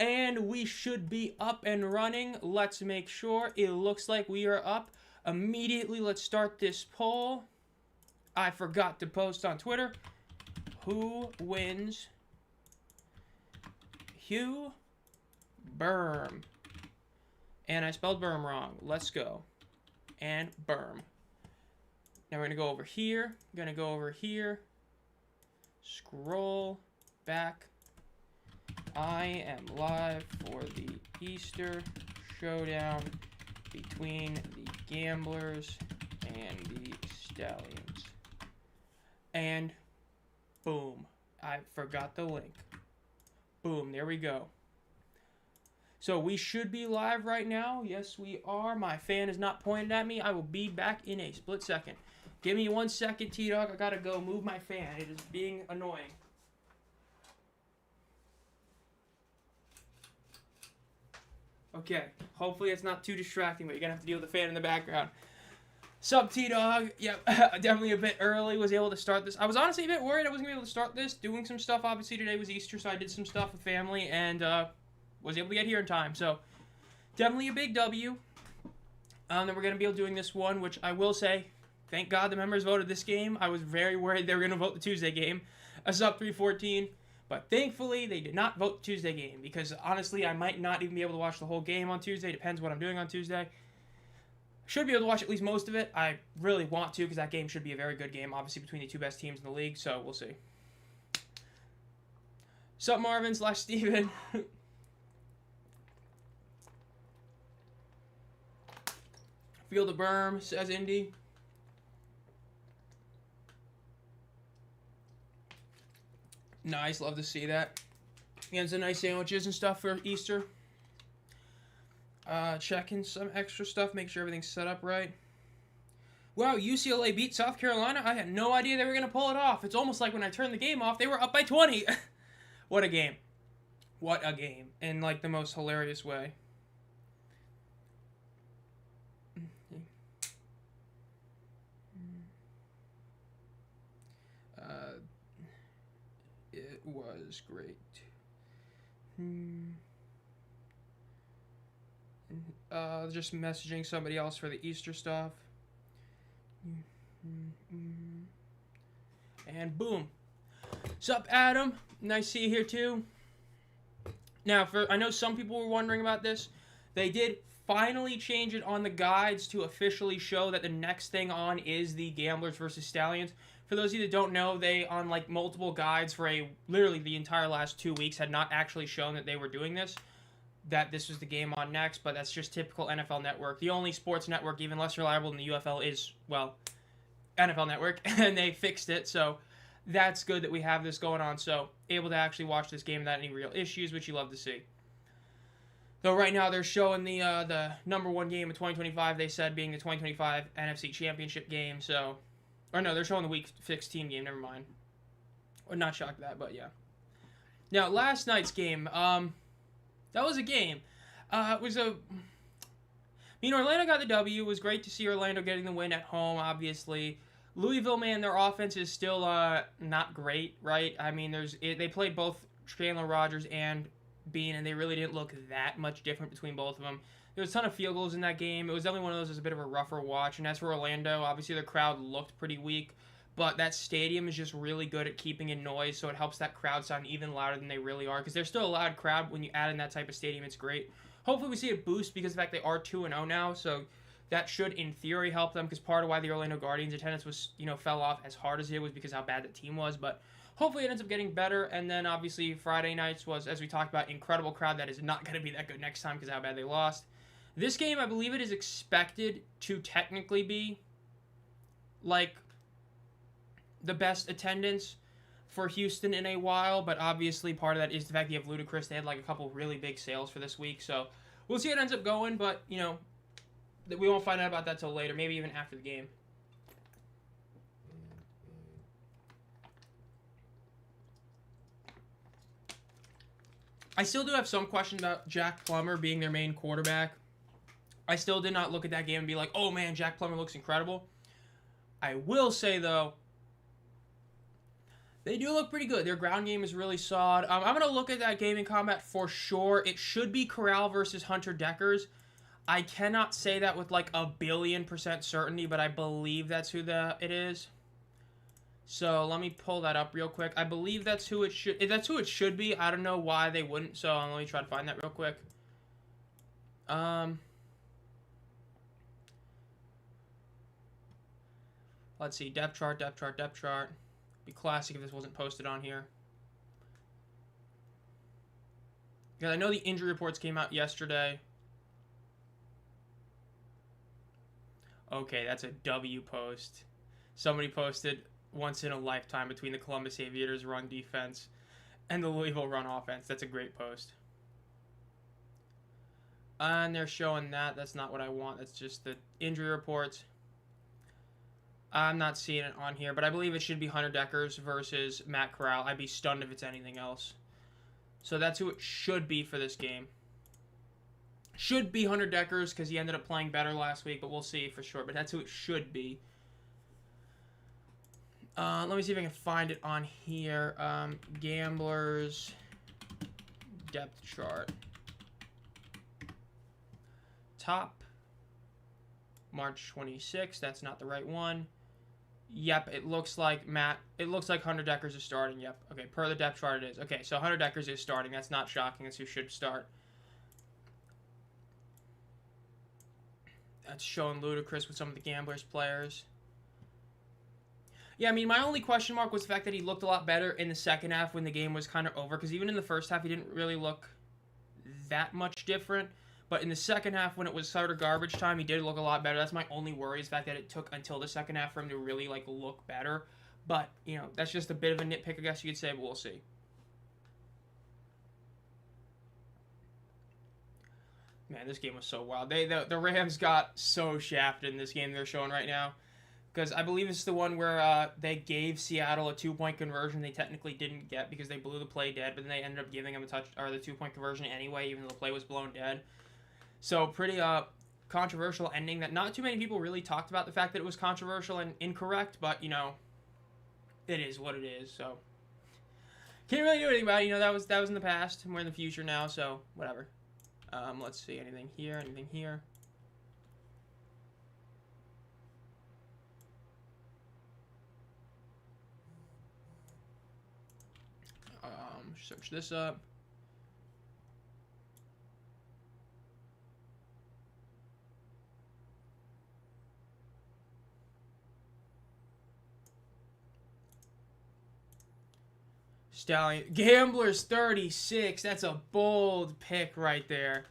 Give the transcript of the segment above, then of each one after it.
And we should be up and running. Let's make sure. It looks like we are up. Immediately, let's start this poll. I forgot to post on Twitter. Who wins? Hugh Berm. And I spelled Berm wrong. Let's go. And Berm. Now we're going to go over here. Going to go over here. Scroll back. I am live for the Easter showdown between the Gamblers and the Stallions. And boom. I forgot the link. Boom. There we go. So we should be live right now. Yes, we are. My fan is not pointing at me. I will be back in a split second. Give me 1 second, T-Dog. I gotta go move my fan. It is being annoying. Okay. Hopefully it's not too distracting, but you're gonna have to deal with the fan in the background. Sup, T-Dog? Yep, definitely a bit early. Was able to start this. I was honestly a bit worried I wasn't gonna be able to start this. Doing some stuff. Obviously, today was Easter, so I did some stuff with family, and was able to get here in time. So, definitely a big W. Then we're gonna be able doing this one, which I will say, thank God the members voted this game. I was very worried they were gonna vote the Tuesday game. A sub 314. But thankfully, they did not vote the Tuesday game, because honestly, I might not even be able to watch the whole game on Tuesday. Depends what I'm doing on Tuesday. Should be able to watch at least most of it. I really want to, because that game should be a very good game, obviously, between the two best teams in the league, so we'll see. Sup, Marvin / Steven. Feel the berm, says Indy. Nice, love to see that. Again, some nice sandwiches and stuff for Easter. Checking some extra stuff, make sure everything's set up right. Wow, UCLA beat South Carolina? I had no idea they were going to pull it off. It's almost like when I turned the game off, they were up by 20. What a game. What a game. In, like, the most hilarious way. It was great. Just messaging somebody else for the Easter stuff. And boom. Sup, Adam? Nice to see you here too. Now, I know some people were wondering about this. They did finally change it on the guides to officially show that the next thing on is the Gamblers versus Stallions. For those of you that don't know, they, on like multiple guides for literally the entire last 2 weeks, had not actually shown that they were doing this. That this was the game on next, but that's just typical NFL Network. The only sports network even less reliable than the UFL is, well, NFL Network, and they fixed it, so that's good that we have this going on. So, able to actually watch this game without any real issues, which you love to see. Though right now they're showing the #1 game of 2025, they said, being the 2025 NFC Championship game, so... Or no, they're showing the Week 16 game, never mind. Or not shocked at that, but yeah. Now, last night's game, that was a game. It was a... Orlando got the W. It was great to see Orlando getting the win at home, obviously. Louisville, man, their offense is still not great, right? I mean, they played both Chandler Rogers and Bean, and they really didn't look that much different between both of them. There was a ton of field goals in that game. It was definitely one of those that was a bit of a rougher watch. And as for Orlando, obviously their crowd looked pretty weak. But that stadium is just really good at keeping in noise, so it helps that crowd sound even louder than they really are. Because they're still a loud crowd. When you add in that type of stadium, it's great. Hopefully we see it boost because of the fact they are 2-0 now. So that should, in theory, help them. Because part of why the Orlando Guardians attendance was, fell off as hard as it was because how bad the team was. But hopefully it ends up getting better. And then obviously Friday nights was, as we talked about, incredible crowd that is not going to be that good next time because of how bad they lost. This game, I believe it is expected to technically be, like, the best attendance for Houston in a while, but obviously part of that is the fact that you have Ludacris. They had, like, a couple really big sales for this week, so we'll see how it ends up going, but, we won't find out about that till later, maybe even after the game. I still do have some questions about Jack Plummer being their main quarterback. I still did not look at that game and be like, oh man, Jack Plummer looks incredible. I will say, though, They do look pretty good. Their ground game is really solid. I'm going to look at that gaming combat for sure. It should be Corral versus Hunter Deckers. I cannot say that with like 1,000,000,000% certainty, but I believe that's who it is. So let me pull that up real quick. I believe that's who it should. If that's who it should be. I don't know why they wouldn't. So let me try to find that real quick. Let's see. Depth chart. Be classic if this wasn't posted on here. Because I know the injury reports came out yesterday. Okay, that's a W post. Somebody posted once in a lifetime between the Columbus Aviators run defense and the Louisville run offense. That's a great post. And they're showing that. That's not what I want. That's just the injury reports. I'm not seeing it on here, but I believe it should be Hunter Deckers versus Matt Corral. I'd be stunned if it's anything else. So that's who it should be for this game. Should be Hunter Deckers because he ended up playing better last week, but we'll see for sure. But that's who it should be. Let me see if I can find it on here. Gamblers depth chart. Top. March 26th. That's not the right one. Yep, it looks like Hunter Deckers is starting. Yep. Okay, per the depth chart it is. Okay, so Hunter Deckers is starting. That's not shocking. That's who should start. That's showing ludicrous with some of the Gamblers players. Yeah, I mean, my only question mark was the fact that he looked a lot better in the second half when the game was kind of over. Because even in the first half, he didn't really look that much different. But in the second half, when it was sort of garbage time, he did look a lot better. That's my only worry, is the fact that it took until the second half for him to really, like, look better. But, you know, that's just a bit of a nitpick, I guess you could say, but we'll see. Man, this game was so wild. The Rams got so shafted in this game they're showing right now. Because I believe it's the one where they gave Seattle a 2-point conversion they technically didn't get because they blew the play dead, but then they ended up giving them the 2-point conversion anyway, even though the play was blown dead. So pretty controversial ending that not too many people really talked about the fact that it was controversial and incorrect, but, you know, it is what it is, so. Can't really do anything about it, you know, that was in the past, and we're in the future now, so whatever. Let's see, anything here. Search this up. Stallion. Gamblers 36. That's a bold pick right there.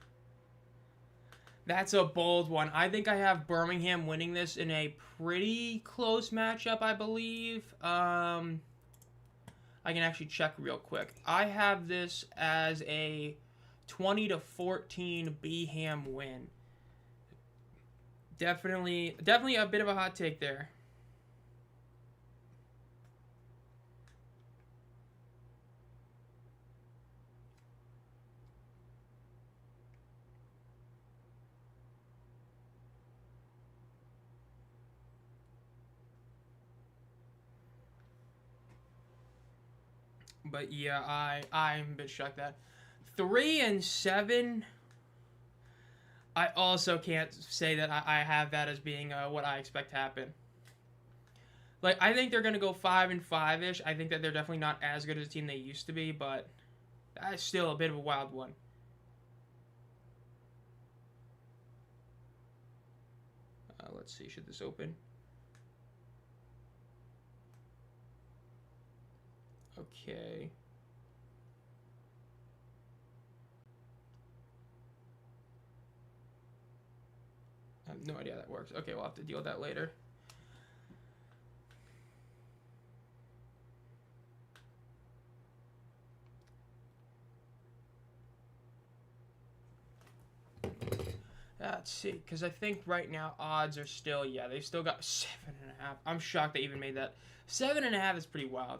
That's a bold one. I think I have Birmingham winning this in a pretty close matchup, I believe. I can actually check real quick. I have this as a 20-14 Beham win. Definitely a bit of a hot take there. But yeah, I'm a bit shocked that 3-7. I also can't say that I have that as being what I expect to happen. Like, I think they're gonna go 5-5-ish. I think that they're definitely not as good as a team they used to be, but that's still a bit of a wild one. Let's see, should this open? Okay. I have no idea how that works. Okay, we'll have to deal with that later. Let's see, because I think right now odds are still, yeah, they've still got 7.5. I'm shocked they even made that. 7.5 is pretty wild.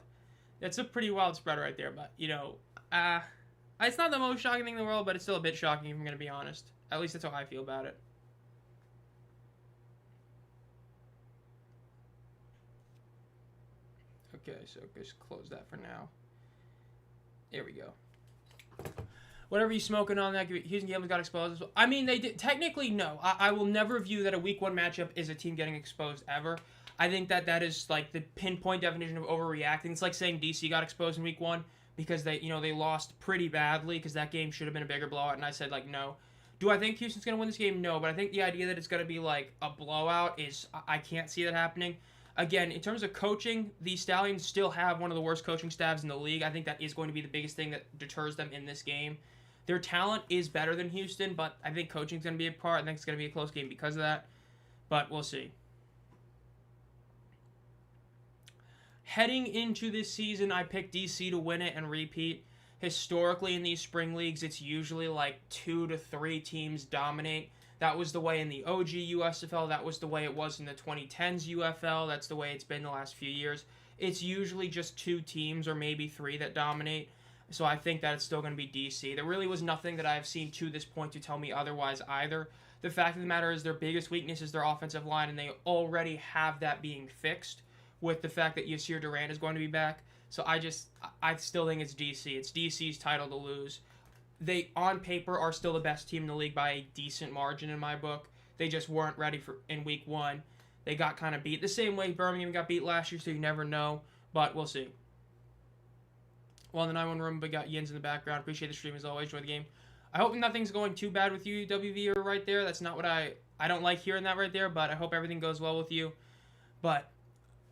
That's a pretty wild spread right there, but, you know, it's not the most shocking thing in the world, but it's still a bit shocking if I'm going to be honest. At least that's how I feel about it. Okay, so just close that for now. There we go. Whatever you smoking on that, Houston Gamblers got exposed. I mean, they did. Technically, no. I will never view that a week 1 matchup is a team getting exposed ever. I think that is like the pinpoint definition of overreacting. It's like saying DC got exposed in week 1 because they lost pretty badly because that game should have been a bigger blowout, and I said, like, no. Do I think Houston's going to win this game? No, but I think the idea that it's going to be like a blowout is, I can't see that happening. Again, in terms of coaching, the Stallions still have one of the worst coaching staffs in the league. I think that is going to be the biggest thing that deters them in this game. Their talent is better than Houston, but I think coaching's going to be a part. I think it's going to be a close game because of that, but we'll see. Heading into this season, I picked DC to win it and repeat. Historically, in these spring leagues, it's usually like 2 to 3 teams dominate. That was the way in the OG USFL. That was the way it was in the 2010s UFL. That's the way it's been the last few years. It's usually just 2 teams or maybe 3 that dominate. So I think that it's still going to be DC. There really was nothing that I've seen to this point to tell me otherwise either. The fact of the matter is their biggest weakness is their offensive line, and they already have that being fixed with the fact that Yasir Durant is going to be back. So I still think it's DC. It's DC's title to lose. They, on paper, are still the best team in the league by a decent margin in my book. They just weren't ready for in week 1. They got kind of beat. The same way Birmingham got beat last year, so you never know. But we'll see. Well, in the 9-1 room, we got Yins in the background. Appreciate the stream as always. Enjoy the game. I hope nothing's going too bad with you, WV, right there. That's not what I don't like hearing that right there, but I hope everything goes well with you. But,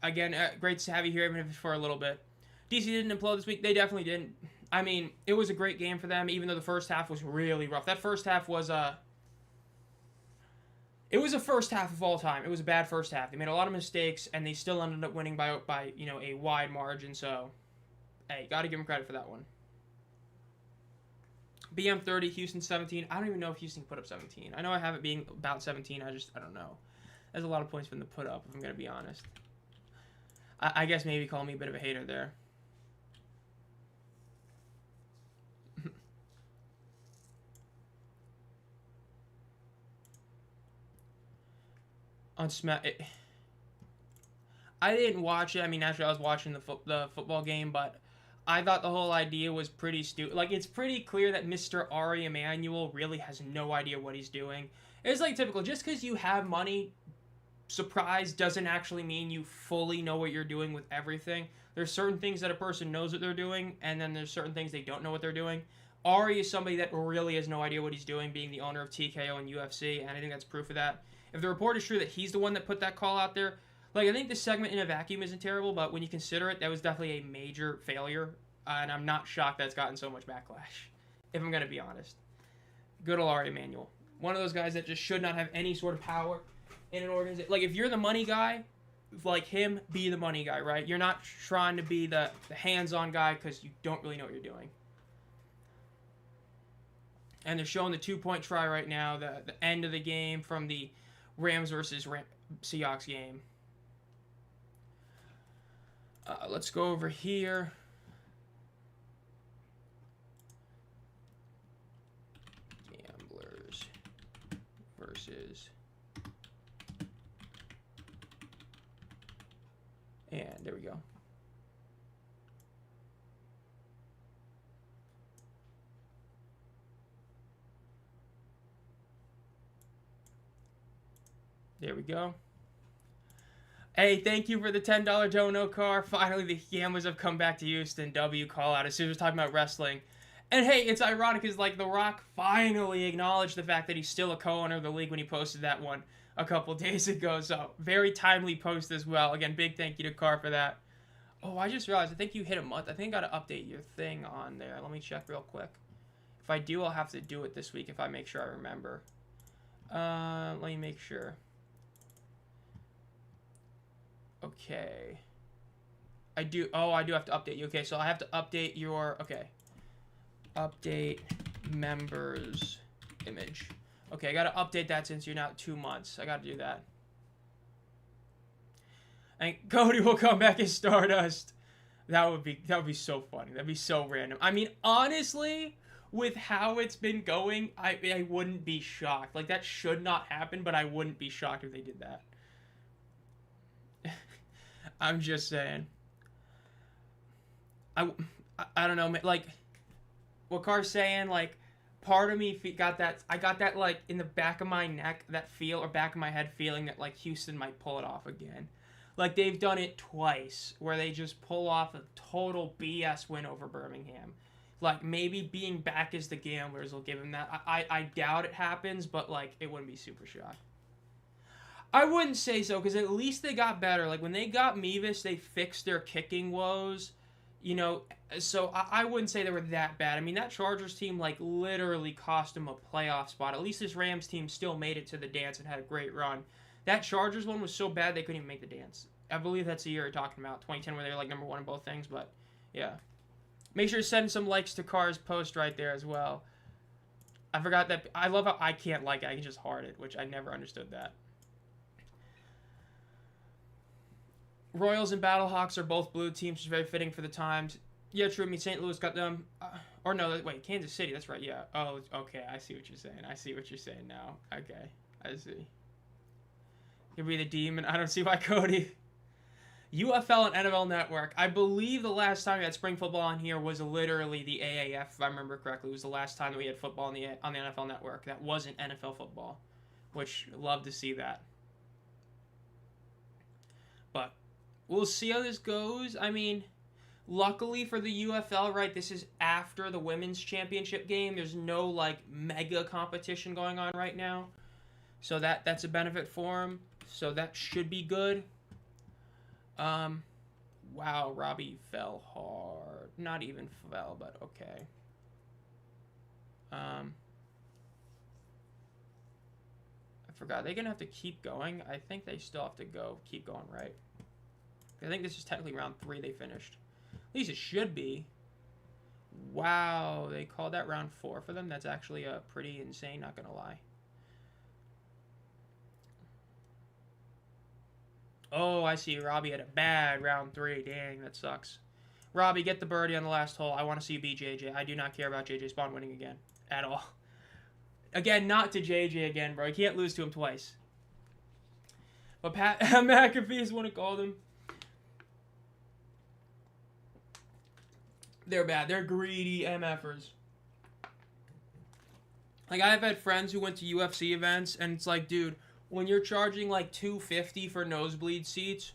again, great to have you here, even if it's for a little bit. DC didn't implode this week. They definitely didn't. I mean, it was a great game for them, even though the first half was really rough. That first half was it was a first half of all time. It was a bad first half. They made a lot of mistakes, and they still ended up winning by a wide margin. So, hey, got to give them credit for that one. BM 30, Houston 17. I don't even know if Houston put up 17. I know I have it being about 17. I don't know. There's a lot of points for them to put up, if I'm going to be honest. I guess maybe call me a bit of a hater there. On Smack, I didn't watch it. I mean, naturally, I was watching the football game, but I thought the whole idea was pretty stupid. Like, it's pretty clear that Mr. Ari Emanuel really has no idea what he's doing. It's like typical. Just because you have money, surprise doesn't actually mean you fully know what you're doing with everything. There's certain things that a person knows what they're doing, and then there's certain things they don't know what they're doing. Ari is somebody that really has no idea what he's doing, being the owner of TKO and UFC, and I think that's proof of that. If the report is true that he's the one that put that call out there, like, I think this segment in a vacuum isn't terrible, but when you consider it, that was definitely a major failure, and I'm not shocked that it's gotten so much backlash, if I'm going to be honest. Good old Ari Emanuel. One of those guys that just should not have any sort of power in an organization. Like, if you're the money guy, like him, be the money guy, right? You're not trying to be the hands-on guy because you don't really know what you're doing. And they're showing the 2-point try right now, the end of the game from the Rams versus Seahawks game. Let's go over here. Gamblers versus... And there we go. There we go. Hey, thank you for the $10 dono car. Finally, the Gamblers have come back to Houston. W call out as soon as we're talking about wrestling. And hey, it's ironic because, like, The Rock finally acknowledged the fact that he's still a co-owner of the league when he posted that one a couple days ago. So, very timely post as well. Again, big thank you to Carr for that. Oh, I just realized, I think you hit a month. I think I got to update your thing on there. Let me check real quick. If I do, I'll have to do it this week if I make sure I remember. Let me make sure. Okay. I do have to update you. Okay, so I have to update your, okay. Update members image. Okay, I got to update that since you're now 2 months. I got to do that. And Cody will come back as Stardust. That would be so funny. That'd be so random. I mean, honestly, with how it's been going, I wouldn't be shocked. Like, that should not happen, but I wouldn't be shocked if they did that. I'm just saying. I don't know, like what Car's saying, like part of me got that, I got that like in the back of my neck, that feel, or back of my head feeling that like Houston might pull it off again. Like they've done it twice where they just pull off a total BS win over Birmingham. Like maybe being back as the Gamblers will give him that. I doubt it happens, but like it wouldn't be super shocked. I wouldn't say so, because at least they got better. Like when they got Mevis, they fixed their kicking woes. You know, so I wouldn't say they were that bad. I mean, that Chargers team, like, literally cost them a playoff spot. At least this Rams team still made it to the dance and had a great run. That Chargers one was so bad they couldn't even make the dance. I believe that's the year you're talking about, 2010, where they were, like, number 1 in both things, but, yeah. Make sure to send some likes to Carr's post right there as well. I forgot that. I love how I can't like it. I can just heart it, which I never understood that. Royals and Battlehawks are both blue teams, which is very fitting for the times. Yeah, true. I mean, St. Louis got them. Or no, wait, Kansas City. That's right, yeah. Oh, okay. I see what you're saying. I see what you're saying now. Okay. I see. Could be the demon. I don't see why Cody. UFL and NFL Network. I believe the last time we had spring football on here was literally the AAF, if I remember correctly. It was the last time that we had football on the NFL Network. That wasn't NFL football, which love to see that. But we'll see how this goes. I mean, luckily for the UFL, right, this is after the women's championship game. There's no, like, mega competition going on right now. So that's a benefit for them. So that should be good. Wow, Robbie fell hard. Not even fell, but okay. I forgot. They're going to have to keep going. I think they still have to keep going, right? I think this is technically round 3 they finished. At least it should be. Wow, they called that round 4 for them. That's actually pretty insane, not going to lie. Oh, I see. Robbie had a bad round 3. Dang, that sucks. Robbie, get the birdie on the last hole. I want to see you beat JJ. I do not care about JJ Spawn winning again. At all. Again, not to JJ again, bro. You can't lose to him twice. But Pat McAfee is what I called him. They're bad. They're greedy MFers. Like, I've had friends who went to UFC events, and it's like, dude, when you're charging, like, $250 for nosebleed seats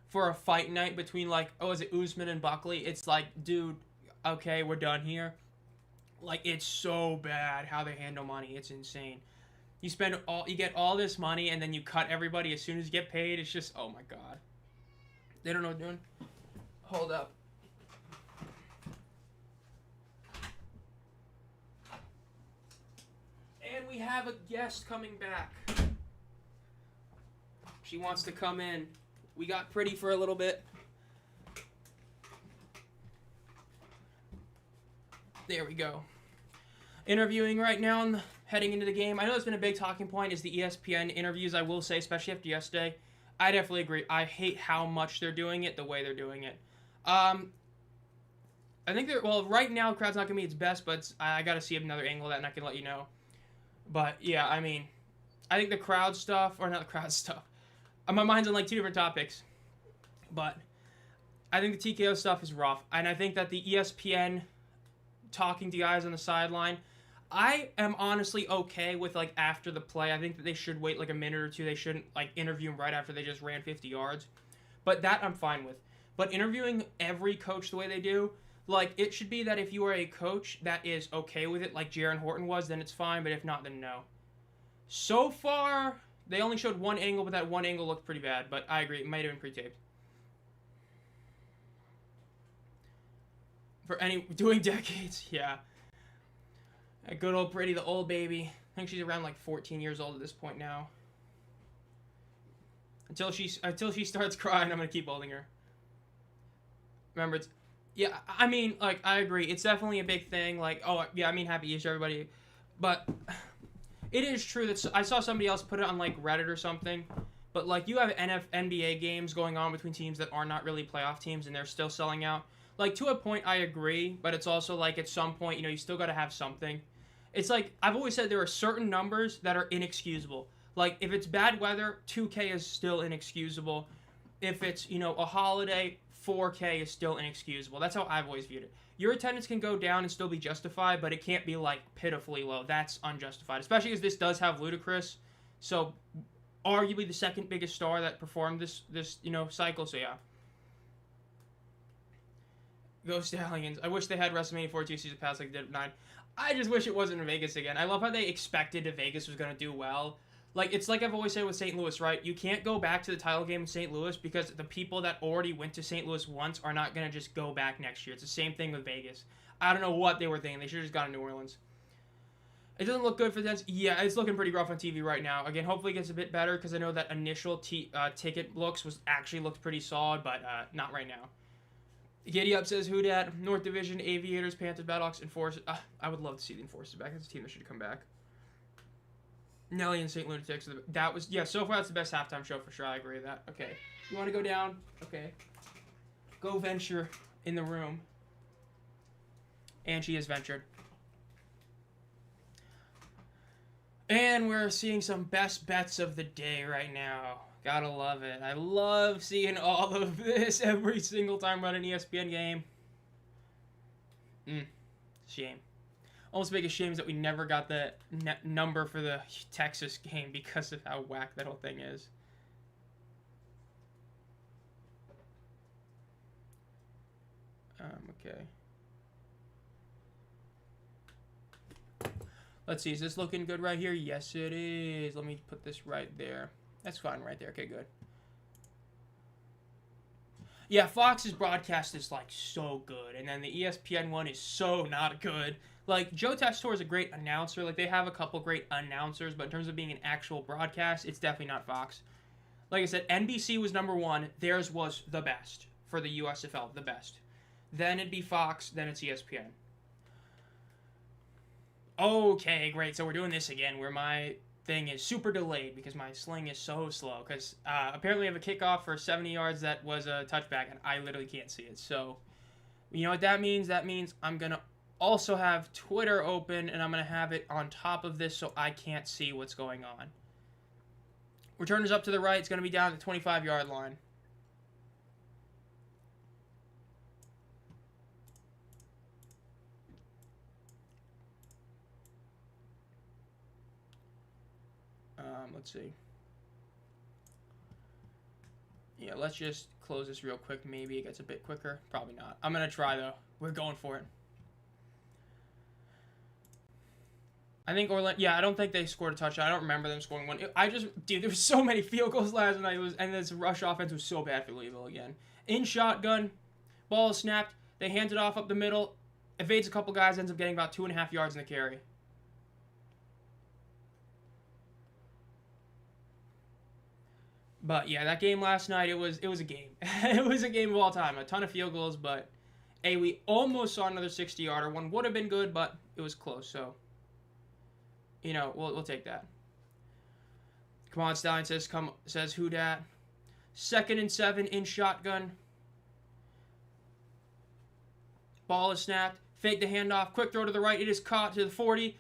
for a fight night between, like, oh, is it Usman and Buckley? It's like, dude, okay, we're done here. Like, it's so bad how they handle money. It's insane. You get all this money, and then you cut everybody as soon as you get paid. It's just, oh my god. They don't know what they're doing. Hold up. And we have a guest coming back. She wants to come in. We got pretty for a little bit. There we go. Interviewing right now and heading into the game. I know it's been a big talking point is the ESPN interviews, I will say, especially after yesterday. I definitely agree. I hate how much they're doing it, the way they're doing it. I think right now, the crowd's not going to be its best, but I got to see another angle of that, and I can let you know. But, yeah, I mean, I think the crowd stuff, or not the crowd stuff. My mind's on, like, 2 different topics. But I think the TKO stuff is rough. And I think that the ESPN talking to guys on the sideline, I am honestly okay with, like, after the play. I think that they should wait, like, a minute or 2. They shouldn't, like, interview them right after they just ran 50 yards. But that I'm fine with. But interviewing every coach the way they do, like, it should be that if you are a coach that is okay with it, like Jaron Horton was, then it's fine. But if not, then no. So far, they only showed one angle, but that one angle looked pretty bad. But I agree, it might have been pre-taped. Doing decades, yeah. A good old Pretty, the old baby. I think she's around like 14 years old at this point now. Until she starts crying, I'm gonna keep holding her. Remember, I mean, like, I agree. It's definitely a big thing. Like, oh, yeah, I mean, happy Easter, everybody. But it is true that I saw somebody else put it on, like, Reddit or something. But, like, you have NBA games going on between teams that are not really playoff teams, and they're still selling out. Like, to a point, I agree. But it's also, like, at some point, you know, you still got to have something. It's like, I've always said there are certain numbers that are inexcusable. Like, if it's bad weather, 2K is still inexcusable. If it's, you know, a holiday, 4K is still inexcusable. That's how I've always viewed it. Your attendance can go down and still be justified, but it can't be, like, pitifully low. That's unjustified, especially because this does have Ludacris. So, arguably the second biggest star that performed this cycle. So, yeah. Go Stallions. I wish they had WrestleMania 42 season pass like they did at 9. I just wish it wasn't in Vegas again. I love how they expected that Vegas was going to do well. Like, it's like I've always said with St. Louis, right? You can't go back to the title game in St. Louis because the people that already went to St. Louis once are not going to just go back next year. It's the same thing with Vegas. I don't know what they were thinking. They should have just gone to New Orleans. It doesn't look good for them. Yeah, it's looking pretty rough on TV right now. Again, hopefully it gets a bit better because I know that initial ticket looks looked pretty solid, but not right now. Giddy Up says, who dat? North Division, Aviators, Panthers, Battlehawks, Enforcers. I would love to see the Enforcers back. That's a team that should come back. Nelly and St. Lunatics. That was, yeah, so far that's the best halftime show for sure. I agree with that. Okay. You want to go down? Okay. Go venture in the room. And she has ventured. And we're seeing some best bets of the day right now. Gotta love it. I love seeing all of this every single time running an ESPN game. Shame. Almost biggest shame is that we never got the number for the Texas game because of how whack that whole thing is. Okay. Let's see, is this looking good right here? Yes, it is. Let me put this right there. That's fine right there. Okay, good. Yeah, Fox's broadcast is, like, so good. And then the ESPN one is so not good. Like, Joe Tessitore is a great announcer. Like, they have a couple great announcers. But in terms of being an actual broadcast, it's definitely not Fox. Like I said, NBC was number one. Theirs was the best for the USFL. The best. Then it'd be Fox. Then it's ESPN. Okay, great. So we're doing this again where my thing is super delayed because my sling is so slow. Because apparently I have a kickoff for 70 yards that was a touchback, and I literally can't see it. So, you know what that means? That means I'm going to also have Twitter open, and I'm going to have it on top of this so I can't see what's going on. Return is up to the right. It's going to be down at the 25-yard line. Let's see. Yeah, let's just close this real quick. Maybe it gets a bit quicker. Probably not. I'm going to try, though. We're going for it. I think Orlando... Yeah, I don't think they scored a touchdown. I don't remember them scoring one. Dude, there were so many field goals last night. And this rush offense was so bad for Louisville again. In shotgun. Ball is snapped. They hand it off up the middle. Evades a couple guys. Ends up getting about 2.5 yards in the carry. But, yeah, that game last night, it was a game. It was a game of all time. A ton of field goals, but, hey, we almost saw another 60-yarder. One would have been good, but it was close. So, you know, we'll take that. Come on, Stallion says who dat. 2nd and 7 in shotgun. Ball is snapped. Fake the handoff. Quick throw to the right. It is caught to the 40.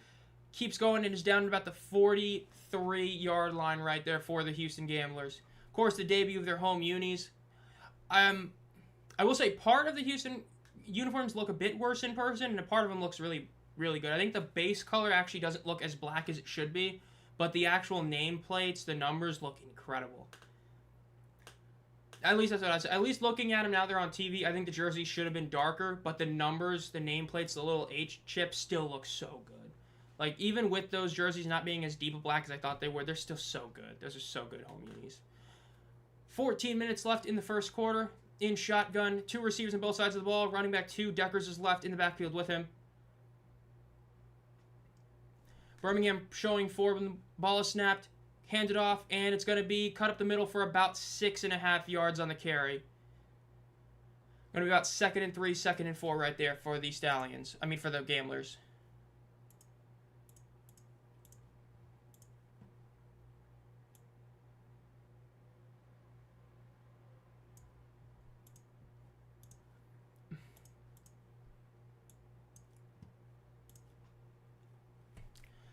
Keeps going and is down at about the 43-yard line right there for the Houston Gamblers. Of course, the debut of their home unis. I will say part of the Houston uniforms look a bit worse in person, and a part of them looks really, really good. I think the base color actually doesn't look as black as it should be, but the actual nameplates, the numbers look incredible. At least that's what I said. At least looking at them now they're on TV, I think the jerseys should have been darker, but the numbers, the nameplates, the little H chips still look so good. Like, even with those jerseys not being as deep a black as I thought they were, they're still so good. Those are so good home unis. 14 minutes left in the first quarter. In shotgun. 2 receivers on both sides of the ball. Running back 2. Deckers is left in the backfield with him. Birmingham showing forward when the ball is snapped. Handed off. And it's going to be cut up the middle for about 6.5 yards on the carry. Going to be about 2nd and 3, 2nd and 4 right there for the Stallions. I mean, for the Gamblers.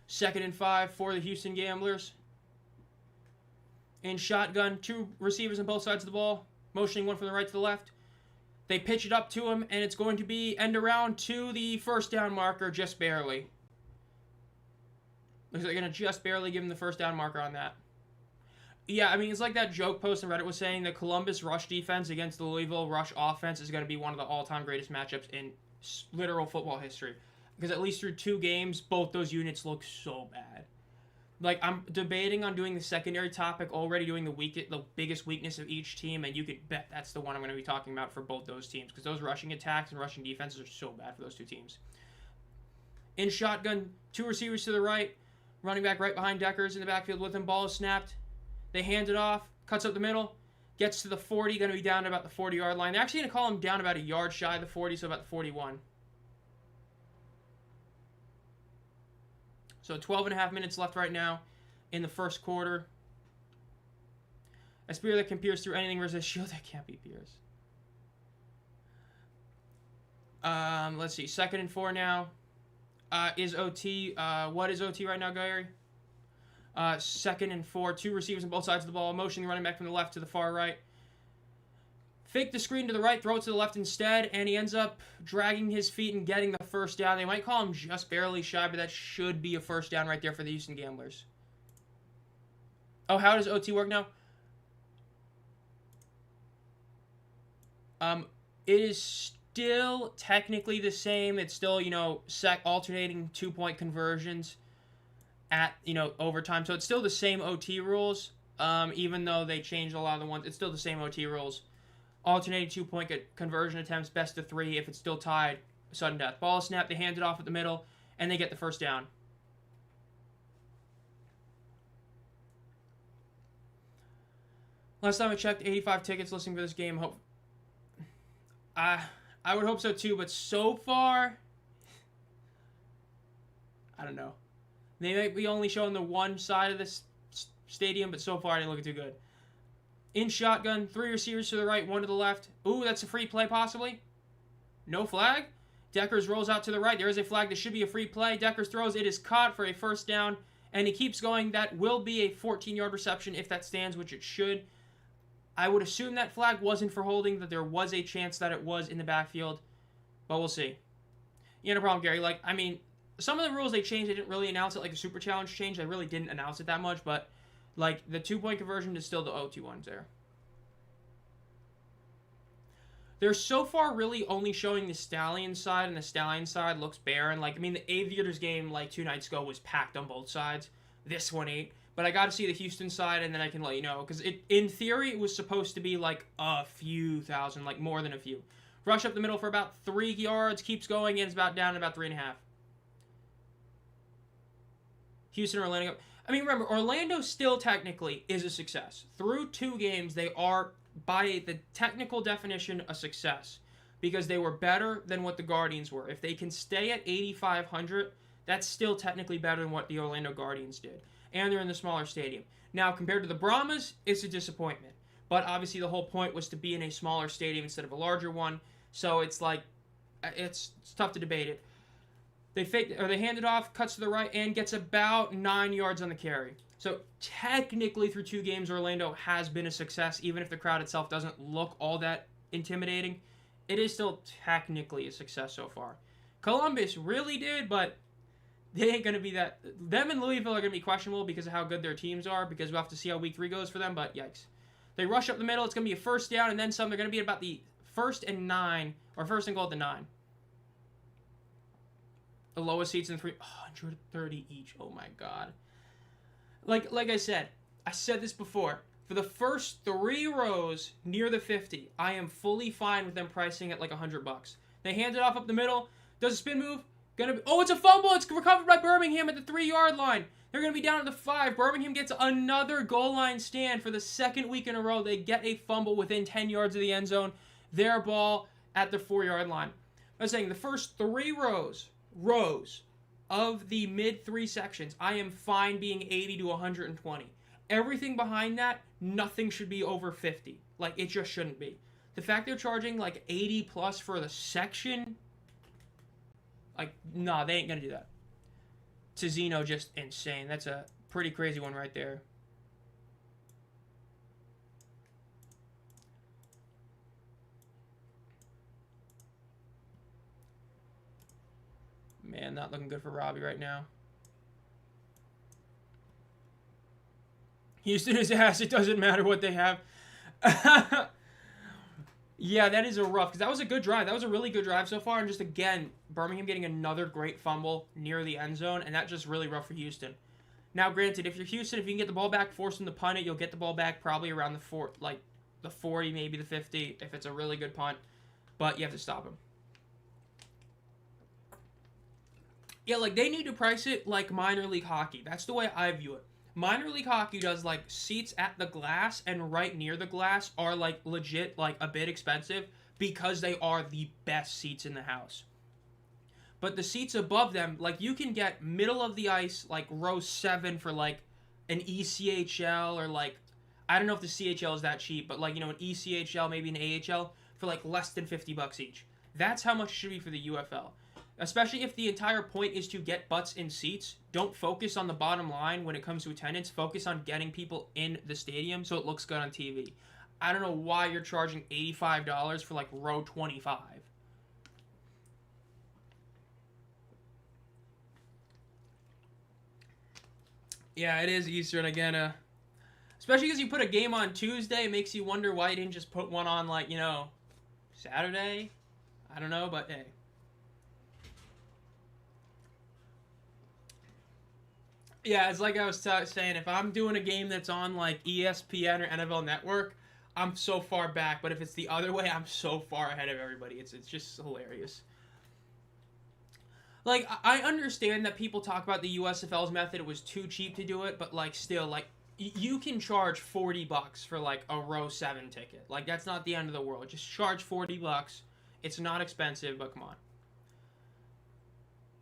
Second and 5 for the Houston Gamblers. In shotgun, 2 receivers on both sides of the ball. Motioning one from the right to the left. They pitch it up to him, and it's going to be end around to the first down marker, just barely. Looks like they're going to just barely give him the first down marker on that. Yeah, I mean, it's like that joke post on Reddit was saying the Columbus rush defense against the Louisville rush offense is going to be one of the all-time greatest matchups in literal football history. Because at least through 2 games, both those units look so bad. Like, I'm debating on doing the secondary topic, already doing the biggest weakness of each team, and you could bet that's the one I'm going to be talking about for both those teams. Because those rushing attacks and rushing defenses are so bad for those 2 teams. In shotgun, 2 receivers to the right. Running back right behind Deckers in the backfield with him. Ball is snapped. They hand it off. Cuts up the middle. Gets to the 40. Going to be down to about the 40-yard line. They're actually going to call him down about a yard shy of the 40, so about the 41. So 12 and a half minutes left right now in the first quarter. A spear that can pierce through anything versus a shield that can't be pierced. Let's see. 2nd and 4 now. Is OT. What is OT right now, Gary? 2nd and 4. 2 receivers on both sides of the ball. Motioning the running back from the left to the far right. Fake the screen to the right, throw it to the left instead, and he ends up dragging his feet and getting the first down. They might call him just barely shy, but that should be a first down right there for the Houston Gamblers. Oh, how does OT work now? It is still technically the same. It's still, alternating 2-point conversions at, overtime. So it's still the same OT rules, even though they changed a lot of the ones. It's still the same OT rules. Alternating 2-point conversion attempts, best of 3. If it's still tied, sudden death. Ball snap, they hand it off at the middle, and they get the first down. Last time I checked, 85 tickets listening for this game. I would hope so too, but so far, I don't know. They might be only showing the one side of this stadium, but so far I didn't look too good. In shotgun, 3 receivers to the right, 1 to the left. Ooh, that's a free play possibly. No flag. Deckers rolls out to the right. There is a flag. This should be a free play. Deckers throws. It is caught for a first down, and he keeps going. That will be a 14-yard reception if that stands, which it should. I would assume that flag wasn't for holding, that there was a chance that it was in the backfield, but we'll see. No problem, Gary. Some of the rules they changed, they didn't really announce it. Like the Super Challenge change, they really didn't announce it that much, but the 2-point conversion is still the OT ones there. They're so far really only showing the Stallions side, and the Stallions side looks barren. The Aviators game 2 nights ago was packed on both sides. This one ain't. But I got to see the Houston side, and then I can let you know. Because in theory, it was supposed to be a few thousand, more than a few. Rush up the middle for about 3 yards, keeps going, and it's about down to about 3.5. Houston, Orlando. Remember, Orlando still technically is a success. Through 2 games, they are, by the technical definition, a success. Because they were better than what the Guardians were. If they can stay at 8,500, that's still technically better than what the Orlando Guardians did. And they're in the smaller stadium. Now, compared to the Brahmas, it's a disappointment. But obviously, the whole point was to be in a smaller stadium instead of a larger one. So it's it's tough to debate it. They hand it off, cuts to the right, and gets about 9 yards on the carry. So technically, through 2 games, Orlando has been a success, even if the crowd itself doesn't look all that intimidating. It is still technically a success so far. Columbus really did, but they ain't going to be that. Them and Louisville are going to be questionable because of how good their teams are, because we'll have to see how week 3 goes for them, but yikes. They rush up the middle. It's going to be a first down, and then some. They're going to be about the 1st and 9, or 1st and goal at the 9. The lowest seats in 330 each. Oh my god. Like I said this before. For the first 3 rows near the 50, I am fully fine with them pricing at $100. They hand it off up the middle. Does a spin move. It's a fumble. It's recovered by Birmingham at the 3-yard line. They're going to be down at the 5. Birmingham gets another goal line stand for the 2nd week in a row. They get a fumble within 10 yards of the end zone. Their ball at the 4-yard line. I was saying the first 3 rows of the mid 3 sections, I am fine being 80 to 120. Everything behind that, nothing should be over 50. It just shouldn't be. The fact they're charging 80 plus for the section, nah, they ain't gonna do that. Tizzino, just insane. That's a pretty crazy one right there. Man, not looking good for Robbie right now. Houston is ass. It doesn't matter what they have. Yeah, that is a rough, because that was a good drive. That was a really good drive so far. And just, again, Birmingham getting another great fumble near the end zone. And that's just really rough for Houston. Now, granted, if you're Houston, if you can get the ball back, force them to punt it, you'll get the ball back probably around the 40, maybe the 50, if it's a really good punt. But you have to stop them. Yeah, like, they need to price it like minor league hockey. That's the way I view it. Minor league hockey does, like, seats at the glass and right near the glass are, like, legit, like, a bit expensive because they are the best seats in the house. But the seats above them, like, you can get middle of the ice, like, row 7 for, like, an ECHL or, like, I don't know if the CHL is that cheap, but, like, you know, an ECHL, maybe an AHL for, like, less than $50 each. That's how much it should be for the UFL. Especially if the entire point is to get butts in seats. Don't focus on the bottom line when it comes to attendance. Focus on getting people in the stadium so it looks good on TV. I don't know why you're charging $85 for, like, row 25. Yeah, it is Easter, and again, especially because you put a game on Tuesday, it makes you wonder why you didn't just put one on, like, you know, Saturday? I don't know, but hey. Yeah, it's like I was saying, if I'm doing a game that's on, like, ESPN or NFL Network, I'm so far back. But if it's the other way, I'm so far ahead of everybody. It's just hilarious. Like, I understand that people talk about the USFL's method. It was too cheap to do it. But, like, still, like, you can charge $40 for, like, a row 7 ticket. Like, that's not the end of the world. Just charge $40. It's not expensive, but come on.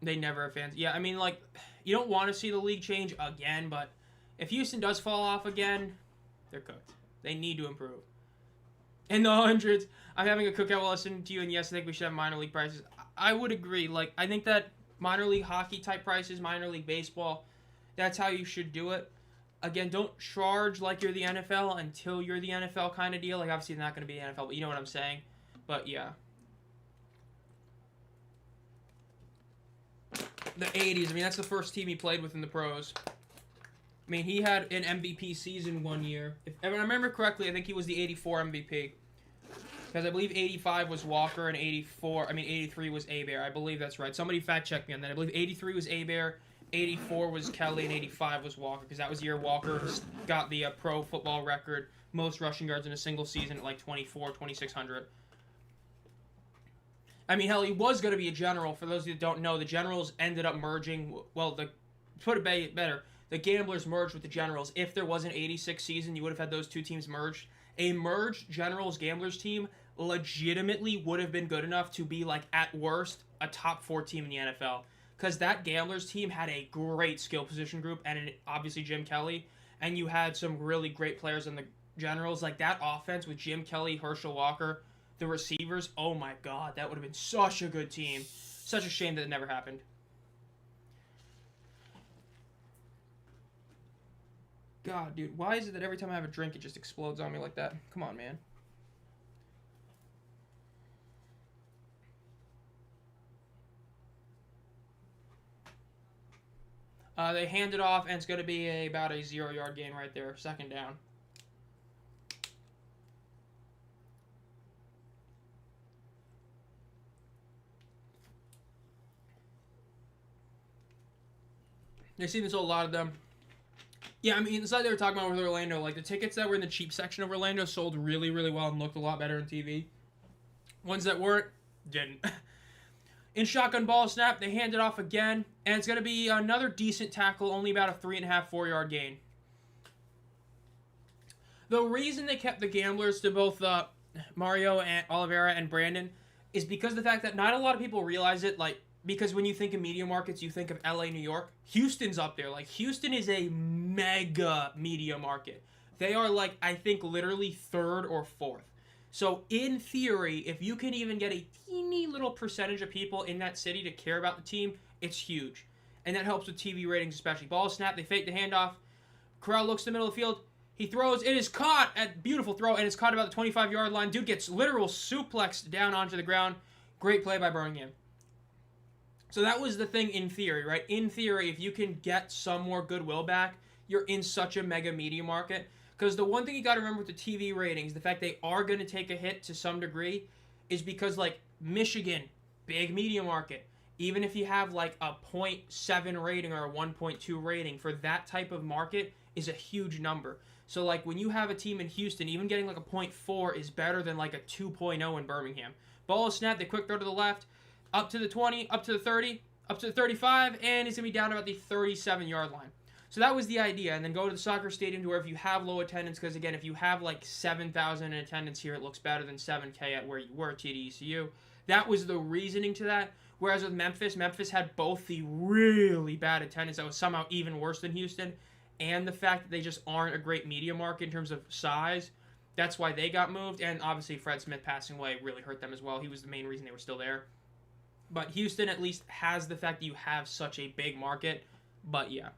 They never have fans. Yeah, I mean, like, you don't want to see the league change again, but if Houston does fall off again, they're cooked. They need to improve. In the hundreds, I'm having a cookout while listening to you, and yes, I think we should have minor league prices. I would agree. Like, I think that minor league hockey type prices, minor league baseball, that's how you should do it. Again, don't charge like you're the NFL until you're the NFL kind of deal. Like, obviously, not going to be the NFL, but you know what I'm saying. But, yeah. The 80s. I mean, that's the first team he played with in the pros. I mean, he had an MVP season one year. If I remember correctly, I think he was the 84 MVP. Because I believe 85 was Walker and 83 was Abear. I believe that's right. Somebody fact check me on that. I believe 83 was Abear, 84 was Kelly, and 85 was Walker. Because that was the year Walker got the pro football record, most rushing yards in a single season at like 2,600. I mean, hell, he was going to be a general. For those of you that don't know, the Generals ended up merging. Well, put it better, the Gamblers merged with the Generals. If there was an 86 season, you would have had those two teams merged. A merged Generals-Gamblers team legitimately would have been good enough to be, like, at worst, a top 4 team in the NFL. Because that Gamblers team had a great skill position group, and obviously Jim Kelly, and you had some really great players in the Generals. Like, that offense with Jim Kelly, Herschel Walker, the receivers, oh my god, that would have been such a good team. Such a shame that it never happened. God, dude, why is it that every time I have a drink, it just explodes on me like that? Come on, man. They hand it off, and it's going to be about a 0-yard gain right there. Second down. They seem to sell a lot of them. Yeah, I mean, it's like they were talking about with Orlando. Like, the tickets that were in the cheap section of Orlando sold really, really well and looked a lot better on TV. Ones that weren't, didn't. In shotgun ball snap, they hand it off again, and it's going to be another decent tackle, only about a 3.5, 4-yard gain. The reason they kept the Gamblers to both Mario and Oliveira and Brandon is because of the fact that not a lot of people realize it, like, because when you think of media markets, you think of LA, New York. Houston's up there. Like, Houston is a mega media market. They are, like, I think literally 3rd or 4th. So, in theory, if you can even get a teeny little percentage of people in that city to care about the team, it's huge. And that helps with TV ratings especially. Ball snap, they fake the handoff. Corral looks to the middle of the field. He throws. It is caught at beautiful throw, and it's caught about the 25-yard line. Dude gets literal suplexed down onto the ground. Great play by Birmingham. So that was the thing in theory, right? In theory, if you can get some more goodwill back, you're in such a mega media market. Because the one thing you got to remember with the TV ratings, the fact they are going to take a hit to some degree, is because, like, Michigan, big media market. Even if you have, like, a 0.7 rating or a 1.2 rating, for that type of market is a huge number. So, like, when you have a team in Houston, even getting, like, a 0.4 is better than, like, a 2.0 in Birmingham. Ball is snapped, they quick throw to the left, up to the 20, up to the 30, up to the 35, and he's going to be down about the 37-yard line. So that was the idea. And then go to the soccer stadium to where if you have low attendance, because, again, if you have like 7,000 in attendance here, it looks better than 7K at where you were, TDECU. That was the reasoning to that. Whereas with Memphis had both the really bad attendance that was somehow even worse than Houston, and the fact that they just aren't a great media market in terms of size. That's why they got moved. And obviously Fred Smith passing away really hurt them as well. He was the main reason they were still there. But Houston at least has the fact that you have such a big market. But yeah.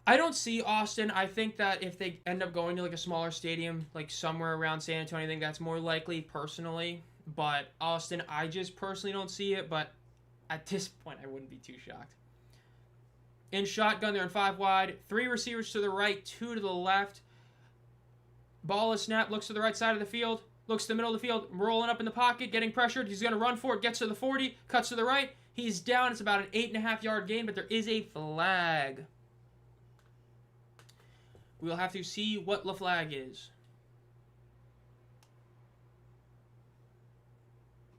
I don't see Austin. I think that if they end up going to like a smaller stadium, like somewhere around San Antonio, I think that's more likely personally. But Austin, I just personally don't see it. But at this point, I wouldn't be too shocked. In shotgun, they're in 5 wide. 3 receivers to the right, 2 to the left. Ball is snapped, looks to the right side of the field. Looks to the middle of the field, rolling up in the pocket, getting pressured. He's going to run for it, gets to the 40, cuts to the right. He's down. It's about an 8.5-yard gain, but there is a flag. We'll have to see what the flag is.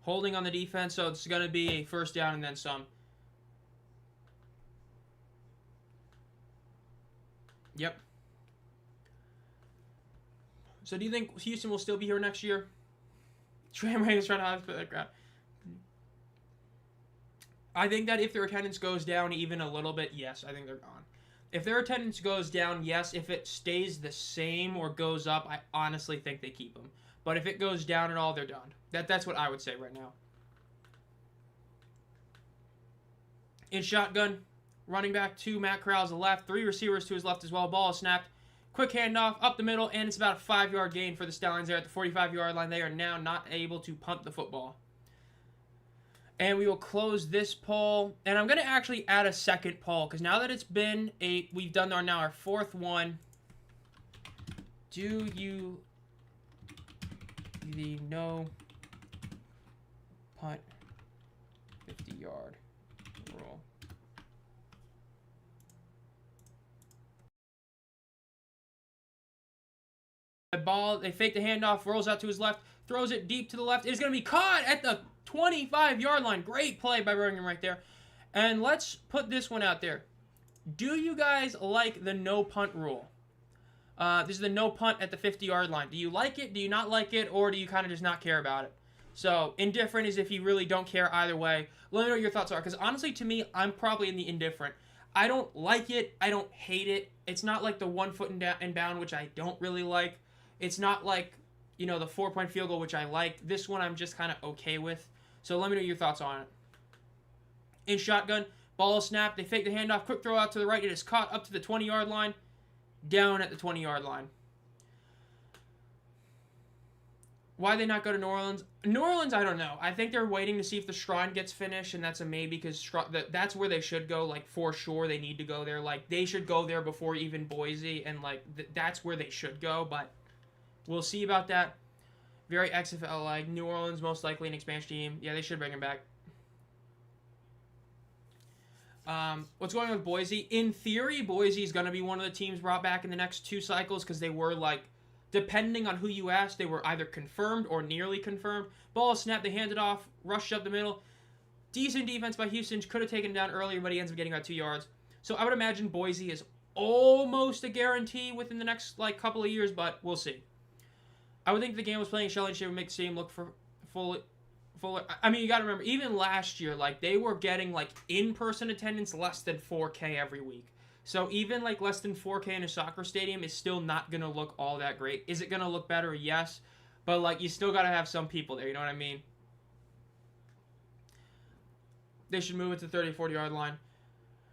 Holding on the defense, so it's going to be a first down and then some. Yep. So do you think Houston will still be here next year? Tram is trying to hide for that crowd. I think that if their attendance goes down even a little bit, yes, I think they're gone. If their attendance goes down, yes. If it stays the same or goes up, I honestly think they keep them. But if it goes down at all, they're done. That's what I would say right now. In shotgun, running back 2, Matt Corral's left. 3 receivers to his left as well. Ball is snapped. Quick handoff up the middle, and it's about a 5-yard gain for the Stallions there at the 45-yard line. They are now not able to punt the football. And we will close this poll. And I'm going to actually add a second poll, because now that it's been we've done our 4th one. Do you the no punt 50-yard rule? Ball, they fake the handoff, rolls out to his left, throws it deep to the left. It's going to be caught at the 25-yard line. Great play by Birmingham right there. And let's put this one out there. Do you guys like the no punt rule? This is the no punt at the 50-yard line. Do you like it? Do you not like it? Or do you kind of just not care about it? So, indifferent is if you really don't care either way. Let me know what your thoughts are. Because honestly, to me, I'm probably in the indifferent. I don't like it. I don't hate it. It's not like the 1 foot in bound, which I don't really like. It's not like, you know, the 4-point field goal, which I like. This one I'm just kind of okay with. So let me know your thoughts on it. In shotgun, ball is snapped. They fake the handoff. Quick throw out to the right. It is caught up to the 20-yard line. Down at the 20-yard line. Why they not go to New Orleans? New Orleans, I don't know. I think they're waiting to see if the Shrine gets finished, and that's a maybe because that's where they should go. Like, for sure, they need to go there. Like, they should go there before even Boise, and, like, that's where they should go, but we'll see about that. Very XFL, like, New Orleans, most likely an expansion team. Yeah, they should bring him back. What's going on with Boise? In theory, Boise is going to be one of the teams brought back in the next 2 cycles because they were, like, depending on who you asked, they were either confirmed or nearly confirmed. Ball is snapped, they hand it off, rushed up the middle. Decent defense by Houston. Could have taken it down earlier, but he ends up getting about 2 yards. So I would imagine Boise is almost a guarantee within the next, like, couple of years, but we'll see. I would think if the game was playing Shelly, she would make the stadium look for fuller. I mean, you got to remember, even last year, like, they were getting, like, in-person attendance less than 4K every week. So even, like, less than 4K in a soccer stadium is still not going to look all that great. Is it going to look better? Yes. But, like, you still got to have some people there. You know what I mean? They should move it to the 30, 40-yard line.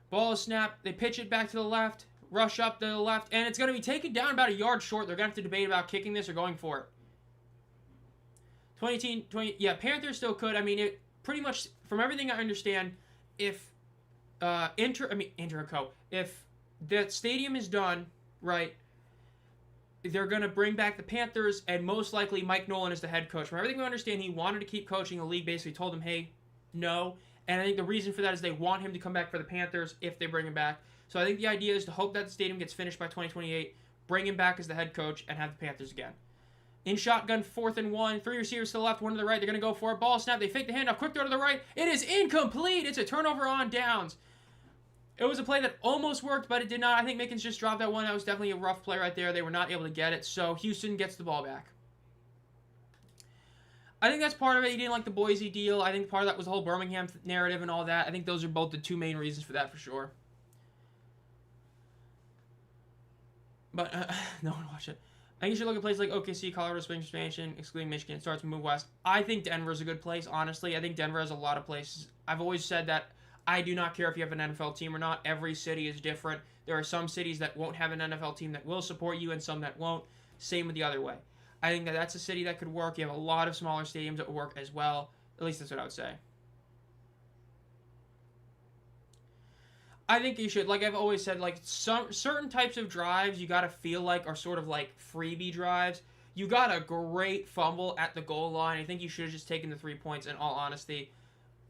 Ball is snapped. They pitch it back to the left. Rush up to the left. And it's going to be taken down about a yard short. They're going to have to debate about kicking this or going for it. 20, yeah, Panthers still could. I mean, it pretty much from everything I understand, if Inter and Co. If the stadium is done, right, they're going to bring back the Panthers, and most likely Mike Nolan is the head coach. From everything we understand, he wanted to keep coaching. The league basically told him, hey, no. And I think the reason for that is they want him to come back for the Panthers if they bring him back. So I think the idea is to hope that the stadium gets finished by 2028, bring him back as the head coach, and have the Panthers again. In shotgun, 4th and 1. 3 receivers to the left, 1 to the right. They're going to go for a ball snap. They fake the handoff. Quick throw to the right. It is incomplete. It's a turnover on downs. It was a play that almost worked, but it did not. I think Mickens just dropped that one. That was definitely a rough play right there. They were not able to get it, so Houston gets the ball back. I think that's part of it. He didn't like the Boise deal. I think part of that was the whole Birmingham narrative and all that. I think those are both the two main reasons for that for sure. But no one watched it. I think you should look at places like OKC, Colorado Springs expansion, excluding Michigan. It starts to move west. I think Denver's a good place, honestly. I think Denver has a lot of places. I've always said that I do not care if you have an NFL team or not. Every city is different. There are some cities that won't have an NFL team that will support you and some that won't. Same with the other way. I think that that's a city that could work. You have a lot of smaller stadiums that would work as well. At least that's what I would say. I think you should, like I've always said, like some certain types of drives you got to feel like are sort of like freebie drives. You got a great fumble at the goal line. I think you should have just taken the 3 points in all honesty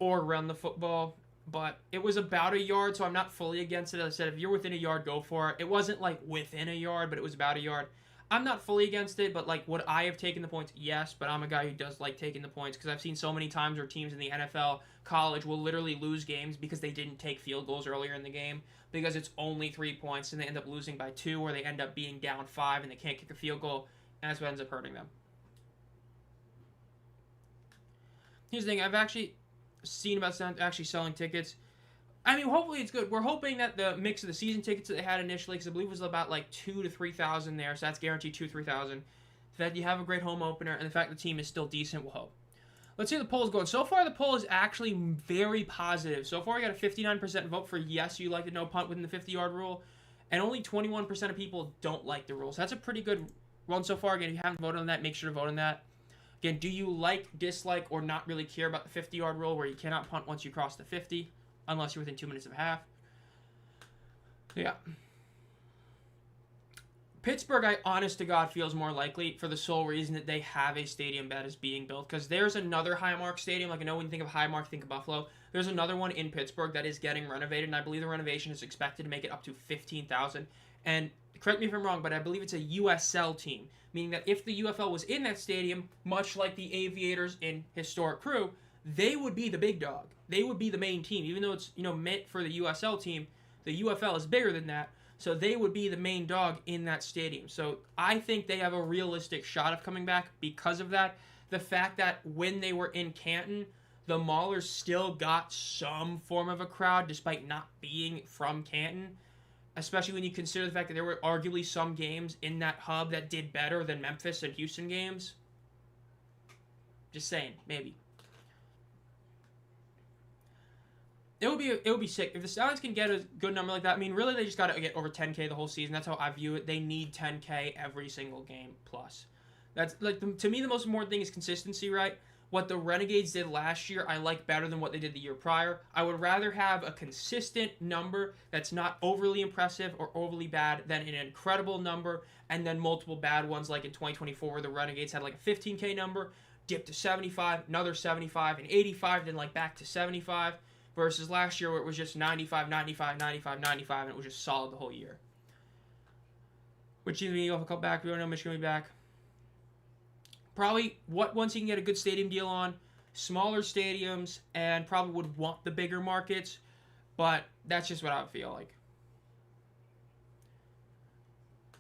or run the football. But it was about a yard, so I'm not fully against it. As I said, if you're within a yard, go for it. It wasn't like within a yard, but it was about a yard. I'm not fully against it, but like would I have taken the points? Yes, but I'm a guy who does like taking the points because I've seen so many times where teams in the NFL, college will literally lose games because they didn't take field goals earlier in the game because it's only 3 points and they end up losing by 2 or they end up being down 5 and they can't kick a field goal, and that's what ends up hurting them. Here's the thing, I've actually seen about actually selling tickets. I mean, hopefully it's good. We're hoping that the mix of the season tickets that they had initially, because I believe it was about like 2,000 to 3,000 there, so that's guaranteed 2,000 to 3,000. The fact you have a great home opener, and the fact the team is still decent, we'll hope. Let's see how the poll is going. So far, the poll is actually very positive. So far, we got a 59% vote for yes, you like the no punt within the 50-yard rule, and only 21% of people don't like the rule. So that's a pretty good one so far. Again, if you haven't voted on that, make sure to vote on that. Again, do you like, dislike, or not really care about the 50-yard rule where you cannot punt once you cross the 50? Unless you're within 2 minutes of half. Yeah. Pittsburgh, I honest to God, feels more likely for the sole reason that they have a stadium that is being built. Because there's another Highmark stadium. Like I know when you think of Highmark, think of Buffalo. There's another one in Pittsburgh that is getting renovated. And I believe the renovation is expected to make it up to 15,000. And correct me if I'm wrong, but I believe it's a USL team. Meaning that if the UFL was in that stadium, much like the Aviators in Historic Crew, they would be the big dog. They would be the main team. Even though it's, meant for the USL team, the UFL is bigger than that. So they would be the main dog in that stadium. So I think they have a realistic shot of coming back because of that. The fact that when they were in Canton, the Maulers still got some form of a crowd despite not being from Canton. Especially when you consider the fact that there were arguably some games in that hub that did better than Memphis and Houston games. Just saying, maybe. It would be sick if the Stallions can get a good number like that. I mean, really, they just got to get over 10K the whole season. That's how I view it. They need 10K every single game plus. That's like to me the most important thing is consistency, right? What the Renegades did last year, I like better than what they did the year prior. I would rather have a consistent number that's not overly impressive or overly bad than an incredible number and then multiple bad ones like in 2024 where the Renegades had like a 15K number, dipped to 75, another 75, and 85, then like back to 75. Versus last year where it was just 95, 95, 95, 95, and it was just solid the whole year. Which team will come back? We don't know Michigan will be back. Probably once you can get a good stadium deal on, smaller stadiums, and probably would want the bigger markets, but that's just what I would feel like.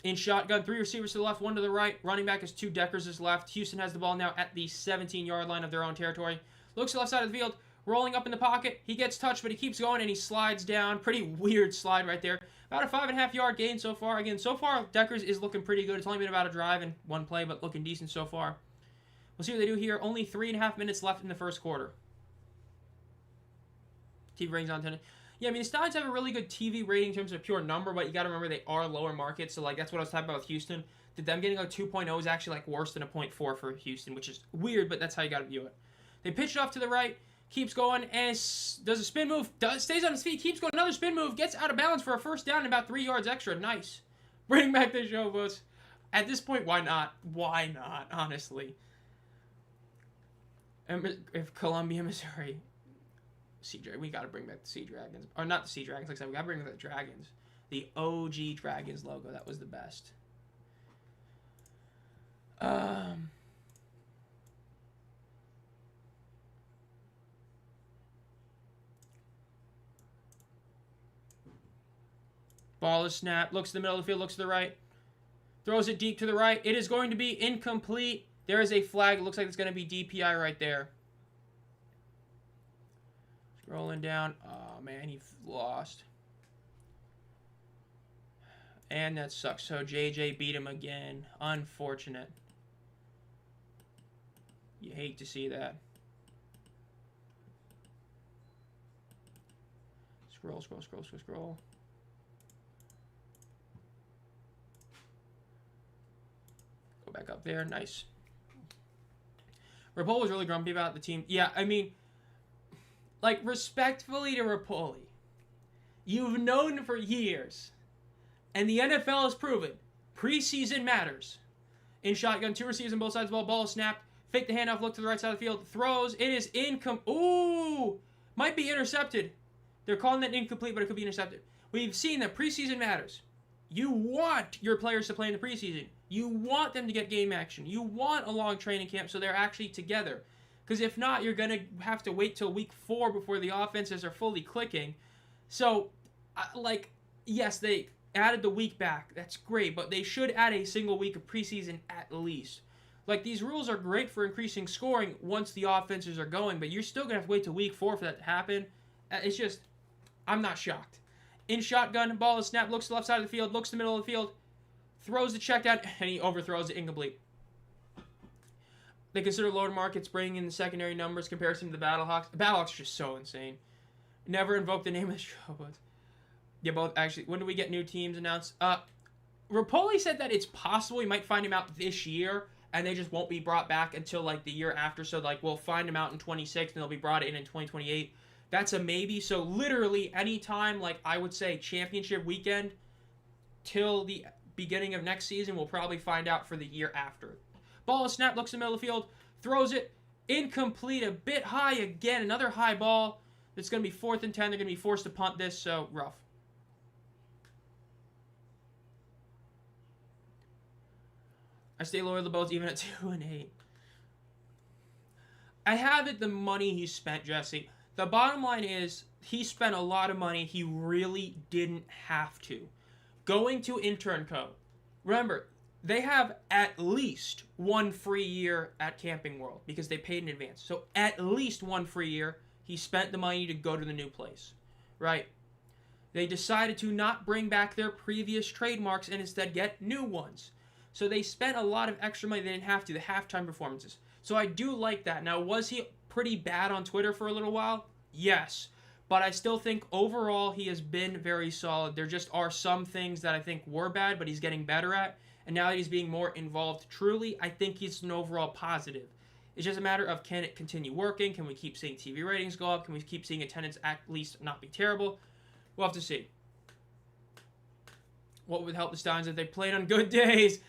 In shotgun, 3 receivers to the left, 1 to the right. Running back is 2 Deckers is left. Houston has the ball now at the 17-yard line of their own territory. Looks to the left side of the field. Rolling up in the pocket. He gets touched, but he keeps going, and he slides down. Pretty weird slide right there. About a 5.5-yard gain so far. Again, so far, Deckers is looking pretty good. It's only been about a drive and 1 play, but looking decent so far. We'll see what they do here. Only 3.5 minutes left in the first quarter. TV ratings on 10. Yeah, I mean, the Stallions have a really good TV rating in terms of pure number, but you got to remember they are lower markets, so, like, that's what I was talking about with Houston. That them getting a 2.0 is actually, like, worse than a 0.4 for Houston, which is weird, but that's how you got to view it. They pitch it off to the right. Keeps going and does a spin move. Stays on his feet. Keeps going. Another spin move. Gets out of balance for a first down and about 3 yards extra. Nice. Bring back the showboats. At this point, why not? Why not, honestly? If Columbia, Missouri... we got to bring back the Sea Dragons. Or not the Sea Dragons. Like I said, we got to bring back the Dragons. The OG Dragons logo. That was the best. Ball is snapped. Looks to the middle of the field. Looks to the right. Throws it deep to the right. It is going to be incomplete. There is a flag. It looks like it's going to be DPI right there. Scrolling down. Oh, man. He lost. And that sucks. So JJ beat him again. Unfortunate. You hate to see that. Scroll, scroll, scroll, scroll, scroll. Go back up there. Nice. Rapoli was really grumpy about the team. Yeah, I mean, like, respectfully to Rapoli, you've known for years, and the NFL has proven, preseason matters. In shotgun, 2 receivers on both sides of the ball. Ball is snapped. Fake the handoff. Look to the right side of the field. Throws. It is Ooh! Might be intercepted. They're calling that incomplete, but it could be intercepted. We've seen that preseason matters. You want your players to play in the preseason. You want them to get game action. You want a long training camp so they're actually together. Because if not, you're going to have to wait till week 4 before the offenses are fully clicking. So, yes, they added the week back. That's great, but they should add a single week of preseason at least. Like, these rules are great for increasing scoring once the offenses are going, but you're still going to have to wait till week 4 for that to happen. It's just, I'm not shocked. In shotgun, ball is snapped, looks to the left side of the field, looks to the middle of the field, throws the check down, and he overthrows it, incomplete. They consider lower markets bringing in the secondary numbers comparison to the Battlehawks. The Battlehawks are just so insane. Never invoke the name of the show, but... Yeah, both, actually, when do we get new teams announced? Rapoli said that it's possible we might find him out this year, and they just won't be brought back until, like, the year after. So, like, we'll find him out in 26, and they'll be brought in 2028. That's a maybe. So, literally, anytime, like, I would say championship weekend till the beginning of next season, we'll probably find out for the year after. Ball is snapped, looks in the middle of the field, throws it, incomplete, a bit high again. Another high ball. It's going to be 4th and 10. They're going to be forced to punt this, so rough. I stay loyal to the boats even at 2-8. I have it the money he spent, Jesse. The bottom line is he spent a lot of money he really didn't have to. Going to Intern Co. Remember, they have at least 1 free year at Camping World because they paid in advance. So at least 1 free year, he spent the money to go to the new place, right? They decided to not bring back their previous trademarks and instead get new ones. So they spent a lot of extra money they didn't have to, the halftime performances. So I do like that. Now, was he pretty bad on Twitter for a little while? Yes. But I still think overall he has been very solid. There just are some things that I think were bad, but he's getting better at. And now that he's being more involved truly, I think he's an overall positive. It's just a matter of, can it continue working? Can we keep seeing TV ratings go up? Can we keep seeing attendance at least not be terrible? We'll have to see. What would help the Stallions if they played on good days?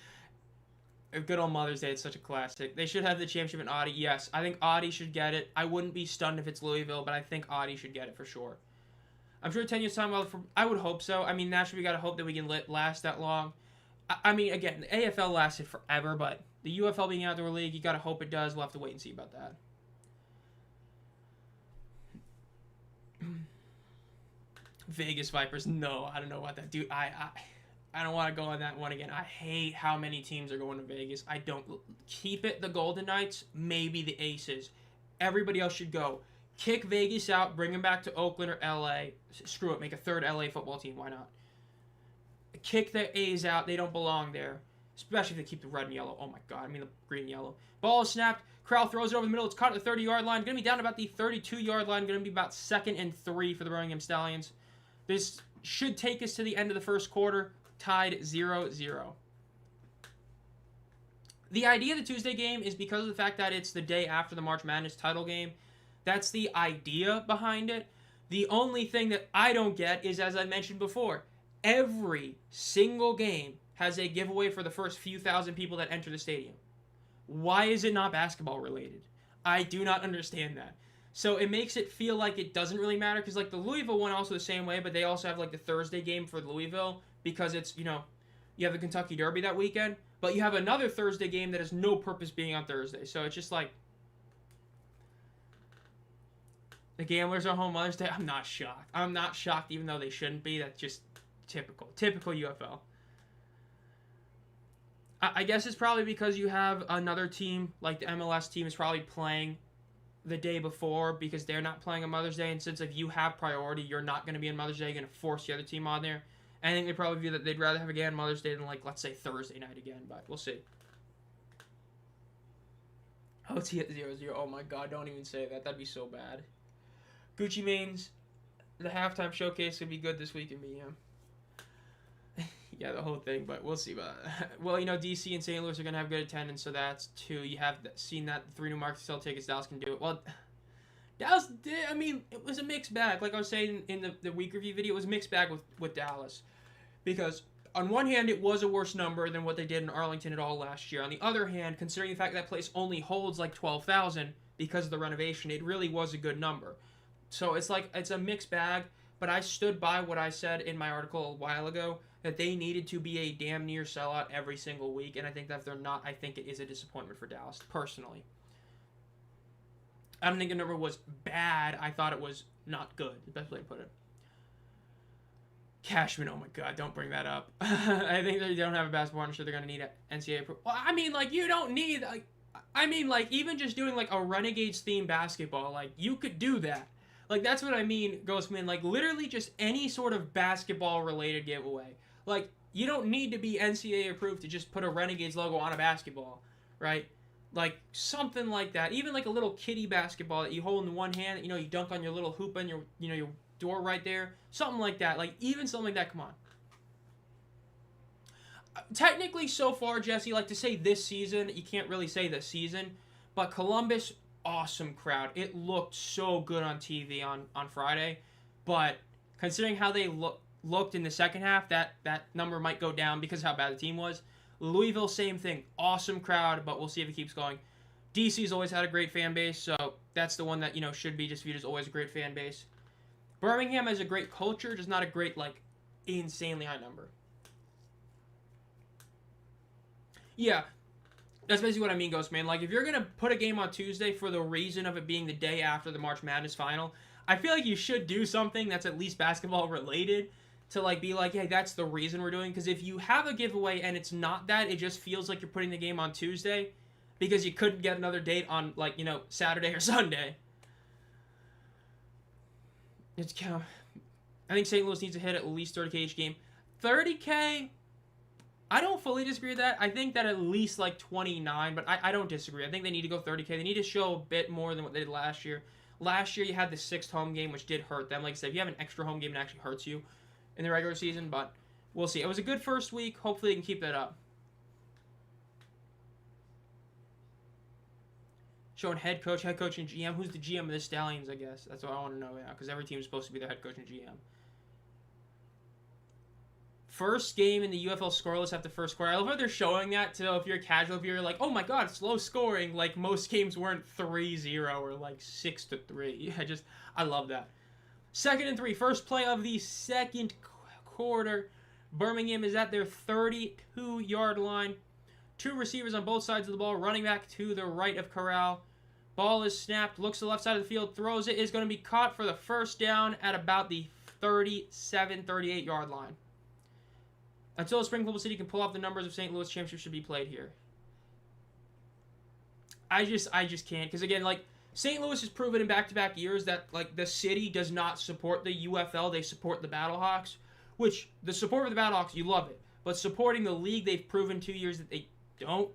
A good old Mother's Day, it's such a classic. They should have the championship in Audi. Yes, I think Audi should get it. I wouldn't be stunned if it's Louisville, but I think Audi should get it for sure. I'm sure 10 years time, I would hope so. I mean, naturally, we got to hope that we can last that long. I mean, again, the AFL lasted forever, but the UFL being out of the league, you got to hope it does. We'll have to wait and see about that. Vegas Vipers, no, I don't know about that. Dude, I don't want to go on that one again. I hate how many teams are going to Vegas. I don't. Keep it the Golden Knights, maybe the Aces. Everybody else should go. Kick Vegas out, bring them back to Oakland or LA. Screw it, make a 3rd LA football team. Why not? Kick the A's out. They don't belong there. Especially if they keep the red and yellow. Oh my god, I mean the green and yellow. Ball is snapped. Crowell throws it over the middle. It's caught at the 30-yard line. Going to be down about the 32-yard line. Going to be about 2nd and 3 for the Birmingham Stallions. This should take us to the end of the first quarter. Tied 0-0. The idea of the Tuesday game is because of the fact that it's the day after the March Madness title game. That's the idea behind it. The only thing that I don't get is, as I mentioned before, every single game has a giveaway for the first few thousand people that enter the stadium. Why is it not basketball related? I do not understand that. So it makes it feel like it doesn't really matter, because like the Louisville one also the same way, but they also have like the Thursday game for Louisville because it's, you have the Kentucky Derby that weekend, but you have another Thursday game that has no purpose being on Thursday. So it's just like, the Gamblers are home Mother's Day. I'm not shocked. I'm not shocked even though they shouldn't be. That's just typical UFL. I guess it's probably because you have another team, like the MLS team is probably playing the day before because they're not playing on Mother's Day, and since if you have priority, you're not going to be on Mother's Day, you're going to force the other team on there. I think they probably view that they'd rather have a game on Mother's Day than, like, let's say Thursday night again, but we'll see. OT at 0-0. Oh my god, don't even say that. That'd be so bad. Gucci Mane's, the halftime showcase would be good this week in BM. Yeah, the whole thing, but we'll see about that. Well, DC and St. Louis are going to have good attendance, so that's 2. You have seen that 3 new markets sell tickets. Dallas can do it. Well, Dallas did, it was a mixed bag. Like I was saying in the week review video, it was a mixed bag with Dallas. Because on one hand, it was a worse number than what they did in Arlington at all last year. On the other hand, considering the fact that place only holds like 12,000 because of the renovation, it really was a good number. So it's a mixed bag, but I stood by what I said in my article a while ago, that they needed to be a damn near sellout every single week, and I think that if they're not, I think it is a disappointment for Dallas, personally. I don't think the number was bad. I thought it was not good. The best way to put it. Cashman, oh my god, don't bring that up. I think they don't have a basketball. I'm sure they're going to need an NCAA approval. Well, you don't need, even just doing, a Renegades-themed basketball, you could do that. That's what I mean, Ghostman. Literally just any sort of basketball-related giveaway. You don't need to be NCAA approved to just put a Renegades logo on a basketball, right? Something like that. Even a little kiddie basketball that you hold in one hand, you dunk on your little hoop on your door right there. Something like that. Even something like that, come on. Technically, so far, Jesse, to say this season, you can't really say this season, but Columbus, awesome crowd. It looked so good on TV on Friday, but considering how they looked in the second half, that number might go down because of how bad the team was. Louisville, same thing. Awesome crowd, but we'll see if it keeps going. DC's always had a great fan base, so that's the one that, should be just viewed as always a great fan base. Birmingham has a great culture, just not a great, insanely high number. Yeah, that's basically what I mean, Ghostman. If you're going to put a game on Tuesday for the reason of it being the day after the March Madness final, I feel like you should do something that's at least basketball related to, be hey, that's the reason we're doing. Because if you have a giveaway and it's not that, it just feels like you're putting the game on Tuesday because you couldn't get another date on, Saturday or Sunday. I think St. Louis needs to hit at least 30K each game. 30K, I don't fully disagree with that. I think that at least 29, but I don't disagree. I think they need to go 30K. They need to show a bit more than what they did last year. Last year you had the 6th home game, which did hurt them. Like I said, if you have an extra home game, it actually hurts you in the regular season, but we'll see. It was a good first week. Hopefully they can keep that up. Showing head coach, and GM. Who's the GM of the Stallions, I guess? That's what I want to know now, because every team is supposed to be their head coach and GM. First game in the UFL scoreless after first quarter. I love how they're showing that, so if you're casual viewer, oh my god, it's low scoring. Most games weren't 3-0 or 6-3. I love that. 2nd and 3. First play of the second quarter. Birmingham is at their 32-yard line. 2 receivers on both sides of the ball, running back to the right of Corral. Ball is snapped, looks to the left side of the field, throws it, is going to be caught for the first down at about the 37-38 yard line. Until Springfield City can pull off the numbers of St. Louis, championship should be played here. I just can't, because again, St. Louis has proven in back-to-back years that, the city does not support the UFL, they support the Battlehawks, which, the support for the Battlehawks, you love it, but supporting the league, they've proven 2 years that they don't,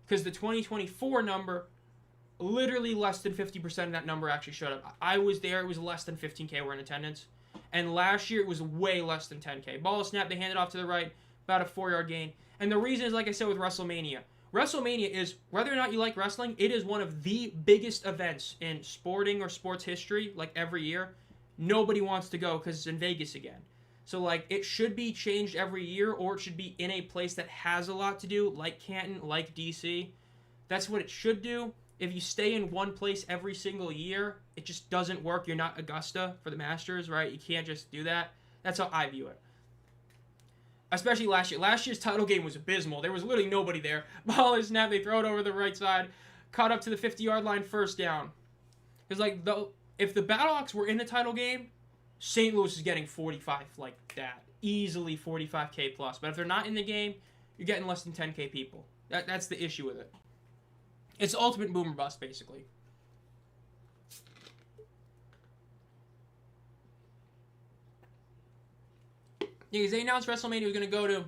because the 2024 number, literally less than 50% of that number actually showed up. I was there, it was less than 15K were in attendance, and last year it was way less than 10K. Ball is snapped, they hand it off to the right, about a 4-yard gain, and the reason is, like I said with WrestleMania WrestleMania is, whether or not you like wrestling, it is one of the biggest events in sporting or sports history, like every year. Nobody wants to go because it's in Vegas again. So, like, it should be changed every year, or it should be in a place that has a lot to do, like Canton, like DC. That's what it should do. If you stay in one place every single year, it just doesn't work. You're not Augusta for the Masters, right? You can't just do that. That's how I view it. Especially last year. Last year's title game was abysmal. There was literally nobody there. Ball is snapped. They throw it over the right side. Caught up to the 50-yard line, first down. Because, like, if the Battlehawks were in the title game, St. Louis is getting 45 like that. Easily 45K plus. But if they're not in the game, you're getting less than 10K people. That's the issue with it. It's ultimate boom or bust, basically. Yeah, because they announced WrestleMania was going to go to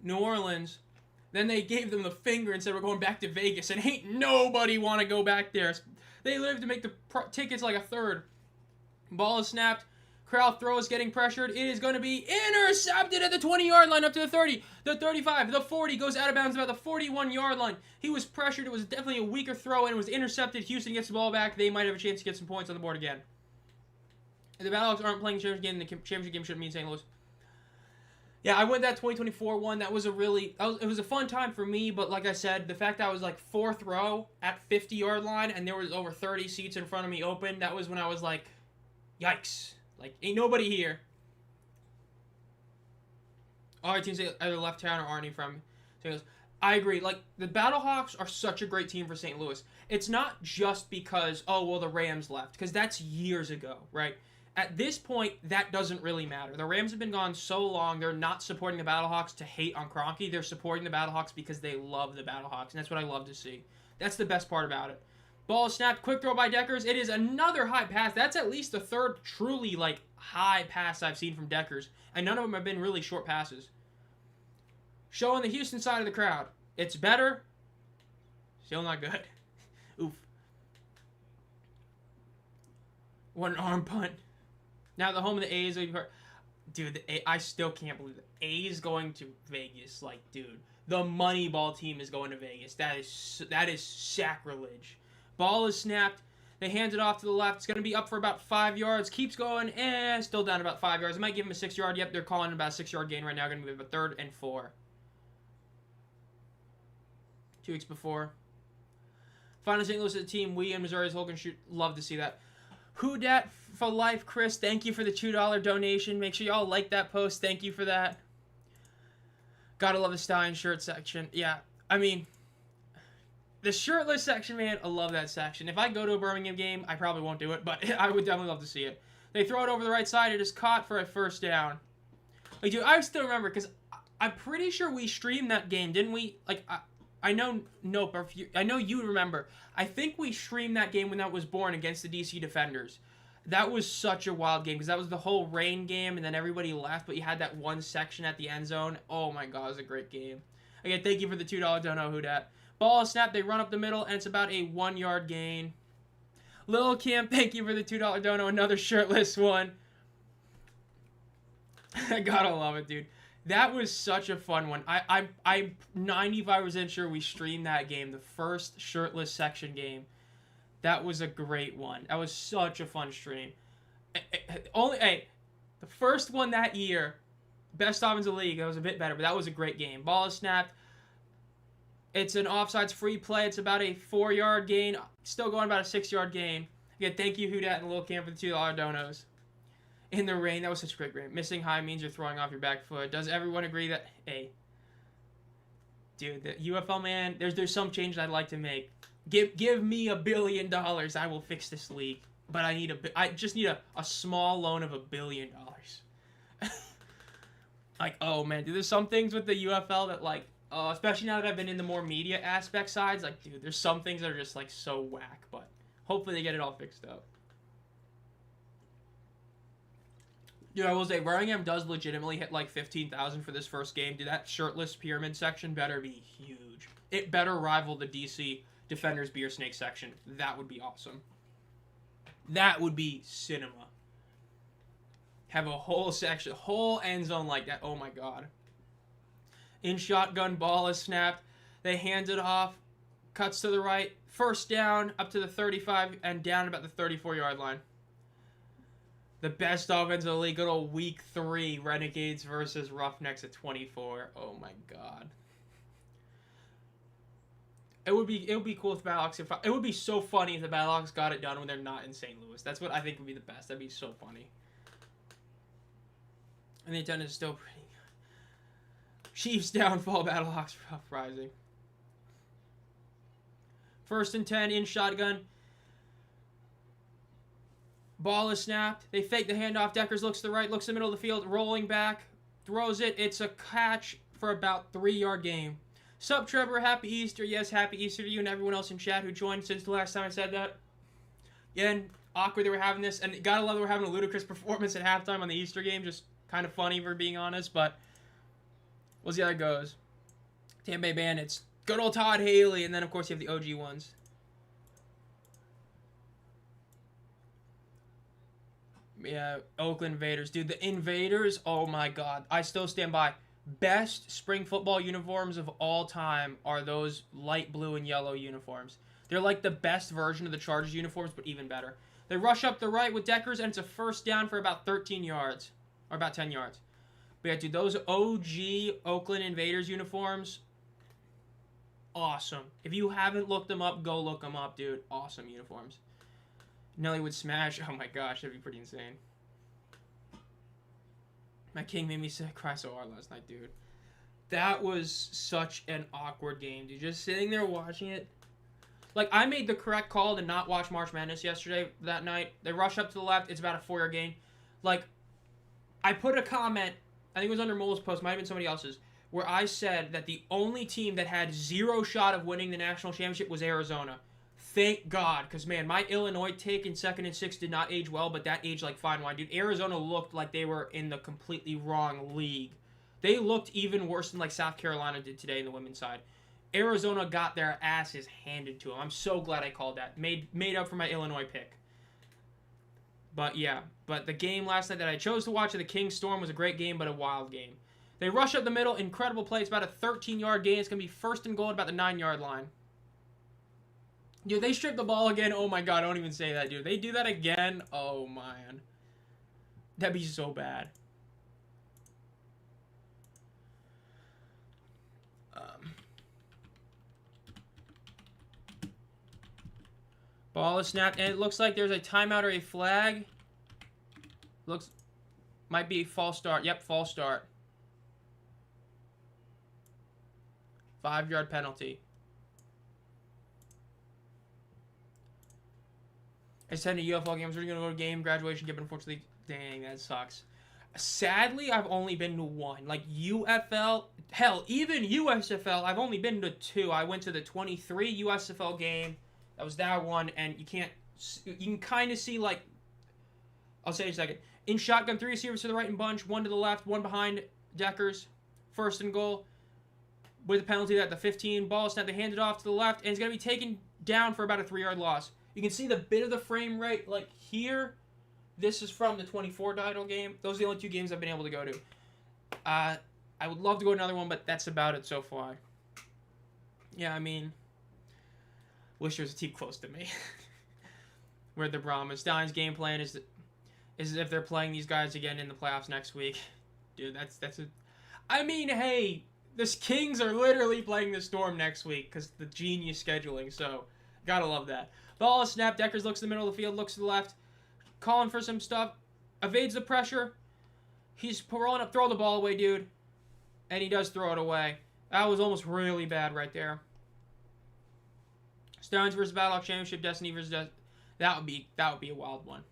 New Orleans. Then they gave them the finger and said, we're going back to Vegas. And ain't nobody want to go back there. They live to make the tickets like a third. Ball is snapped. Crowd throws, getting pressured. It is going to be intercepted at the 20-yard line, up to the 30, the 35, the 40, goes out of bounds about the 41-yard line. He was pressured. It was definitely a weaker throw, and it was intercepted. Houston gets the ball back. They might have a chance to get some points on the board again. If the Battlehawks aren't playing the championship game, the championship game shouldn't be in St. Louis. Yeah, I went that 2024 one. That was it was a fun time for me, but like I said, the fact that I was like fourth row at 50-yard line, and there was over 30 seats in front of me open, that was when I was like, yikes. Like, ain't nobody here. All right, teams either left town or aren't even from St. Louis. I agree. Like, the Battlehawks are such a great team for St. Louis. It's not just because, oh, well, the Rams left. Because that's years ago, right? At this point, that doesn't really matter. The Rams have been gone so long, they're not supporting the Battlehawks to hate on Kroenke. They're supporting the Battlehawks because they love the Battlehawks, and that's what I love to see. That's the best part about it. Ball is snapped. Quick throw by Deckers. It is another high pass. That's at least the third truly, like, high pass I've seen from Deckers. And none of them have been really short passes. Showing the Houston side of the crowd. It's better. Still not good. Oof. What an arm punt. Now the home of the A's. Dude, I still can't believe it. A's going to Vegas. Like, dude. The Moneyball team is going to Vegas. That is sacrilege. Ball is snapped. They hand it off to the left. It's going to be up for about 5 yards. Keeps going. And still down about 5 yards. I might give him a 6 yard. Yep, they're calling about a 6 yard gain right now. Going to be about 3rd and 4. 2 weeks before. Final St. Louis is a team we in Missouri's Holcomb shoot. Love to see that. Who Dat for life, Chris. Thank you for the $2 donation. Make sure y'all like that post. Thank you for that. Gotta love the Stallion shirt section. Yeah, I mean, the shirtless section, man, I love that section. If I go to a Birmingham game, I probably won't do it, but I would definitely love to see it. They throw it over the right side. It is caught for a first down. Like, dude, I still remember, because I'm pretty sure we streamed that game, didn't we? Like, I know, nope, I know you remember. I think we streamed that game when that was born against the DC Defenders. That was such a wild game, because that was the whole rain game, and then everybody left, but you had that one section at the end zone. Oh my god, it was a great game. Again, thank you for the $2 dono, who dat. Ball is snapped, they run up the middle, and it's about a 1 yard gain. Lil Kim, thank you for the $2 dono, another shirtless one. I gotta love it, dude. That was such a fun one. I'm 95% sure we streamed that game, the first shirtless section game. That was a great one. That was such a fun stream. The first one that year, best offense in the league, that was a bit better, but that was a great game. Ball is snapped. It's an offsides free play. It's about a 4 yard gain. Still going about a 6 yard gain. Again, thank you, Houdat and Lil Cam, for the $2 donos. In the rain, that was such a great game. Missing high means you're throwing off your back foot. Does everyone agree that, hey, dude, the UFL, man, there's some changes I'd like to make. Give me $1 billion, I will fix this league. But I just need a small loan of $1 billion. Like, oh man, dude, there's some things with the UFL that, like, especially now that I've been in the more media aspect sides, like, dude, there's some things that are just, like, so whack, but hopefully they get it all fixed up. Dude, I will say, Birmingham does legitimately hit, like, 15,000 for this first game. Dude, that shirtless pyramid section better be huge. It better rival the DC Defenders Beer Snake section. That would be awesome. That would be cinema. Have a whole section, whole end zone like that. Oh, my God. In shotgun, ball is snapped. They hand it off. Cuts to the right. First down up to the 35 and down about the 34-yard line. The best offense in the league. Good old week 3 Renegades versus Roughnecks at 24. Oh my god. It would be cool if Battlehawks. It would be so funny if the Battlehawks got it done when they're not in St. Louis. That's what I think would be the best. That'd be so funny. And the attendance is still pretty good. Chiefs downfall. Battlehawks uprising. 1st and 10 in shotgun. Ball is snapped. They fake the handoff. Deckers looks to the right, looks to the middle of the field, rolling back, throws it. It's a catch for about 3-yard gain. Sup, Trevor? Happy Easter. Yes, happy Easter to you and everyone else in chat who joined since the last time I said that. Again, awkward that we're having this, and gotta love that we're having a ludicrous performance at halftime on the Easter game. Just kind of funny, for being honest, but we'll see how it goes. Tampa Bay Bandits. Good old Todd Haley, and then, of course, you have the OG ones. Yeah, Oakland Invaders. Dude, the Invaders, oh my god. I still stand by. Best spring football uniforms of all time are those light blue and yellow uniforms. They're like the best version of the Chargers uniforms, but even better. They rush up the right with Deckers, and it's a first down for about 13 yards. Or about 10 yards. But yeah, dude, those OG Oakland Invaders uniforms, awesome. If you haven't looked them up, go look them up, dude. Awesome uniforms. Nelly would smash. Oh my gosh, that'd be pretty insane. My king made me cry so hard last night, dude. That was such an awkward game, dude. Just sitting there watching it. Like, I made the correct call to not watch March Madness yesterday, that night. They rush up to the left. It's about a 4-yard gain. Like, I put a comment, I think it was under Mole's post, might have been somebody else's, where I said that the only team that had 0 shot of winning the national championship was Arizona. Thank God, because, man, my Illinois take in 2nd and 6 did not age well, but that aged like fine wine. Dude, Arizona looked like they were in the completely wrong league. They looked even worse than like South Carolina did today in the women's side. Arizona got their asses handed to them. I'm so glad I called that. Made up for my Illinois pick. But, yeah. But the game last night that I chose to watch, the King Storm, was a great game, but a wild game. They rush up the middle. Incredible play. It's about a 13-yard gain. It's going to be 1st and goal at about the 9-yard line. Dude, they strip the ball again. Oh, my God. Don't even say that, dude. They do that again. Oh, man. That'd be so bad. Ball is snapped, and it looks like there's a timeout or a flag. Might be a false start. Yep, false start. 5-yard penalty. I said in a UFL game, I was going to go to a game, graduation gift, unfortunately. Dang, that sucks. Sadly, I've only been to 1. Like, UFL, hell, even USFL, I've only been to 2. I went to the 23 USFL game. That was that one, and you can kind of see, like, I'll say in a second. In shotgun, 3 receivers to the right and bunch, 1 to the left, 1 behind Deckers. 1st and goal with a penalty at the 15. Ball snap, they hand it off to the left, and it's going to be taken down for about a 3-yard loss. You can see the bit of the frame right, like, here. This is from the 24 title game. Those are the only 2 games I've been able to go to. I would love to go to another one, but that's about it so far. Yeah, I mean, wish there was a team close to me. Where the Brahmas. Stallions' game plan is as if they're playing these guys again in the playoffs next week. Dude, that's a... I mean, hey, the Kings are literally playing the Storm next week because the genius scheduling, so gotta love that. Ball is snapped. Deckers looks to the middle of the field, looks to the left, calling for some stuff, evades the pressure. He's rolling up, throw the ball away, dude. And he does throw it away. That was almost really bad right there. Stallions versus Battlehawk Championship, Destiny versus that would be a wild one.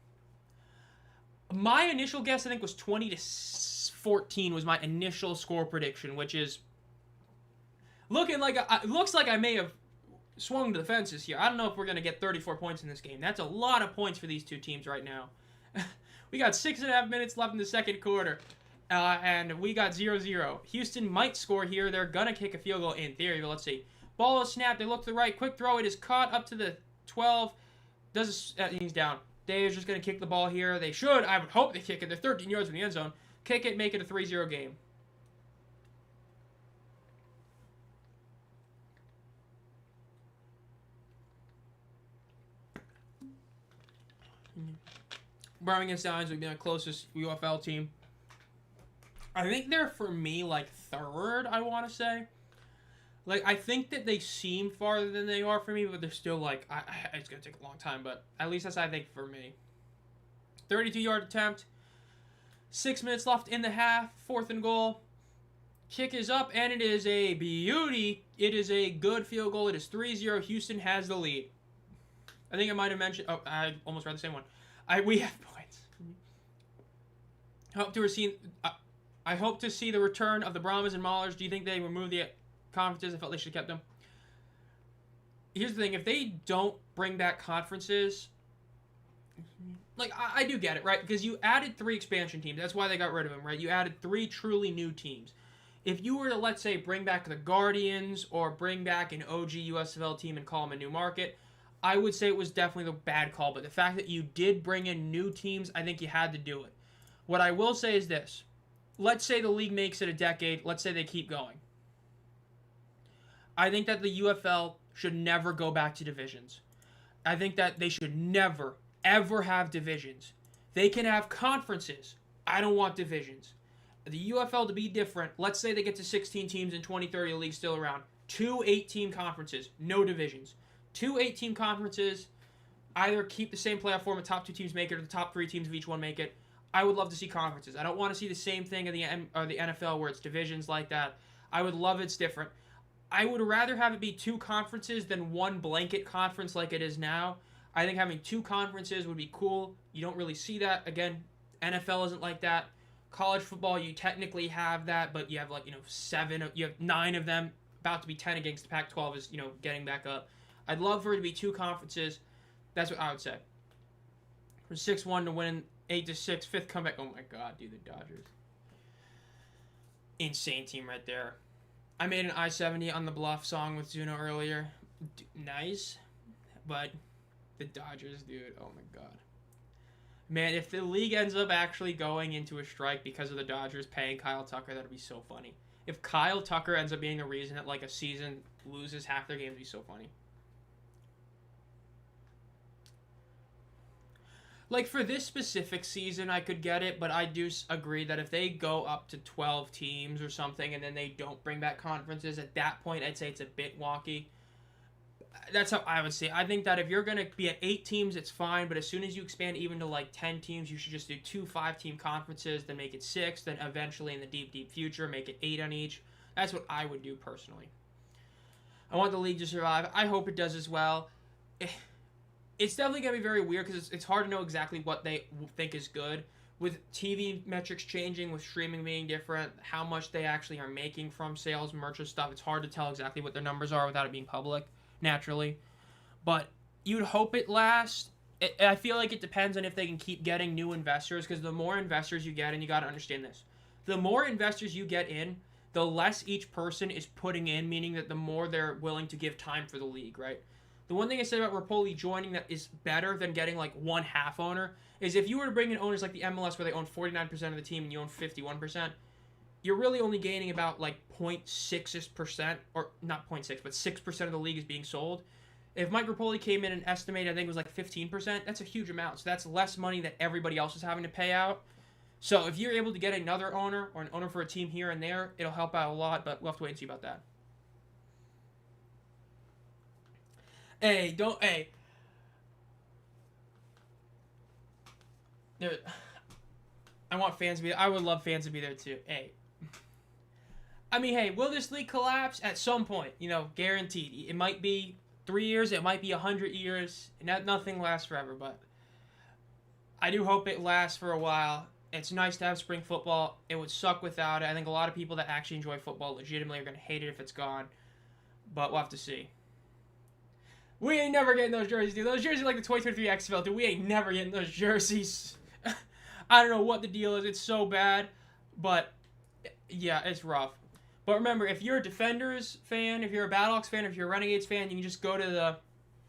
My initial guess, I think, was 20-14 was my initial score prediction, which is looks like I may have swung to the fences here. I don't know if we're going to get 34 points in this game. That's a lot of points for these 2 teams right now. We got 6.5 minutes left in the second quarter, and we got 0-0. Houston might score here. They're going to kick a field goal in theory, but let's see. Ball is snapped. They look to the right. Quick throw. It is caught up to the 12. He's down. Dave's just going to kick the ball here. They should. I would hope they kick it. They're 13 yards from the end zone. Kick it, make it a 3-0 game. Birmingham Stallions would be my closest UFL team. I think they're, for me, like, third, I want to say. Like, I think that they seem farther than they are for me, but they're still, like, it's going to take a long time, but at least that's, I think, for me. 32-yard attempt. 6 minutes left in the half. 4th and goal. Kick is up, and it is a beauty. It is a good field goal. It is 3-0. Houston has the lead. I think I might have mentioned... Oh, I almost read the same one. We have points. I hope to see the return of the Brahmas and Maulers. Do you think they removed the conferences? I felt they should have kept them. Here's the thing. If they don't bring back conferences... Like, I do get it, right? Because you added 3 expansion teams. That's why they got rid of them, right? You added 3 truly new teams. If you were to, let's say, bring back the Guardians or bring back an OG USFL team and call them a new market, I would say it was definitely the bad call. But the fact that you did bring in new teams, I think you had to do it. What I will say is this. Let's say the league makes it a decade. Let's say they keep going. I think that the UFL should never go back to divisions. I think that they should never, ever have divisions. They can have conferences. I don't want divisions. The UFL to be different, let's say they get to 16 teams in 2030, the league's still around. 2 8-team conferences, no divisions. 2 8-team conferences, either keep the same playoff format, top 2 teams make it, or the top 3 teams of each one make it. I would love to see conferences. I don't want to see the same thing in the NFL where it's divisions like that. I would love it's different. I would rather have it be 2 conferences than 1 blanket conference like it is now. I think having 2 conferences would be cool. You don't really see that. Again, NFL isn't like that. College football, you technically have that, but you have like, 9 of them, about to be 10 against the Pac-12 is, getting back up. I'd love for it to be 2 conferences. That's what I would say. From 6-1 to win 8-6, 5th comeback. Oh my God, dude, the Dodgers. Insane team right there. I made an I-70 on the Bluff song with Zuno earlier. Nice, but the Dodgers, dude, oh my God. Man, if the league ends up actually going into a strike because of the Dodgers paying Kyle Tucker, that'd be so funny. If Kyle Tucker ends up being the reason that, like, a season loses half their games, it'd be so funny. Like, for this specific season, I could get it, but I do agree that if they go up to 12 teams or something and then they don't bring back conferences, at that point, I'd say it's a bit wonky. That's how I would say. I think that if you're going to be at 8 teams, it's fine, but as soon as you expand even to, like, 10 teams, you should just do 2 5-team conferences, then make it 6, then eventually in the deep, deep future, make it 8 on each. That's what I would do personally. I want the league to survive. I hope it does as well. It's definitely going to be very weird because it's hard to know exactly what they think is good. With TV metrics changing, with streaming being different, how much they actually are making from sales, merch, and stuff, it's hard to tell exactly what their numbers are without it being public, naturally. But you'd hope it lasts. I feel like it depends on if they can keep getting new investors, because the more investors you get, and you got to understand this, the more investors you get in, the less each person is putting in, meaning that the more they're willing to give time for the league, right? The one thing I said about Rapoli joining that is better than getting, like, 1/2 owner is if you were to bring in owners like the MLS where they own 49% of the team and you own 51%, you're really only gaining about, like, 0.6%, or not 0.6, but 6% of the league is being sold. If Mike Rapoli came in and estimated, I think it was like 15%, that's a huge amount. So that's less money that everybody else is having to pay out. So if you're able to get another owner or an owner for a team here and there, it'll help out a lot, but we'll have to wait and see about that. Hey. Dude, I want fans to be there. I would love fans to be there too. Hey. I mean, hey, will this league collapse? At some point, guaranteed. It might be 3 years, it might be 100 years. Nothing lasts forever, but I do hope it lasts for a while. It's nice to have spring football. It would suck without it. I think a lot of people that actually enjoy football legitimately are going to hate it if it's gone, but we'll have to see. We ain't never getting those jerseys, dude. Those jerseys are like the 2023 XFL, dude. We ain't never getting those jerseys. I don't know what the deal is. It's so bad. But, yeah, it's rough. But remember, if you're a Defenders fan, if you're a Battlehawks fan, if you're a Renegades fan, you can just go to the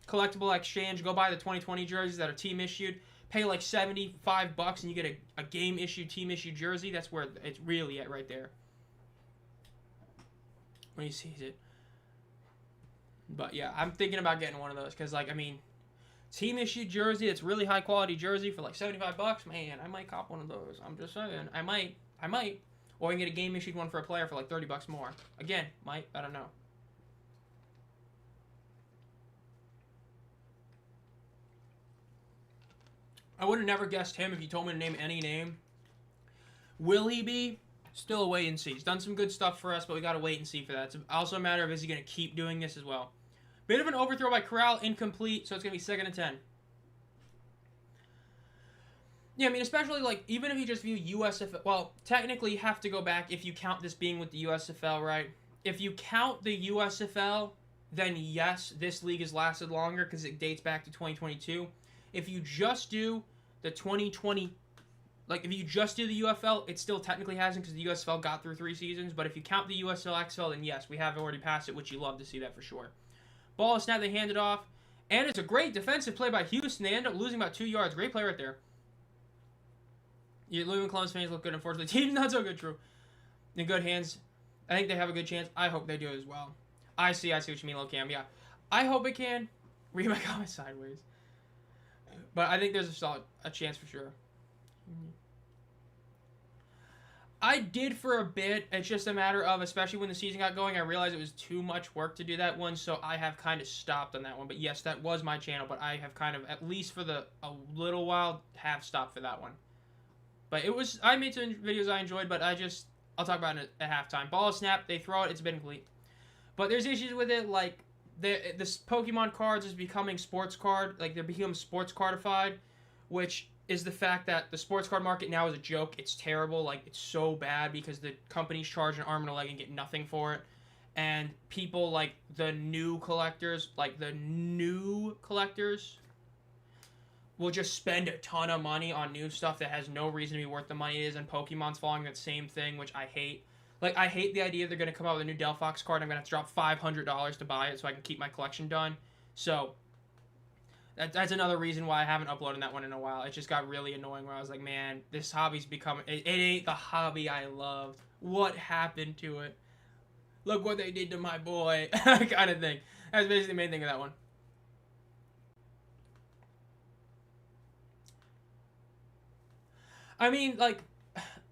collectible exchange, go buy the 2020 jerseys that are team-issued, pay like $75, and you get a game-issued, team-issued jersey. That's where it's really at right there. When you see it. But, yeah, I'm thinking about getting one of those because, like, I mean, team issued jersey, it's really high quality jersey for like $75, man, I might cop one of those. I'm just saying. I might. Or I can get a game issued one for a player for like $30 more. Again, might, I don't know. I would have never guessed him if you told me to name any name. Will he be? Still a wait and see. He's done some good stuff for us, but we got to wait and see for that. It's also a matter of is he going to keep doing this as well. Bit of an overthrow by Corral, incomplete, so it's going to be 2nd and 10. Yeah, I mean, especially, like, even if you just view USFL... Well, technically, you have to go back if you count this being with the USFL, right? If you count the USFL, then yes, this league has lasted longer because it dates back to 2022. If you just do the 2020... Like, if you just do the UFL, it still technically hasn't because the USFL got through 3 seasons. But if you count the USL XFL, then yes, we have already passed it, which you love to see that for sure. Ball is snapped, they hand it off. And it's a great defensive play by Houston. They end up losing about 2 yards. Great play right there. New England Columbus fans look good, unfortunately. Team's not so good, true. In good hands. I think they have a good chance. I hope they do as well. I see what you mean, Lil Cam. Yeah. I hope it can. Read my comments sideways. But I think there's a chance for sure. I did for a bit. It's just a matter of, especially when the season got going, I realized it was too much work to do that one, so I have kind of stopped on that one. But yes, that was my channel, but I have kind of, at least for a little while, have stopped for that one. But it was, I made some videos I enjoyed, but I'll talk about it at halftime. Ball is snapped, they throw it, it's been complete. But there's issues with it, like, this Pokemon cards is becoming sports card, like, they're becoming sports cardified, which is the fact that the sports card market now is a joke. It's terrible. Like, it's so bad because the companies charge an arm and a leg and get nothing for it. And people, like, the new collectors, will just spend a ton of money on new stuff that has no reason to be worth the money it is. And Pokemon's following that same thing, which I hate. Like, I hate the idea they're going to come out with a new Delphox card. I'm going to have to drop $500 to buy it so I can keep my collection done. So that's another reason why I haven't uploaded that one in a while. It just got really annoying where I was like, man, this hobby's becoming... It ain't the hobby I loved. What happened to it? Look what they did to my boy. Kind of thing. That's basically the main thing of that one. I mean, like,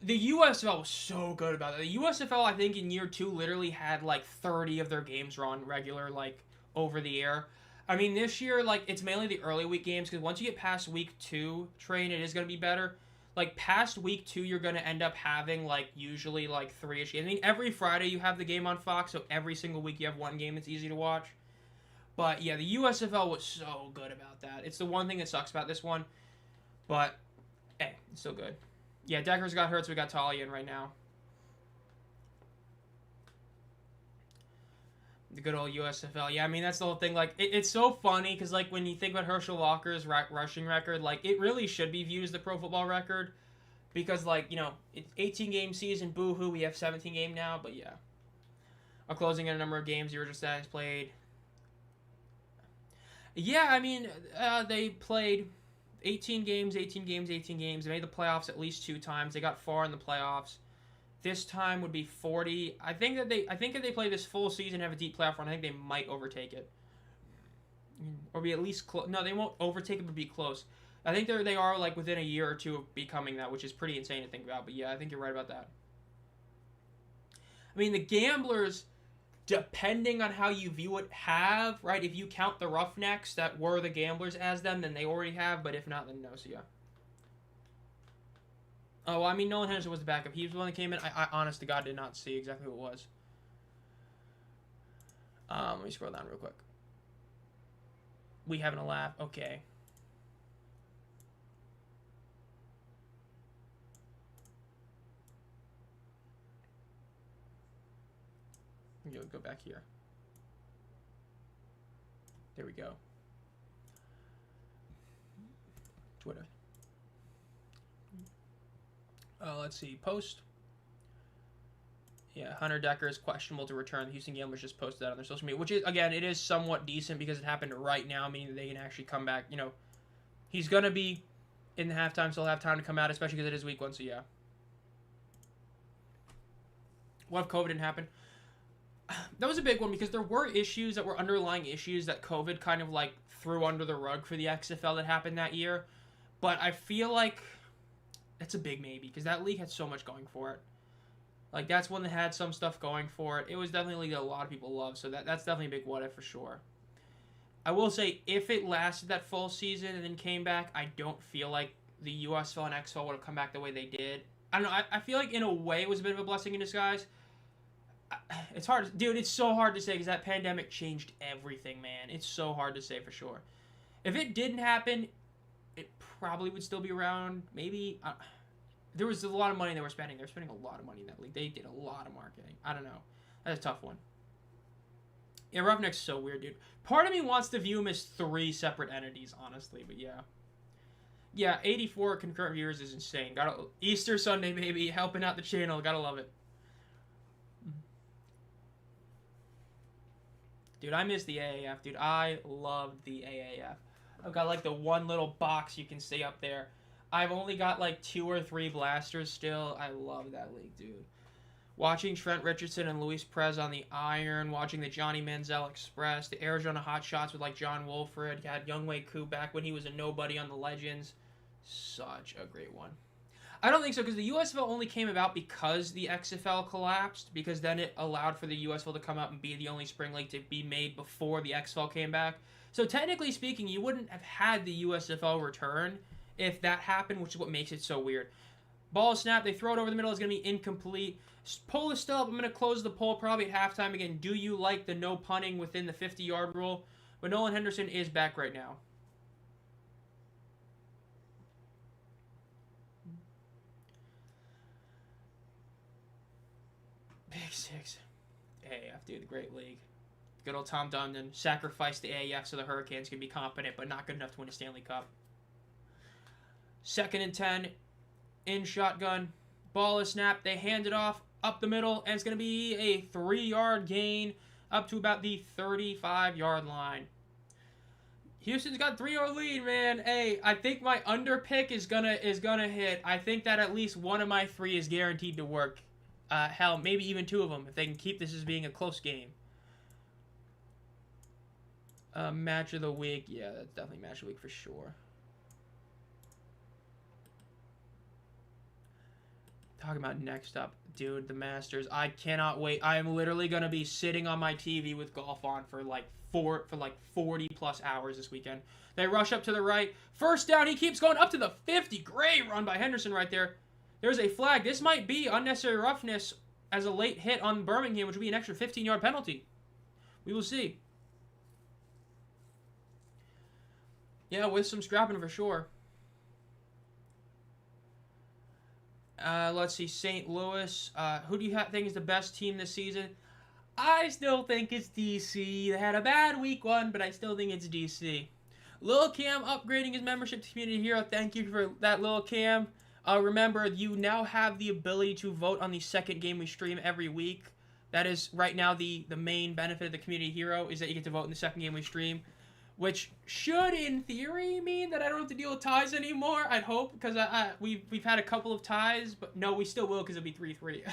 the USFL was so good about it. The USFL, I think, in year 2 literally had, like, 30 of their games run regular, like, over the air. I mean, this year, like, it's mainly the early week games, because once you get past week 2, train, it is going to be better. Like, past week 2, you're going to end up having, like, usually, like, 3-ish. I mean, every Friday you have the game on Fox, so every single week you have one game that's easy to watch. But, yeah, the USFL was so good about that. It's the one thing that sucks about this one. But, hey, it's still good. Yeah, Decker's got hurt, so we got Talia in right now. The good old USFL. Yeah, I mean, that's the whole thing. Like, it's so funny because, like, when you think about Herschel Walker's rushing record, like, it really should be viewed as the pro football record because, like, you know, it's 18-game season, boo-hoo, we have 17 game now, but yeah. A closing in a number of games you were just has played. Yeah, I mean, they played 18 games. They made the playoffs at least 2 times. They got far in the playoffs. This time would be 40. I think if they play this full season and have a deep playoff run, I think they might overtake it. Or be at least close. No, they won't overtake it, but be close. I think they are, like, within a year or 2 of becoming that, which is pretty insane to think about. But, yeah, I think you're right about that. I mean, the Gamblers, depending on how you view it, have, right? If you count the Roughnecks that were the Gamblers as them, then they already have. But if not, then no. So, yeah. Oh, well, I mean, Nolan Henderson was the backup. He was the one that came in. I honest to God, did not see exactly who it was. Let me scroll down real quick. We having a laugh. Okay. You'll go back here. There we go. Twitter. Let's see. Post. Yeah, Hunter Decker is questionable to return. The Houston Gamblers just posted that on their social media, which is, again, it is somewhat decent because it happened right now, meaning that they can actually come back. You know, he's going to be in the halftime, so he'll have time to come out, especially because it is week 1, so yeah. What if COVID didn't happen? that was a big one because there were issues that were underlying issues that COVID kind of like threw under the rug for the XFL that happened that year. But I feel like it's a big maybe because that league had so much going for it. Like, that's one that had some stuff going for it. It was definitely a league that a lot of people love, so that's definitely a big what if for sure. I will say, if it lasted that full season and then came back, I don't feel like the USFL and XFL would have come back the way they did. I don't know, I feel like in a way it was a bit of a blessing in disguise. It's hard, dude, it's so hard to say because that pandemic changed everything, man. It's so hard to say for sure. If it didn't happen, it probably would still be around, maybe... there was a lot of money they were spending. They were spending a lot of money in that league. They did a lot of marketing. I don't know. That's a tough one. Yeah, Roughneck's so weird, dude. Part of me wants to view them as 3 separate entities, honestly, but yeah. Yeah, 84 concurrent viewers is insane. Easter Sunday, baby, helping out the channel. Gotta love it. Dude, I miss the AAF, dude. I loved the AAF. I've got, like, the one little box you can see up there. I've only got, like, 2 or 3 blasters still. I love that league, dude. Watching Trent Richardson and Luis Perez on the Iron, watching the Johnny Manziel Express, the Arizona Hot Shots with, like, John Wolford. You had Youngwei Koo back when he was a nobody on the Legends. Such a great one. I don't think so, because the USFL only came about because the XFL collapsed, because then it allowed for the USFL to come out and be the only spring league to be made before the XFL came back. So technically speaking, you wouldn't have had the USFL return if that happened, which is what makes it so weird. Ball snap, they throw it over the middle, it's going to be incomplete. Poll is still up. I'm going to close the poll probably at halftime again. Do you like the no punting within the 50-yard rule? But Nolan Henderson is back right now. Big Six. AAF, dude, great league. Good old Tom Dundon sacrificed the AAF so the Hurricanes can be competent, but not good enough to win a Stanley Cup. 2nd and 10, in shotgun, ball is snapped, they hand it off up the middle, and it's going to be a 3-yard gain up to about the 35-yard line. Houston's got 3-yard lead, man. Hey, I think my under pick is gonna hit. I think that at least one of my 3 is guaranteed to work. Hell, maybe even 2 of them if they can keep this as being a close game. Match of the week, yeah, that's definitely match of the week for sure. Talking about next up, dude, the Masters. I cannot wait. I am literally going to be sitting on my TV with golf on for like 40 plus hours this weekend. They rush up to the right. First down, he keeps going up to the 50. Great run by Henderson right there. There's a flag. This might be unnecessary roughness as a late hit on Birmingham, which would be an extra 15-yard penalty. We will see. Yeah, with some scrapping for sure. Let's see, St. Louis. Who do you think is the best team this season? I still think it's DC. They had a bad week 1, but I still think it's DC. Lil Cam upgrading his membership to Community Hero. Thank you for that, Lil Cam. Remember, you now have the ability to vote on the second game we stream every week. That is, right now, the main benefit of the Community Hero is that you get to vote in the second game we stream. Which should, in theory, mean that I don't have to deal with ties anymore. I'd hope, because we've had a couple of ties, but no, we still will, because it'll be 3-3.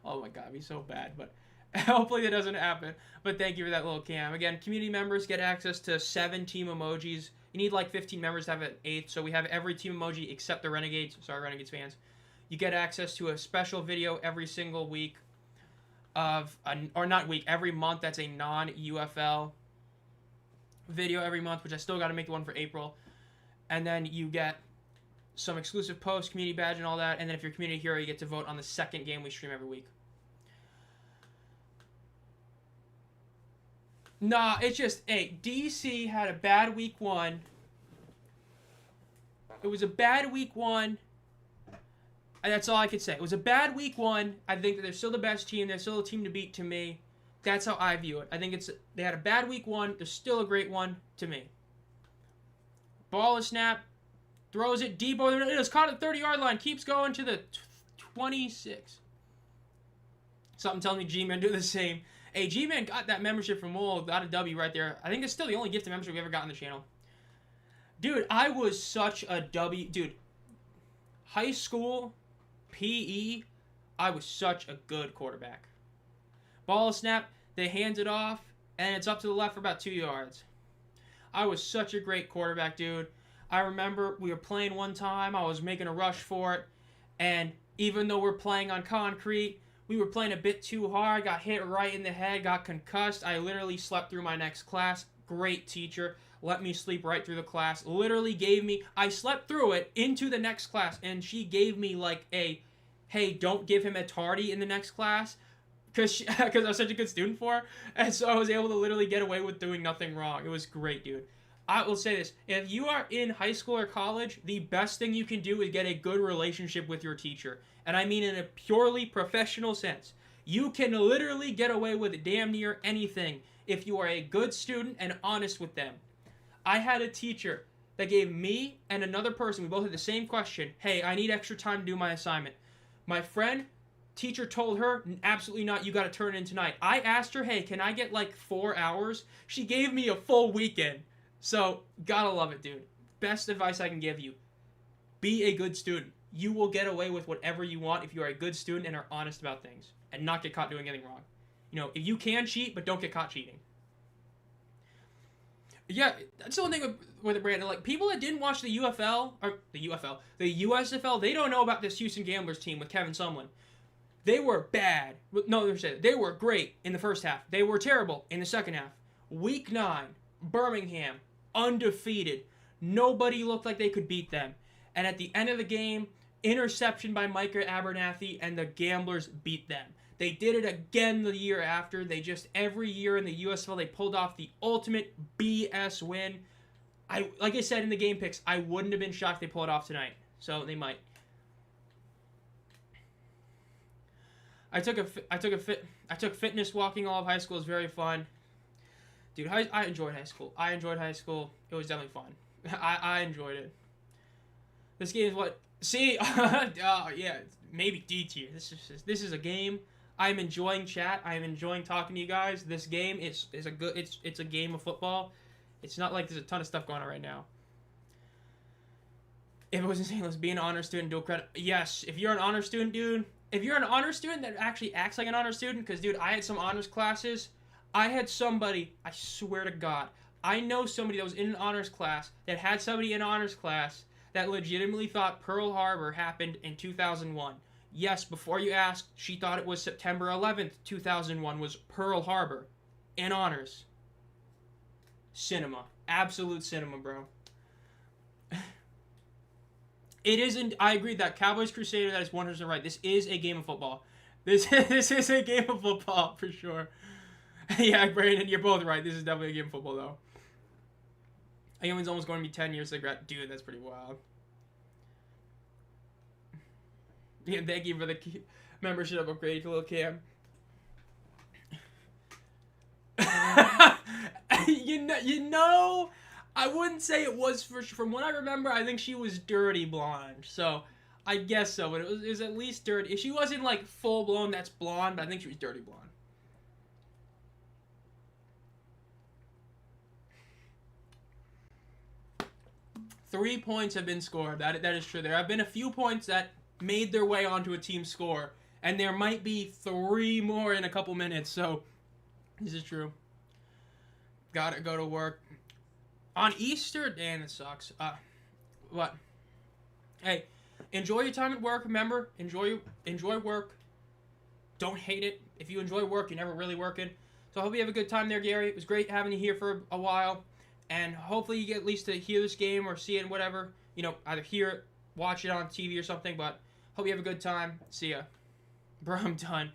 Oh my god, it'd be so bad, but hopefully that doesn't happen. But thank you for that little Cam. Again, community members get access to 7 team emojis. You need like 15 members to have an 8th, so we have every team emoji except the Renegades. Sorry, Renegades fans. You get access to a special video every single week every month. That's a non-UFL video every month, which I still got to make the one for April. And then you get some exclusive posts, community badge, and all that. And then if you're a community hero, you get to vote on the second game we stream every week. Nah, it's just, hey, DC had a bad week 1. It was a bad week 1. And that's all I could say. It was a bad week 1. I think that they're still the best team. They're still a team to beat to me. That's how I view it. I think they had a bad week 1. They're still a great one to me. Ball is snap. Throws it deep over the middle. It is caught at the 30-yard line. Keeps going to the 26. Something tells me G-Man do the same. Hey, G-Man got that membership from Wool. Got a W right there. I think it's still the only gift of membership we ever got on the channel. Dude, I was such a W. Dude, high school, PE, I was such a good quarterback. Ball snap. They hand it off, and it's up to the left for about 2 yards. I was such a great quarterback, dude. I remember we were playing one time. I was making a rush for it, and even though we're playing on concrete, we were playing a bit too hard, got hit right in the head, got concussed. I literally slept through my next class. Great teacher. Let me sleep right through the class. Literally gave me, I slept through it into the next class, and she gave me like a, hey, don't give him a tardy in the next class, because I was such a good student for her, and so I was able to literally get away with doing nothing wrong. It was great, dude. I will say this, if you are in high school or college, the best thing you can do is get a good relationship with your teacher. And I mean in a purely professional sense. You can literally get away with damn near anything if you are a good student and honest with them. I had a teacher that gave me and another person, we both had the same question, hey, I need extra time to do my assignment. My friend, teacher told her, absolutely not, you got to turn it in tonight. I asked her, hey, can I get like 4 hours? She gave me a full weekend. So, gotta love it, dude. Best advice I can give you. Be a good student. You will get away with whatever you want if you are a good student and are honest about things. And not get caught doing anything wrong. You know, if you can cheat, but don't get caught cheating. Yeah, that's the one thing with Brandon. Like, people that didn't watch the UFL, or the USFL, they don't know about this Houston Gamblers team with Kevin Sumlin. They were bad. No, they were great in the first half. They were terrible in the second half. Week 9, Birmingham, undefeated. Nobody looked like they could beat them. And at the end of the game, interception by Micah Abernathy, and the Gamblers beat them. They did it again the year after. They just, every year in the USFL, they pulled off the ultimate BS win. Like I said in the game picks, I wouldn't have been shocked if they pull it off tonight. So they might. I took fitness walking all of high school. It was very fun. Dude, I enjoyed high school. It was definitely fun. I enjoyed it. This game is what... See? Yeah, maybe D tier. This is a game. I'm enjoying chat. I'm enjoying talking to you guys. This game is a good... It's a game of football. It's not like there's a ton of stuff going on right now. If it was insane, let's be an honor student, dual credit. Yes, if you're an honor student, dude. If you're an honor student that actually acts like an honor student, because, dude, I had some honors classes. I had somebody, I swear to God, I know somebody that was in an honors class that had somebody in honors class that legitimately thought Pearl Harbor happened in 2001. Yes, before you ask, she thought it was September 11th, 2001 was Pearl Harbor in honors. Cinema. Absolute cinema, bro. It isn't, I agree that Cowboys Crusader, that is 100% right. This is a game of football. This is a game of football, for sure. Yeah, Brandon, you're both right. This is definitely a game of football, though. Anyone's almost going to be 10 years to grad. Dude, that's pretty wild. Yeah, thank you for the membership upgrade to Lil Cam. you know, I wouldn't say it was from what I remember. I think she was dirty blonde, so I guess so. But it was at least dirty. If she wasn't like full blown, that's blonde. But I think she was dirty blonde. Three points have been scored. That is true. There have been a few points that made their way onto a team score, and there might be 3 more in a couple minutes. So this is true. Gotta go to work on Easter. Damn, it sucks. What? Hey, enjoy your time at work. Remember, enjoy work. Don't hate it. If you enjoy work, you're never really working. So I hope you have a good time there, Gary. It was great having you here for a while. And hopefully you get at least to hear this game or see it, whatever. You know, either hear it, watch it on TV or something. But hope you have a good time. See ya. Bro, I'm done.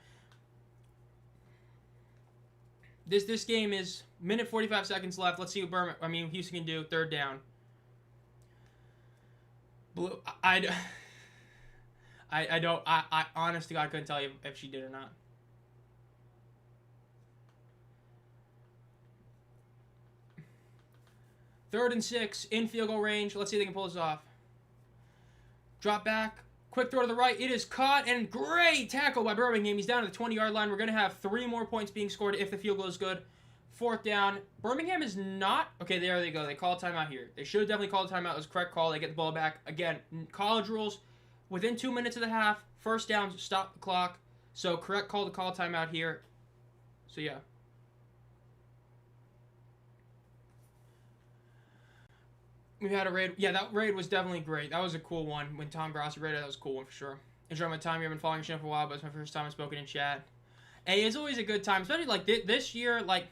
This game is minute 45 seconds left. Let's see what Houston can do. 3rd down. Blue. I honest to God couldn't tell you if she did or not. Third and 6, in field goal range. Let's see if they can pull this off. Drop back. Quick throw to the right. It is caught, and great tackle by Birmingham. He's down to the 20-yard line. We're going to have 3 more points being scored if the field goal is good. 4th down. Birmingham is not... Okay, there they go. They call a timeout here. They should have definitely called a timeout. It was a correct call. They get the ball back. Again, college rules. Within 2 minutes of the half, 1st down, stop the clock. So, correct call to call a timeout here. So, yeah. We had a raid. Yeah, that raid was definitely great. That was a cool one. When Tom Grossi raided, that was a cool one for sure. Enjoyed my time here. I've been following your channel for a while, but it's my first time I've spoken in chat. Hey, it's always a good time, especially like this year. Like,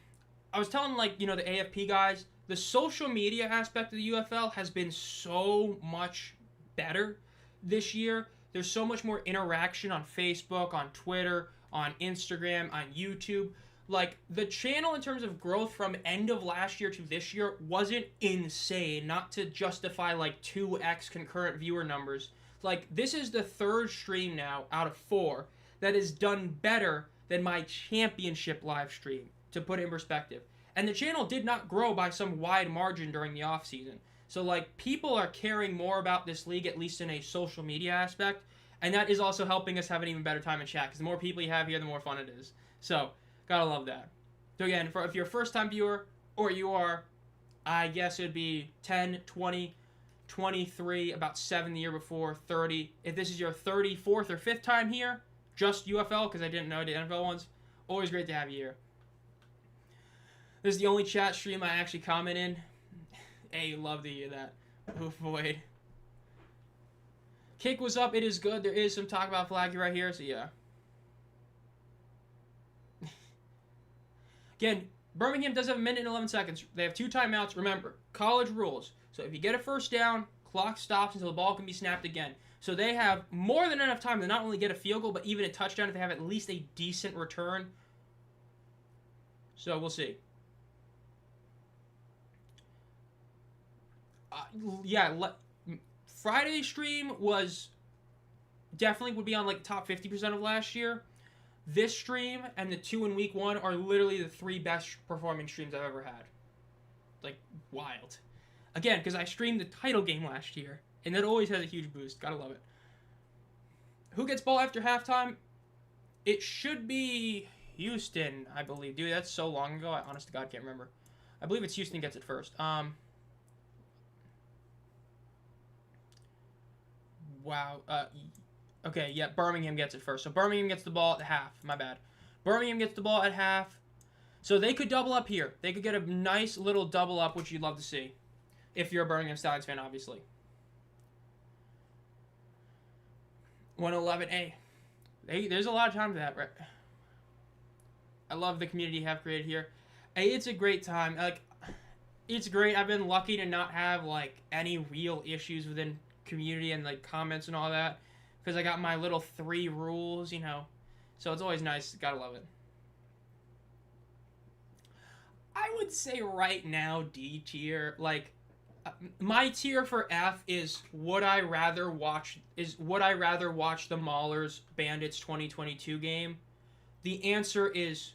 I was telling like the AFP guys, the social media aspect of the UFL has been so much better this year. There's so much more interaction on Facebook, on Twitter, on Instagram, on YouTube. Like, the channel in terms of growth from end of last year to this year wasn't insane. Not to justify, like, 2x concurrent viewer numbers. Like, this is the third stream now out of 4 that has done better than my championship live stream, to put it in perspective. And the channel did not grow by some wide margin during the offseason. So, like, people are caring more about this league, at least in a social media aspect. And that is also helping us have an even better time in chat. Because the more people you have here, the more fun it is. So, gotta love that. So again, if you're a first-time viewer, or you are, I guess it would be 10, 20, 23, about 7 the year before, 30. If this is your 34th or 5th time here, just UFL, because I didn't know the NFL ones, always great to have you here. This is the only chat stream I actually comment in. Hey, love to hear that. Oof, Void. Kick was up, it is good. There is some talk about Flaggy right here, so yeah. Again, Birmingham does have a minute and 11 seconds. They have 2 timeouts. Remember, college rules. So if you get a first down, clock stops until the ball can be snapped again. So they have more than enough time to not only get a field goal, but even a touchdown if they have at least a decent return. So we'll see. Friday stream was definitely would be on like top 50% of last year. This stream and the 2 in week 1 are literally the 3 best performing streams I've ever had. Like, wild. Again, because I streamed the title game last year, and that always has a huge boost. Gotta love it. Who gets ball after halftime? It should be Houston, I believe. Dude, that's so long ago. I honest to God can't remember. I believe it's Houston gets it first. Wow. Okay, yeah, Birmingham gets it first. So Birmingham gets the ball at half. My bad. Birmingham gets the ball at half. So they could double up here. They could get a nice little double up, which you'd love to see. If you're a Birmingham Stallions fan, obviously. 111A. There's a lot of time for that, right? I love the community you have created here. Hey, it's a great time. Like, it's great. I've been lucky to not have, like, any real issues within community and, like, comments and all that. Because I got my little 3 rules, So it's always nice. Gotta love it. I would say right now, D tier. Like, my tier for F is would I rather watch the Maulers Bandits 2022 game? The answer is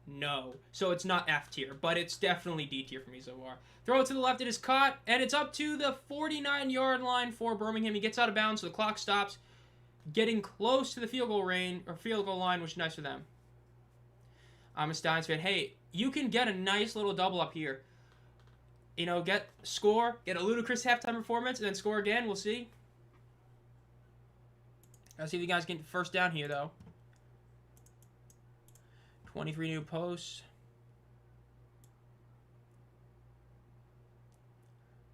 no. So it's not F tier, but it's definitely D tier for me so far. Throw it to the left, it is caught, and it's up to the 49-yard line for Birmingham. He gets out of bounds, so the clock stops. Getting close to the field goal line, which is nice for them. I'm a Stallions fan. Hey, you can get a nice little double up here. Get a ludicrous halftime performance, and then score again. We'll see. Let's see if you guys get the first down here, though. 23 new posts.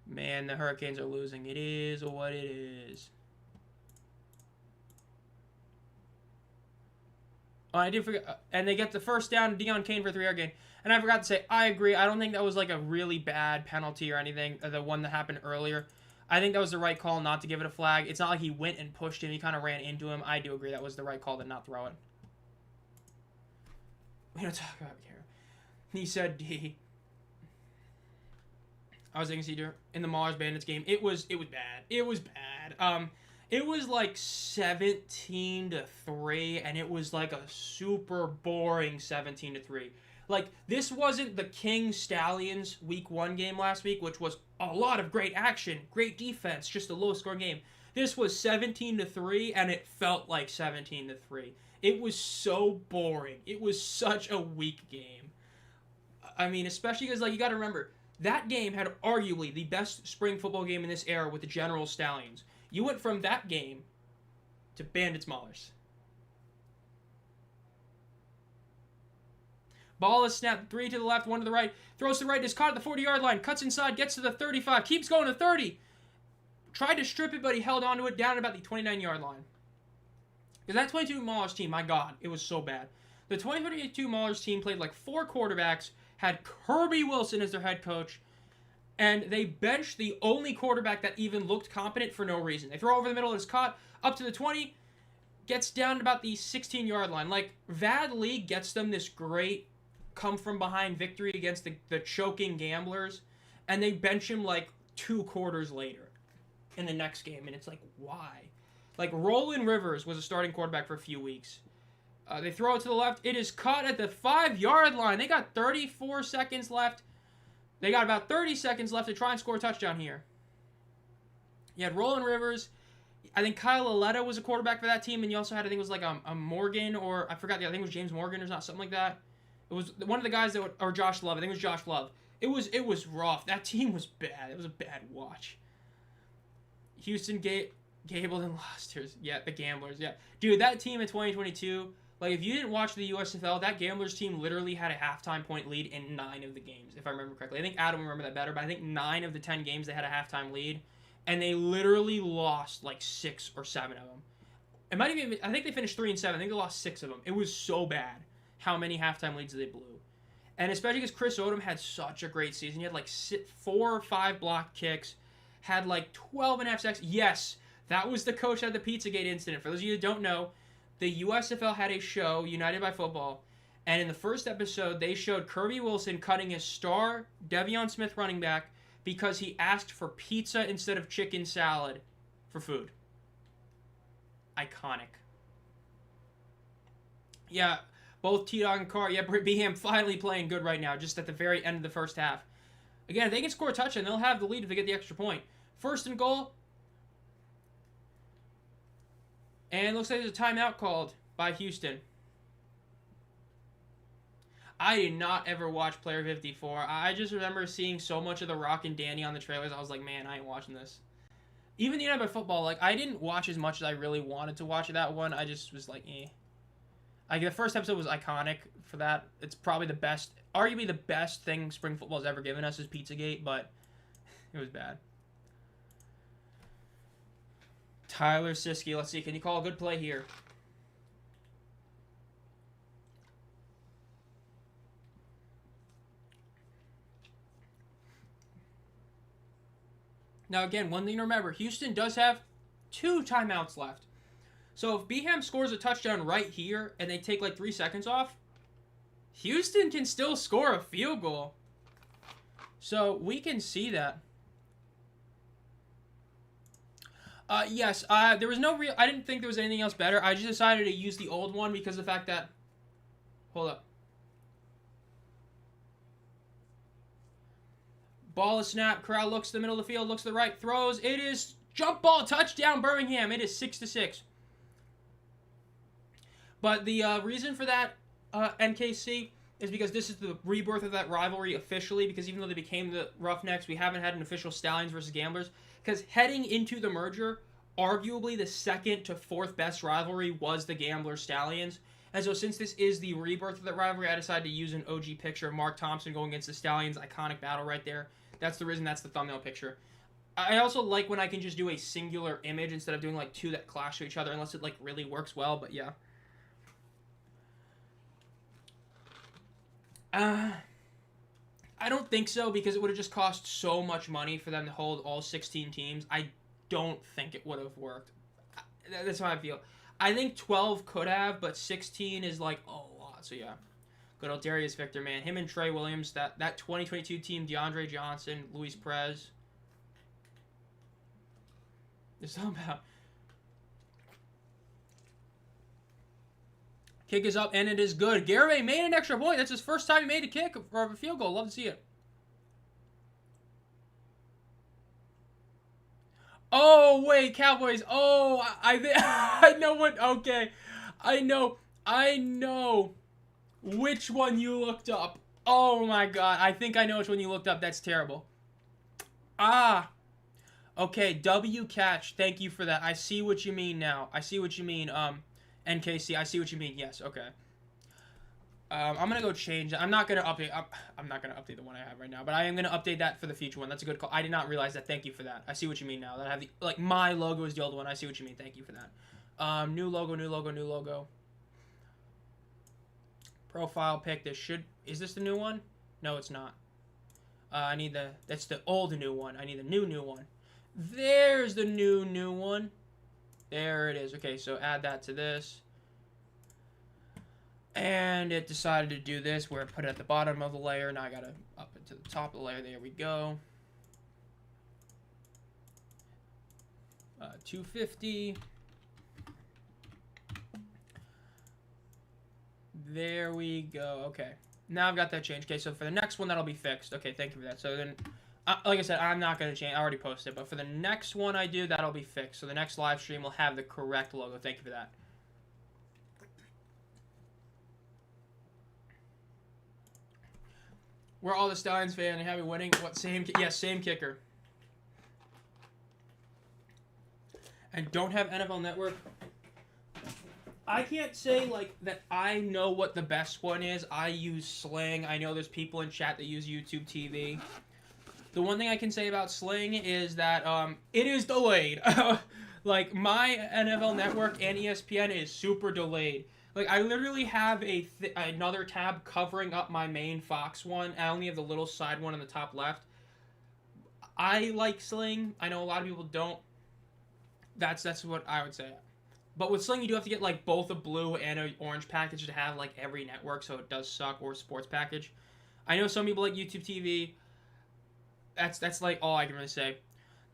Man, the Hurricanes are losing. It is what it is. Oh, I did forget. And they get the first down, Deion Kane for a 3-yard gain. And I forgot to say, I agree. I don't think that was like a really bad penalty or anything, the one that happened earlier. I think that was the right call not to give it a flag. It's not like he went and pushed him. He kind of ran into him. I do agree that was the right call to not throw it. We don't talk about here. He said D. I was thinking C in the Mars Bandits game. It was bad. It was bad. It was like 17-3, and it was like a super boring 17-3. Like, this wasn't the King Stallions Week 1 game last week, which was a lot of great action, great defense, just a low-scoring game. This was 17-3, and it felt like 17-3. It was so boring. It was such a weak game. I mean, especially because, like, you got to remember, that game had arguably the best spring football game in this era with the General Stallions. You went from that game to Bandits Maulers. Ball is snapped. 3 to the left, 1 to the right. Throws to the right. Is caught at the 40-yard line. Cuts inside. Gets to the 35. Keeps going to 30. Tried to strip it, but he held onto it down at about the 29-yard line. Because that 22 Maulers team, my God, it was so bad. The 2022 Maulers team played like 4 quarterbacks, had Kirby Wilson as their head coach, and they benched the only quarterback that even looked competent for no reason. They throw over the middle, it's caught, up to the 20, gets down to about the 16-yard line. Like, Vad League gets them this great come-from-behind victory against the choking Gamblers, and they bench him like 2 quarters later in the next game, and it's like, why? Like, Roland Rivers was a starting quarterback for a few weeks. They throw it to the left. It is caught at the 5-yard line. They got 34 seconds left. They got about 30 seconds left to try and score a touchdown here. You had Roland Rivers. I think Kyle Aletta was a quarterback for that team, and you also had, I think it was like a Morgan, or I forgot, I think it was James Morgan or something like that. It was one of the guys that or Josh Love. I think it was Josh Love. It was rough. That team was bad. It was a bad watch. Houston gabled and lost. Yeah, the Gamblers. Yeah, dude, that team in 2022. Like, if you didn't watch the USFL, that Gamblers team literally had a halftime point lead in 9 of the games, if I remember correctly. I think Adam will remember that better, but I think 9 of the 10 games they had a halftime lead, and they literally lost like 6 or 7 of them. It might even. I think they finished 3-7. I think they lost 6 of them. It was so bad how many halftime leads they blew, and especially because Chris Odom had such a great season. He had like 4 or 5 blocked kicks, had like 12.5 sacks. Yes, that was the coach at the Pizzagate incident. For those of you that don't know, the USFL had a show, United by Football, and in the first episode, they showed Kirby Wilson cutting his star Devion Smith running back because he asked for pizza instead of chicken salad for food. Iconic. Yeah, both T-Dog and Carr. Yeah, Birmingham finally playing good right now, just at the very end of the first half. Again, if they can score a touchdown, they'll have the lead if they get the extra point. 1st and goal. And it looks like there's a timeout called by Houston. I did not ever watch Player 54. I just remember seeing so much of The Rock and Danny on the trailers. I was like, man, I ain't watching this. Even the United by Football, like, I didn't watch as much as I really wanted to watch that one. I just was like, eh. Like, the first episode was iconic for that. It's probably the best, arguably the best thing spring football's ever given us is Pizzagate, but it was bad. Tyler Siskey, let's see, can you call a good play here? Now again, one thing to remember, Houston does have 2 timeouts left. So if Beham scores a touchdown right here and they take like 3 seconds off, Houston can still score a field goal. So we can see that. Yes, there was no real... I didn't think there was anything else better. I just decided to use the old one because of the fact that... Hold up. Ball is snapped. Corral looks to the middle of the field, looks to the right, throws. It is jump ball, touchdown, Birmingham. It is 6-6. But the reason for that, NKC, is because this is the rebirth of that rivalry officially, because even though they became the Roughnecks, we haven't had an official Stallions versus Gamblers. Because heading into the merger, arguably the 2nd to 4th best rivalry was the Gamblers-Stallions. And so since this is the rebirth of that rivalry, I decided to use an OG picture of Mark Thompson going against the Stallions. Iconic battle right there. That's the reason that's the thumbnail picture. I also like when I can just do a singular image instead of doing like 2 that clash to each other, unless it like really works well, but yeah. I don't think so, because it would have just cost so much money for them to hold all 16 teams. I don't think it would have worked. That's how I feel. I think 12 could have, but 16 is like a lot. So yeah, good old Darius Victor, man. Him and Trey Williams, that 2022 team, DeAndre Johnson, Luis Perez. There's something about... Kick is up, and it is good. Garibay made an extra point. That's his first time he made a kick or a field goal. Love to see it. Oh, wait, Cowboys. Oh, I know what... Okay. I know which one you looked up. Oh, my God. I think I know which one you looked up. That's terrible. Ah. Okay, W catch. Thank you for that. I see what you mean now. I see what you mean, NKC, I see what you mean. Yes, okay. I'm gonna go change. I'm not gonna update. I'm not gonna update the one I have right now, but I am gonna update that for the future one. That's a good call. I did not realize that. Thank you for that. I see what you mean now. That I have the like my logo is the old one. I see what you mean. Thank you for that. New logo, new logo, new logo. Profile pic. Is this the new one? No, it's not. I need that's the old new one. I need the new one. There's the new one. There it is. Okay, so add that to this. And it decided to do this where it put it at the bottom of the layer. Now I gotta up it to the top of the layer. There we go. 250. There we go. Okay. Now I've got that changed. Okay, so for the next one, that'll be fixed. Okay, thank you for that. So then, like I said, I'm not going to change. I already posted it. But for the next one I do, that'll be fixed. So the next live stream will have the correct logo. Thank you for that. We're all the Stallions fan and happy winning. What, same? Yes, same kicker. And don't have NFL Network. I can't say, like, that I know what the best one is. I use Sling. I know there's people in chat that use YouTube TV. The one thing I can say about Sling is that it is delayed. Like, my NFL Network and ESPN is super delayed. Like, I literally have another tab covering up my main Fox one. I only have the little side one on the top left. I like Sling. I know a lot of people don't. That's what I would say. But with Sling, you do have to get, like, both a blue and an orange package to have, like, every network, so it does suck, or a sports package. I know some people like YouTube TV. That's like, all I can really say.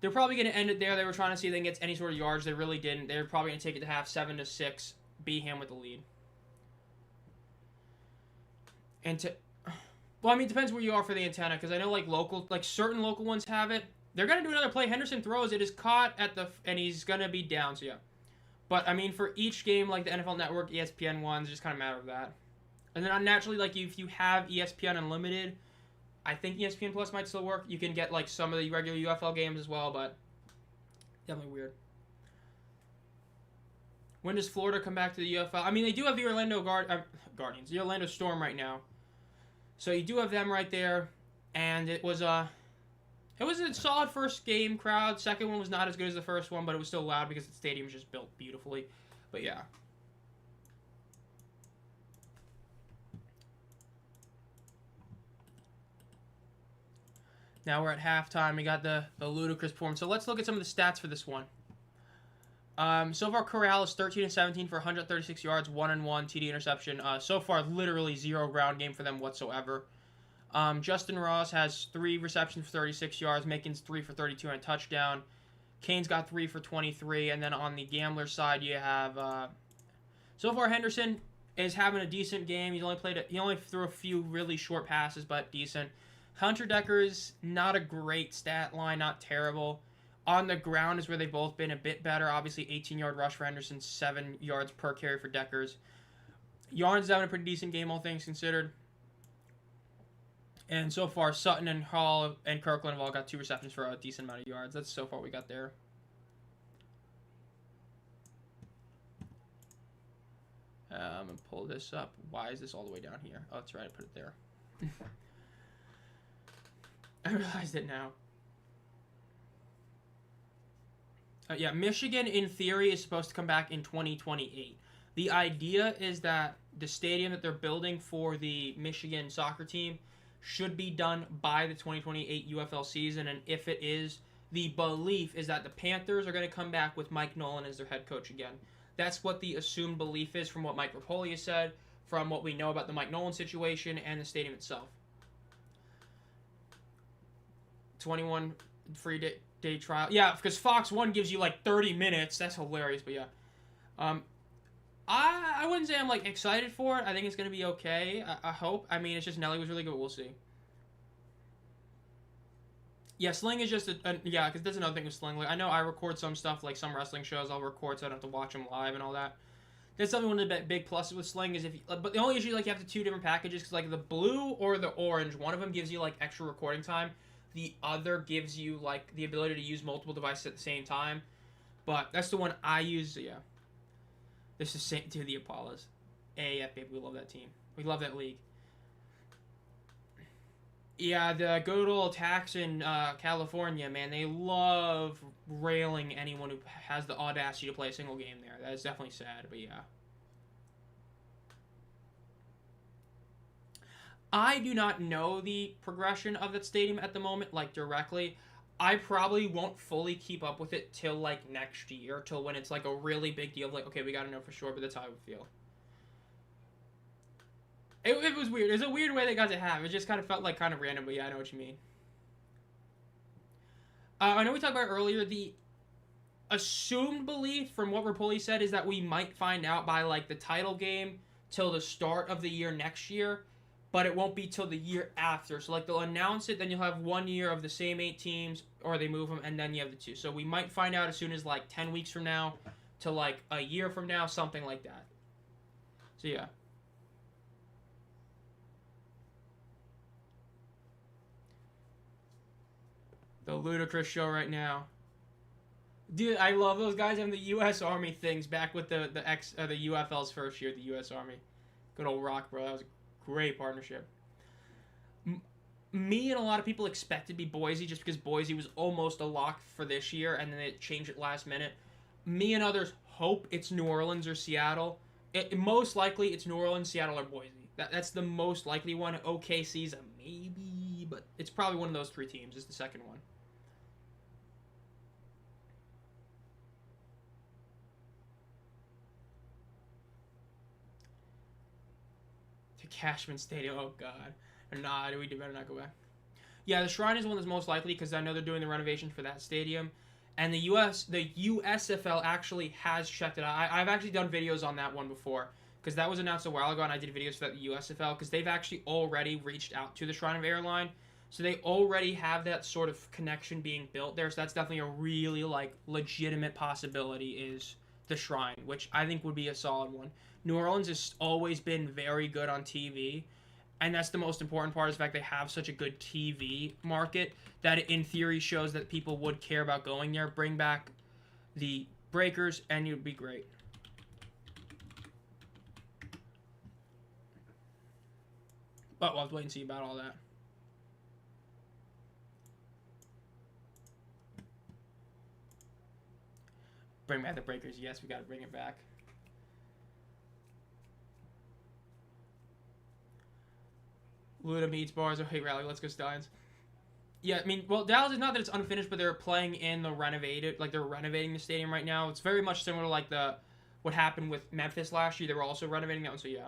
They're probably going to end it there. They were trying to see if they can get any sort of yards. They really didn't. They're probably going to take it to half, 7-6. Birmingham with the lead. Well, I mean, it depends where you are for the antenna, because I know, like, certain local ones have it. They're going to do another play. Henderson throws. It is caught and he's going to be down, so yeah. But, I mean, for each game, like the NFL Network, ESPN ones, just kind of matter of that. And then, naturally, like, if you have ESPN Unlimited, I think ESPN Plus might still work. You can get, like, some of the regular UFL games as well, but definitely weird. When does Florida come back to the UFL? I mean, they do have the Orlando Guardians, the Orlando Storm right now. So you do have them right there, and it was a solid first game crowd. Second one was not as good as the first one, but it was still loud because the stadium was just built beautifully. But yeah. Now we're at halftime. We got the ludicrous performance. So let's look at some of the stats for this one. So far, Corral is 13-17 for 136 yards, 1-1 TD interception. So far, literally zero ground game for them whatsoever. Justin Ross has 3 receptions for 36 yards. Mickens 3 for 32 and a touchdown. Kane's got 3 for 23. And then on the gambler side, you have so far Henderson is having a decent game. He only threw a few really short passes, but decent. Hunter Decker's not a great stat line, not terrible. On the ground is where they've both been a bit better. Obviously, 18-yard rush for Henderson, 7 yards per carry for Deckers. Yarns is having a pretty decent game, all things considered. And so far, Sutton and Hall and Kirkland have all got 2 receptions for a decent amount of yards. That's so far we got there. I'm going to pull this up. Why is this all the way down here? Oh, that's right. I put it there. I realized it now. Yeah, Michigan, in theory, is supposed to come back in 2028. The idea is that the stadium that they're building for the Michigan soccer team should be done by the 2028 UFL season, and if it is, the belief is that the Panthers are going to come back with Mike Nolan as their head coach again. That's what the assumed belief is from what Mike Rapoli has said, from what we know about the Mike Nolan situation and the stadium itself. 21 free day trial. Yeah, because Fox 1 gives you like 30 minutes. That's hilarious, but yeah. I wouldn't say I'm like excited for it. I think it's going to be okay. I hope. I mean, it's just Nelly was really good. We'll see. Yeah, Sling is just yeah, because that's another thing with Sling. Like, I know I record some stuff, like some wrestling shows I'll record so I don't have to watch them live and all that. That's something one of the big pluses with Sling is but the only issue, like, you have the 2 different packages, because like the blue or the orange, one of them gives you like extra recording time. The other gives you, like, the ability to use multiple devices at the same time. But that's the one I use, so yeah. This is to the Apollos. AAF, baby, we love that team. We love that league. Yeah, the good old tax in California, man, they love railing anyone who has the audacity to play a single game there. That is definitely sad, but yeah. I do not know the progression of that stadium at the moment, like, directly. I probably won't fully keep up with it till, like, next year, till when it's, like, a really big deal. Like, okay, we gotta know for sure, but that's how I would feel. It was weird. It was a weird way they got to have. It just kind of felt like kind of random, but yeah, I know what you mean. I know we talked about earlier, the assumed belief from what Rapoli said is that we might find out by, like, the title game till the start of the year next year, but it won't be till the year after. So, like, they'll announce it, then you'll have 1 year of the same 8 teams, or they move them, and then you have the 2. So we might find out as soon as, like, 10 weeks from now to, like, a year from now, something like that. So, yeah. The ludicrous show right now. Dude, I love those guys having the U.S. Army things back with the UFL's first year, the U.S. Army. Good old rock, bro. That was a great partnership. Me and a lot of people expected to be Boise just because Boise was almost a lock for this year, and then they changed it last minute. Me and others hope it's New Orleans or Seattle. Most likely it's New Orleans, Seattle, or Boise. That's the most likely one. OKC's a maybe, but it's probably one of those 3 teams is the second one. Cashman Stadium. Oh God, nah, we better not go back. Yeah, the Shrine is one that's most likely because I know they're doing the renovation for that stadium, and the USFL actually has checked it out. I've actually done videos on that one before because that was announced a while ago, and I did videos for that USFL because they've actually already reached out to the Shrine of Airline, so they already have that sort of connection being built there. So that's definitely a really like legitimate possibility is the Shrine, which I think would be a solid one. New Orleans has always been very good on TV, and that's the most important part is the fact they have such a good TV market that in theory shows that people would care about going there. Bring back the Breakers, and you'd be great. But we'll have to wait and see about all that. Bring back the Breakers. Yes, we got to bring it back. Luda meets bars. Oh, hey, rally. Let's go Stallions. Yeah, I mean, well, Dallas is not that it's unfinished, but they're playing in the renovated, like they're renovating the stadium right now. It's very much similar to like what happened with Memphis last year. They were also renovating that one, so yeah.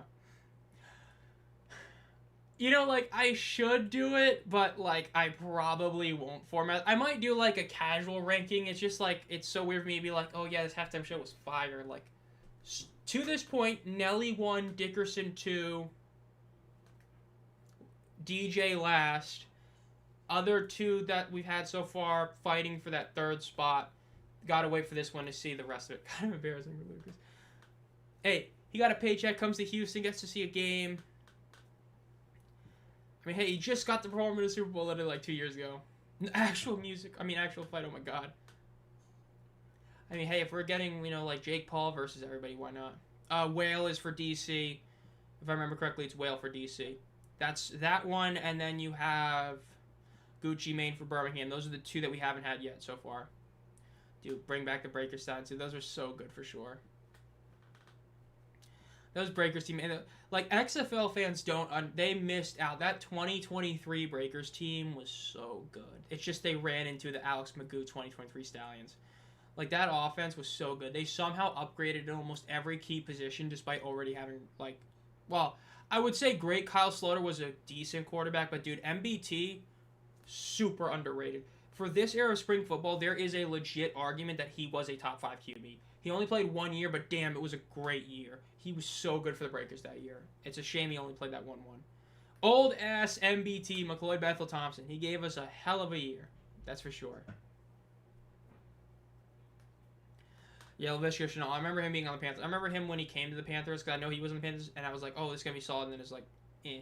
You know, like, I should do it, but, like, I probably won't format. I might do, like, a casual ranking. It's just, like, it's so weird for me to be like, oh, yeah, this halftime show was fire. Like, to this point, Nelly 1, Dickerson 2, DJ last. Other 2 that we've had so far fighting for that 3rd spot. Gotta wait for this one to see the rest of it. Kind of embarrassing for Lucas. Hey, he got a paycheck, comes to Houston, gets to see a game. I mean, hey, he just got the performance in the Super Bowl like 2 years ago. Actual music, actual fight, oh my god. I mean, hey, if we're getting, you know, like Jake Paul versus everybody, why not? Whale is for DC. If I remember correctly, it's Whale for DC. That's that one, and then you have Gucci Mane for Birmingham. Those are the 2 that we haven't had yet so far. Dude, bring back the Breakers side, too. Those are so good for sure. Those Breakers team, like XFL fans they missed out. That 2023 Breakers team was so good. It's just they ran into the Alex Magoo 2023 Stallions. Like that offense was so good. They somehow upgraded in almost every key position despite already having like, well, I would say great. Kyle Sloter was a decent quarterback, but dude, MBT, super underrated. For this era of spring football, there is a legit argument that he was a top 5 QB. He only played 1 year, but damn, it was a great year. He was so good for the Breakers that year. It's a shame he only played that 1-1. Old-ass MBT, McLeod Bethel Thompson. He gave us a hell of a year. That's for sure. Yeah, Laviska Shenault. I remember him being on the Panthers. I remember him when he came to the Panthers, because I know he was on the Panthers, and I was like, oh, this is going to be solid, and then it's like, eh.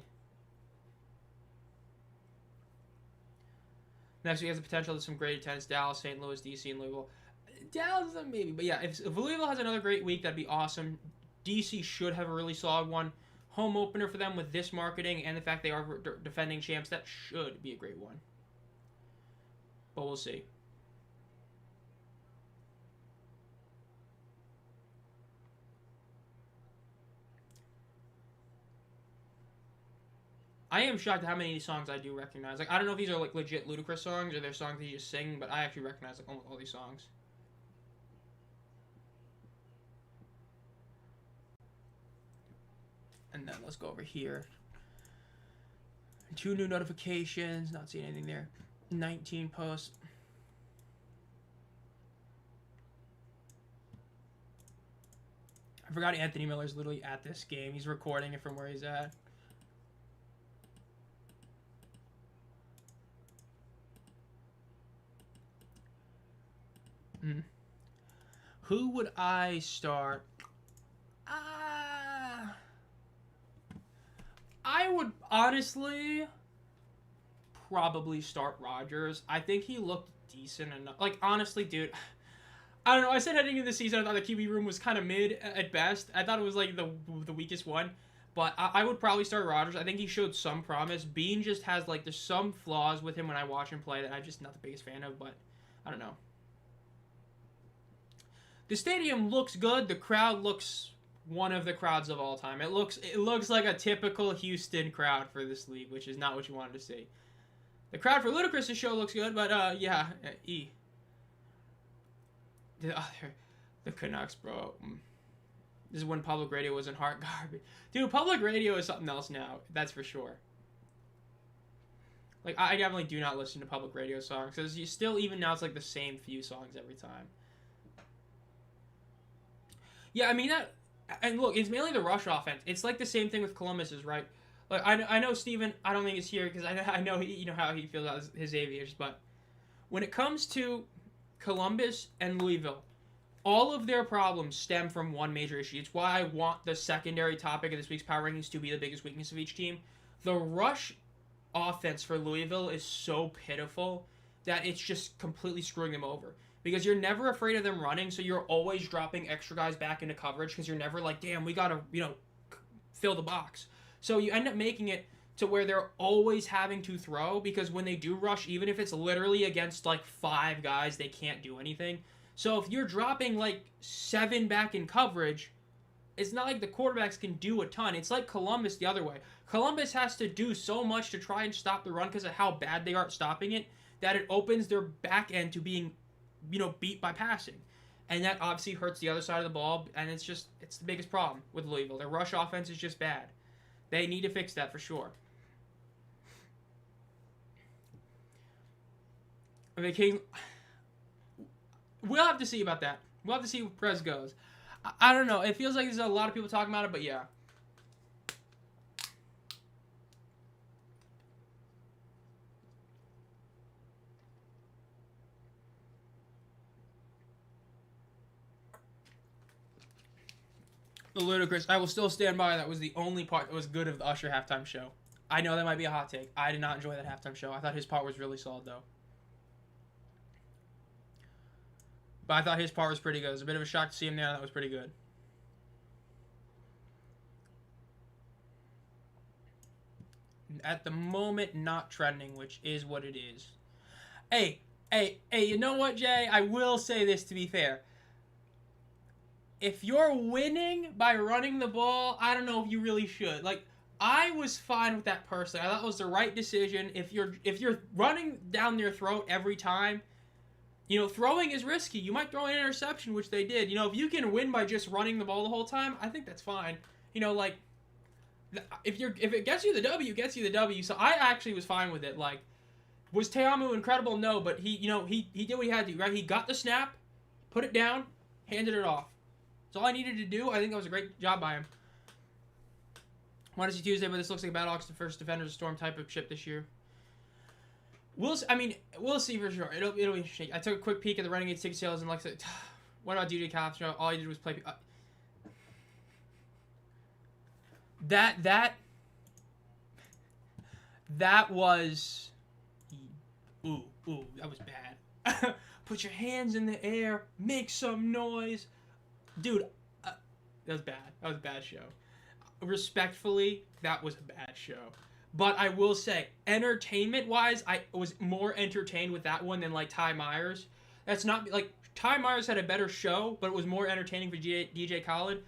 Next, we have the potential to some great attendance. Dallas, St. Louis, DC, and Louisville. Dallas is a maybe, but yeah, if Louisville has another great week, that'd be awesome. DC should have a really solid one. home opener for them with this marketing and the fact they are defending champs, that should be a great one. But we'll see. I am shocked at how many songs I do recognize. Like, I don't know if these are like legit Ludacris songs or they're songs that you just sing, but I actually recognize like almost all these songs. And then let's go over here. 2 new notifications. Not seeing anything there. 19 posts. I forgot Anthony Miller's literally at this game. He's recording it from where he's at. Who would I start? I would honestly probably start Rodgers. I think he looked decent enough. Like, honestly, dude, I don't know. I said heading into the season, I thought the QB room was kind of mid at best. I thought it was like the weakest one. But I would probably start Rodgers. I think he showed some promise. Bean just has, like, there's some flaws with him when I watch him play that I'm just not the biggest fan of, but I don't know. The stadium looks good. The crowd looks one of the crowds of all time. It looks like a typical Houston crowd for this league, which is not what you wanted to see. The crowd for Ludacris' show looks good, but yeah, the Canucks, bro. This is when public radio wasn't hard garbage. Dude, public radio is something else now. That's for sure. Like, I definitely do not listen to public radio songs, because you still, even now, it's like the same few songs every time. Yeah, I mean, that, and look, it's mainly the rush offense. It's like the same thing with Columbus's, right? Like, I know Steven, I don't think is here, because I know he, how he feels about his Aviators, but when it comes to Columbus and Louisville, all of their problems stem from one major issue. It's why I want the secondary topic of this week's Power Rankings to be the biggest weakness of each team. The rush offense for Louisville is so pitiful that it's just completely screwing them over. Because you're never afraid of them running, so you're always dropping extra guys back into coverage because you're never like, damn, we got to, fill the box. So you end up making it to where they're always having to throw because when they do rush, even if it's literally against like 5 guys, they can't do anything. So if you're dropping like 7 back in coverage, it's not like the quarterbacks can do a ton. It's like Columbus the other way. Columbus has to do so much to try and stop the run because of how bad they are at stopping it that it opens their back end to being beat by passing. And that obviously hurts the other side of the ball, and it's the biggest problem with Louisville. Their rush offense is just bad. They need to fix that for sure. Okay, we'll have to see about that. We'll have to see where Perez goes. I don't know. It feels like there's a lot of people talking about it, but yeah. The Ludacris, I will still stand by. That was the only part that was good of the Usher halftime show. I know that might be a hot take. I did not enjoy that halftime show. I thought his part was really solid, though. But I thought his part was pretty good. It was a bit of a shock to see him there. That was pretty good. At the moment, not trending, which is what it is. Hey, you know what, Jay? I will say this to be fair. If you're winning by running the ball, I don't know if you really should. Like, I was fine with that personally. I thought it was the right decision. If you're running down their throat every time, throwing is risky. You might throw an interception, which they did. If you can win by just running the ball the whole time, I think that's fine. Like, if it gets you the W, it gets you the W. So I actually was fine with it. Like, was Te'amu incredible? No, but he did what he had to, right? He got the snap, put it down, handed it off. That's all I needed to do. I think that was a great job by him. Wednesday, Tuesday, but this looks like a Battle Ox, the first Defenders of Storm type of ship this year. We'll see for sure. It'll be interesting. I took a quick peek at the Renegade ticket sales and like I said, what about Duty Castro? All he did was play. That was that was bad. Put your hands in the air, make some noise. Dude, that was bad. That was a bad show. respectfully, that was a bad show. But I will say, entertainment-wise, I was more entertained with that one than, like, Ty Myers. That's not, like, Ty Myers had a better show, but it was more entertaining for DJ Khaled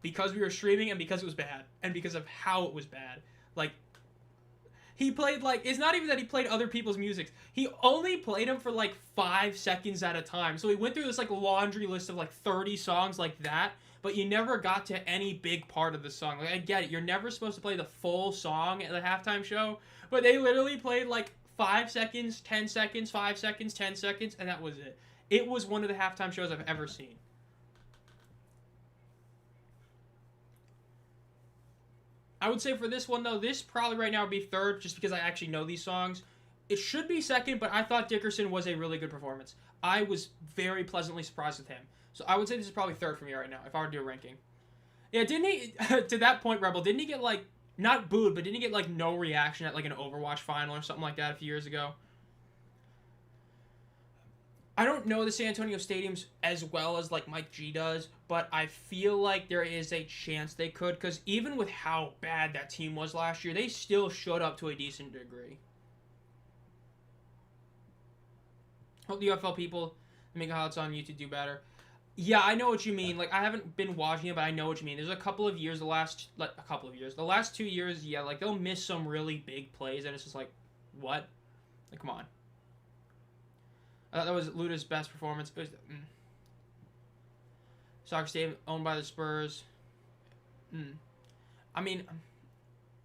because we were streaming and because it was bad. And because of how it was bad. Like, he played, like, it's not even that he played other people's music. He only played them for, like, 5 seconds at a time. So he went through this, like, laundry list of, like, 30 songs like that. But you never got to any big part of the song. Like, I get it. You're never supposed to play the full song at the halftime show. But they literally played, like, 5 seconds, 10 seconds, 5 seconds, 10 seconds, and that was it. It was one of the halftime shows I've ever seen. I would say for this one, though, this probably right now would be third, just because I actually know these songs. It should be second, but I thought Dickerson was a really good performance. I was very pleasantly surprised with him. So I would say this is probably third for me right now, if I were to do a ranking. Yeah, didn't he, to that point, Rebel, didn't he get, like, not booed, but didn't he get, like, no reaction at, like, an Overwatch final or something like that a few years ago? I don't know the San Antonio stadiums as well as, like, Mike G does, but I feel like there is a chance they could, because even with how bad that team was last year, they still showed up to a decent degree. Hope the UFL people make highlights on YouTube do better. Yeah, I know what you mean. Like, I haven't been watching it, but I know what you mean. There's a couple of years, the last 2 years, yeah, like, they'll miss some really big plays, and it's just like, what? Like, come on. I thought that was Luda's best performance. It was, Soccer Stadium owned by the Spurs. I mean,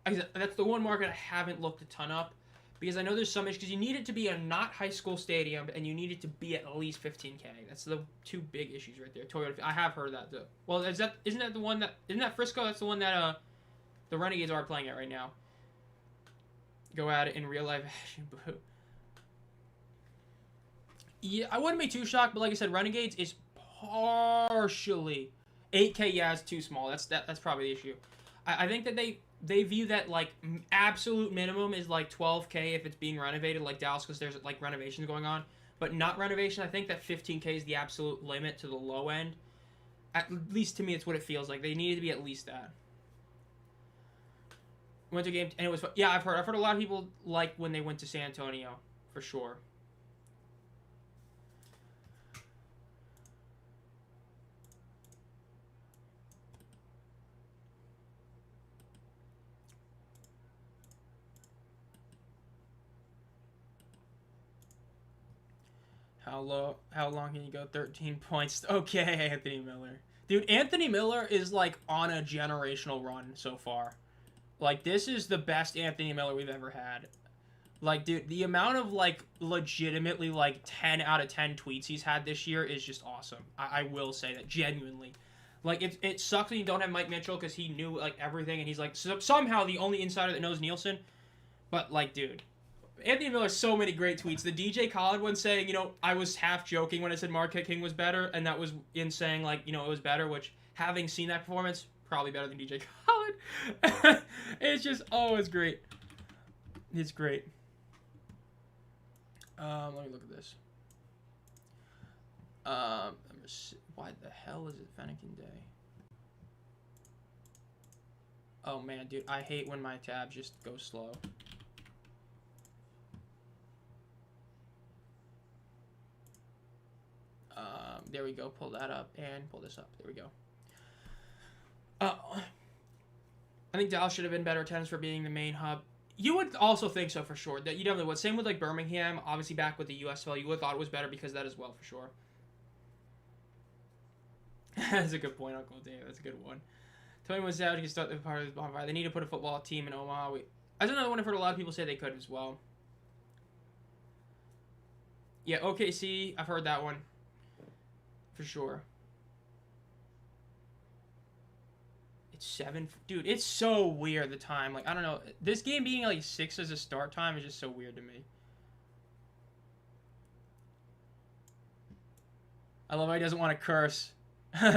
that's the one market I haven't looked a ton up. Because I know there's some issues. Because you need it to be a not high school stadium, and you need it to be at least 15K. That's the two big issues right there. Toyota. I have heard that though. Well, isn't that the one that isn't that Frisco? That's the one that the Renegades are playing at right now. Go at it in real life action. Yeah, I wouldn't be too shocked, but like I said, Renegades is partially 8K. Yeah, it's too small. That's probably the issue. I think that they view that, like, absolute minimum is, like, 12K if it's being renovated, like Dallas, because there's, like, renovations going on. But not renovation, I think that 15K is the absolute limit to the low end. At least to me, it's what it feels like. They needed to be at least that. Went to a game, and it was fun. Yeah, I've heard a lot of people like when they went to San Antonio, for sure. How long can you go? 13 points. Okay, Anthony Miller. Dude, Anthony Miller is, like, on a generational run so far. Like, this is the best Anthony Miller we've ever had. Like, dude, the amount of, like, legitimately, like, 10 out of 10 tweets he's had this year is just awesome. I will say that, genuinely. Like, it sucks when you don't have Mike Mitchell because he knew, like, everything, and he's, like, somehow the only insider that knows Nielsen. But, like, dude, Anthony Miller has so many great tweets. The DJ Khaled one saying, you know, I was half joking when I said Marquette King was better, and that was in saying, like, you know, it was better, which, having seen that performance, probably better than DJ Khaled. It's just, oh, it's great. It's great. Let me look at this. Why the hell is it Fennekin Day? Oh, man, dude, I hate when my tabs just go slow. There we go. Pull that up and pull this up. There we go. I think Dallas should have been better attendance for being the main hub. You would also think so for sure. That you definitely would. Same with like Birmingham. Obviously back with the USL, you would have thought it was better because of that as well for sure. That's a good point, Uncle Dave. That's a good one. Tony was out. He can start the part of the bonfire. They need to put a football team in Omaha. That's another one I've heard a lot of people say they could as well. Yeah, OKC. I've heard that one. For sure. It's 7. Dude, it's so weird, the time. Like, I don't know. This game being, like, 6 as a start time is just so weird to me. I love how he doesn't want to curse.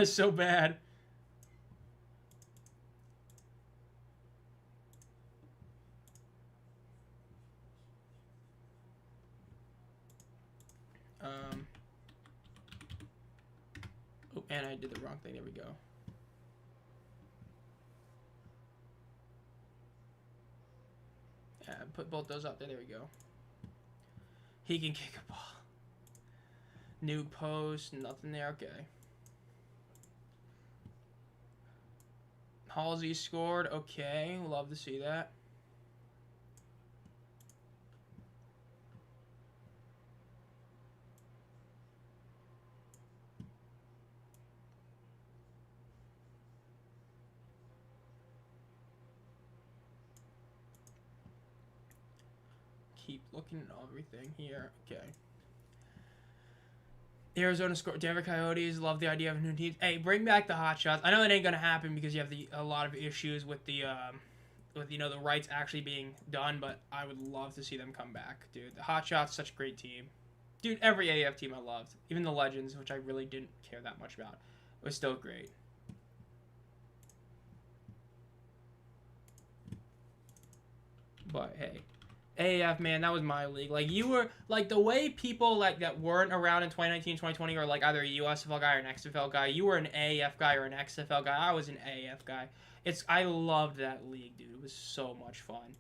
So bad. Oh, and I did the wrong thing. There we go. Yeah, put both those up there. There we go. He can kick a ball. New post, nothing there. Okay. Halsey scored. Okay, love to see that. Keep looking at everything here. Okay. Arizona score. Denver Coyotes love the idea of new teams. Hey, bring back the hot shots. I know that ain't gonna happen because you have a lot of issues with the the rights actually being done, but I would love to see them come back, dude. The hot shots, such a great team, dude. Every AF team I loved, even the Legends, which I really didn't care that much about, was still great. But hey. AAF, man, that was my league. Like, you were, like, the way people, like, that weren't around in 2019, 2020 are, like, either a USFL guy or an XFL guy. You were an AAF guy or an XFL guy. I was an AAF guy. I loved that league, dude. It was so much fun.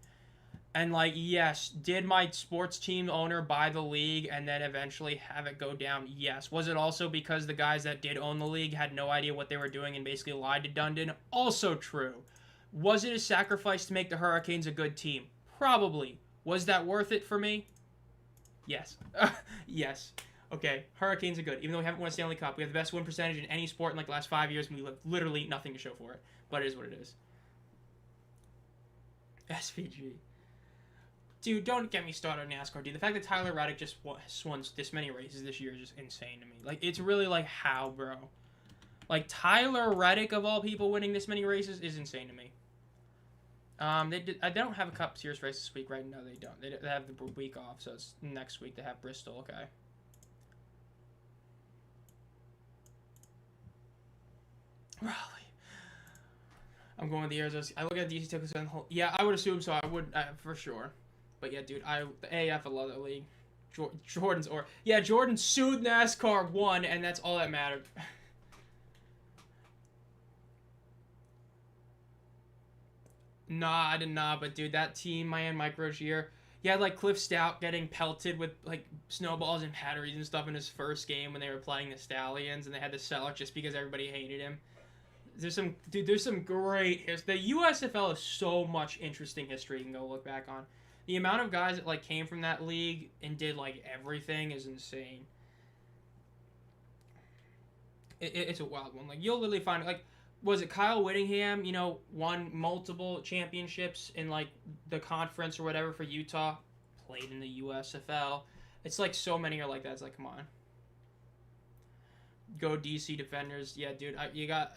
And, like, yes, did my sports team owner buy the league and then eventually have it go down? Yes. Was it also because the guys that did own the league had no idea what they were doing and basically lied to Dundon? Also true. Was it a sacrifice to make the Hurricanes a good team? Probably. Was that worth it for me? Yes. Yes. Okay, Hurricanes are good. Even though we haven't won a Stanley Cup, we have the best win percentage in any sport in like the last 5 years, and we have literally nothing to show for it. But it is what it is. SVG. Dude, don't get me started on NASCAR, dude. The fact that Tyler Reddick just won this many races this year is just insane to me. Like, it's really like, how, bro? Like, Tyler Reddick, of all people, winning this many races is insane to me. They don't have a Cup Series race this week, right? No, they don't. They have the week off, so it's next week they have Bristol. Okay. Raleigh. I'm going with the Arizona. I look at DC tickets and yeah, I would assume so. I would for sure. But yeah, dude, the AF I love that league. Jordan sued NASCAR, won, and that's all that mattered. Nah, I did not, but dude, that team, Mike Rozier, he had like Cliff Stout getting pelted with like snowballs and batteries and stuff in his first game when they were playing the Stallions, and they had to sell it just because everybody hated him. There's some great history. The USFL is so much interesting history you can go look back on. The amount of guys that like came from that league and did like everything is insane. It's a wild one. Like, you'll literally find like, was it Kyle Whittingham, won multiple championships in, like, the conference or whatever for Utah, played in the USFL. It's, like, so many are like that. It's like, come on. Go DC Defenders. Yeah, dude, you got...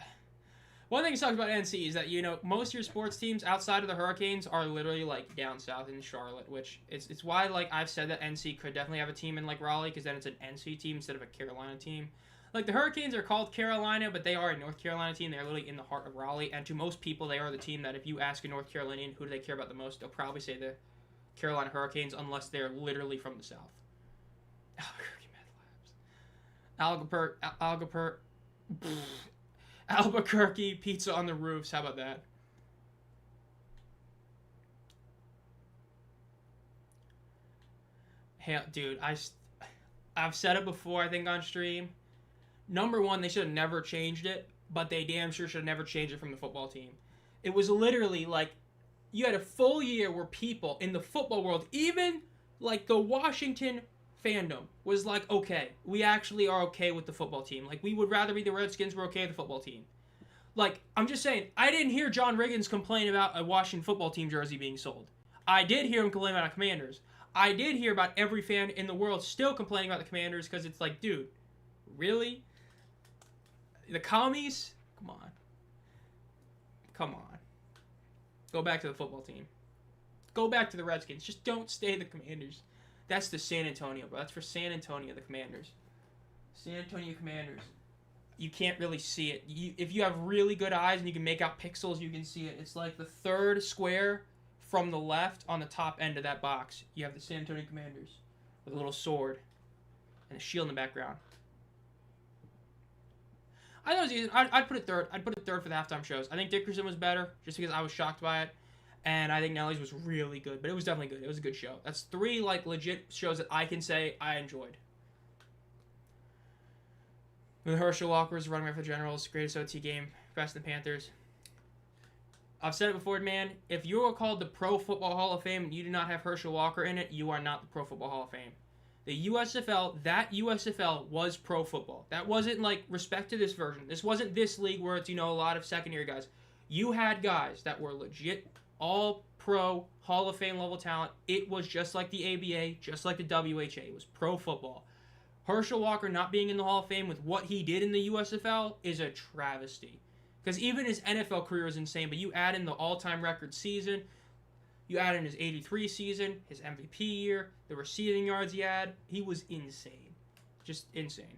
One thing that sucks about NC is that, most of your sports teams outside of the Hurricanes are literally, like, down south in Charlotte, which it's why, like, I've said that NC could definitely have a team in, like, Raleigh, because then it's an NC team instead of a Carolina team. Like, the Hurricanes are called Carolina, but they are a North Carolina team. They're literally in the heart of Raleigh. And to most people, they are the team that if you ask a North Carolinian who do they care about the most, they'll probably say the Carolina Hurricanes, unless they're literally from the South. Albuquerque, pizza on the roofs. How about that? Hey, dude, I've said it before, I think, on stream. Number one, they should have never changed it, but they damn sure should have never changed it from the football team. It was literally like, you had a full year where people in the football world, even like the Washington fandom, was like, okay, we actually are okay with the football team. Like, we would rather be the Redskins, we're okay with the football team. Like, I'm just saying, I didn't hear John Riggins complain about a Washington football team jersey being sold. I did hear him complain about the Commanders. I did hear about every fan in the world still complaining about the Commanders because it's like, dude, really? The commies? Come on. Come on. Go back to the football team. Go back to the Redskins. Just don't stay the Commanders. That's the San Antonio, bro. That's for San Antonio, the Commanders. San Antonio Commanders. You can't really see it. If you have really good eyes and you can make out pixels, you can see it. It's like the third square from the left on the top end of that box. You have the San Antonio Commanders with a little sword and a shield in the background. I thought it was easy. I'd put it third. I'd put it third for the halftime shows. I think Dickerson was better just because I was shocked by it. And I think Nelly's was really good, but it was definitely good. It was a good show. That's 3 like legit shows that I can say I enjoyed. With Herschel Walker's running back for the Generals, greatest OT game, best in the Panthers. I've said it before, man. If you are called the Pro Football Hall of Fame and you do not have Herschel Walker in it, you are not the Pro Football Hall of Fame. The USFL, that USFL was pro football. That wasn't like respect to this version. This wasn't this league where it's, a lot of secondary guys. You had guys that were legit all pro Hall of Fame level talent. It was just like the ABA, just like the WHA. It was pro football. Herschel Walker not being in the Hall of Fame with what he did in the USFL is a travesty. Because even his NFL career is insane, but you add in the all-time record season, you add in his 83 season, his MVP year, the receiving yards he had, he was insane. Just insane.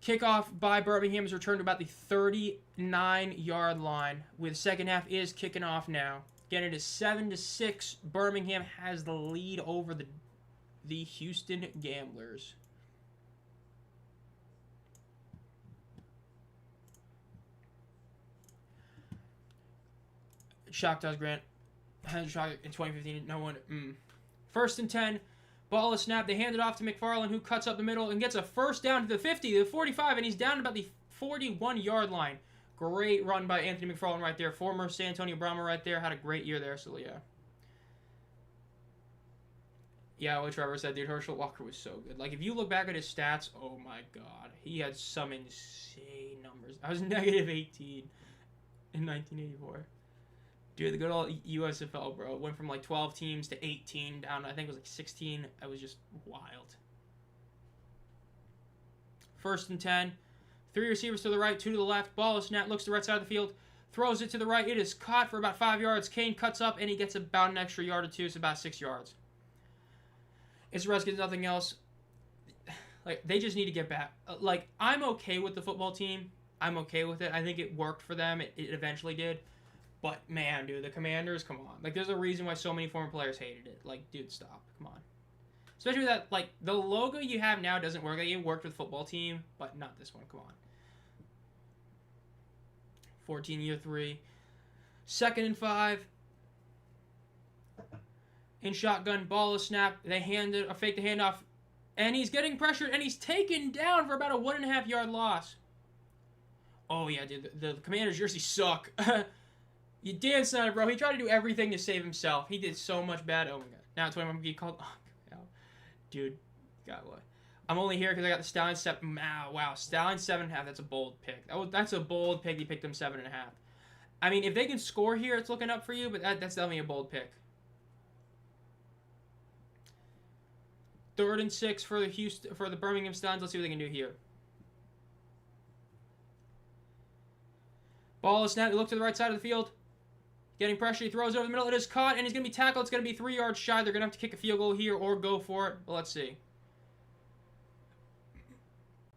Kickoff by Birmingham is returned to about the 39-yard line, with second half is kicking off now. Again, it is 7-6. Birmingham has the lead over the Houston Gamblers. Shock does Grant. Shock in 2015. No one. First and 10. Ball is snapped. They hand it off to McFarland, who cuts up the middle and gets a first down to the 50, the 45, and he's down about the 41-yard line. Great run by Anthony McFarland right there. Former San Antonio Brahma right there. Had a great year there, so yeah. Yeah, what Trevor said, dude, Herschel Walker was so good. Like, if you look back at his stats, oh my god. He had some insane numbers. I was negative 18 in 1984. Dude, the good old USFL, bro. It went from like 12 teams to 18 down to, I think it was like 16. It was just wild. First and 10. 3 receivers to the right, 2 to the left. Ball is snapped, looks to the right side of the field. Throws it to the right. It is caught for about 5 yards. Kane cuts up, and he gets about an extra yard or 2. It's about 6 yards. It's Redskins, nothing else. Like, they just need to get back. Like, I'm okay with the football team. I'm okay with it. I think it worked for them. It eventually did. But, man, dude, the Commanders, come on. Like, there's a reason why so many former players hated it. Like, dude, stop. Come on. Especially with that, like, the logo you have now doesn't work. Like, it worked with the football team, but not this one. Come on. 14 year 3. 2nd and 5. In shotgun, ball is snapped. They fake the handoff. And he's getting pressured, and he's taken down for about a 1.5 yard loss. Oh, yeah, dude. The Commanders' jerseys suck. You Dan Snyder, bro. He tried to do everything to save himself. He did so much bad. Oh, my God. Now 21 get called. Oh, God. Dude. God, what? I'm only here because I got the Stallions 7. Wow. Stallions 7.5. That's a bold pick. That's a bold pick. He picked them 7.5. I mean, if they can score here, it's looking up for you, but that's definitely a bold pick. 3rd and 6 for the Birmingham Stallions. Let's see what they can do here. Ball is snapped. They look to the right side of the field. Getting pressure. He throws over the middle. It is caught, and he's going to be tackled. It's going to be 3 yards shy. They're going to have to kick a field goal here or go for it. But let's see.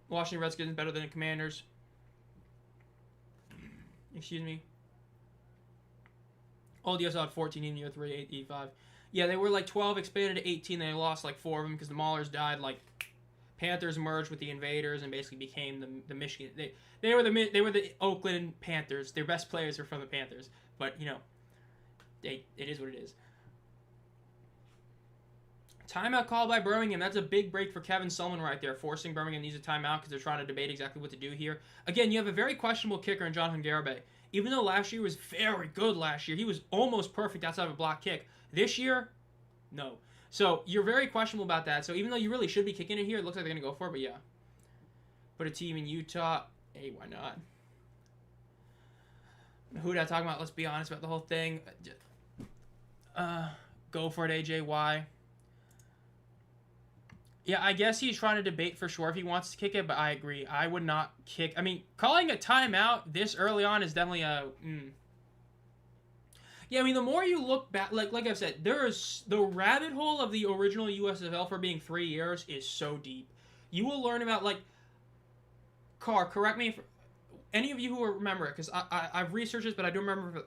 Washington Redskins better than the Commanders. Excuse me. Old USL had 14 in year 3, 8, 5. Yeah, they were like 12, expanded to 18. They lost like 4 of them because the Maulers died. Like, Panthers merged with the Invaders and basically became the Michigan. They were the Oakland Panthers. Their best players were from the Panthers. But, you know, it is what it is. Timeout call by Birmingham. That's a big break for Kevin Sullivan right there, forcing Birmingham to use a timeout because they're trying to debate exactly what to do here. Again, you have a very questionable kicker in Jonathan Garibay. Even though last year was very good last year, he was almost perfect outside of a block kick. This year, no. So you're very questionable about that. So even though you really should be kicking it here, it looks like they're going to go for it, but yeah. Put a team in Utah. Hey, why not? Who did I talk about? Let's be honest about the whole thing. Go for it, AJY. Yeah, I guess he's trying to debate for sure if he wants to kick it, but I agree. I would not kick. I mean, calling a timeout this early on is definitely a... Yeah, I mean, the more you look back, like I've said, there's the rabbit hole of the original USFL for being 3 years is so deep. You will learn about, like... Carr, correct me if... Any of you who remember it, because I've researched this, but I don't remember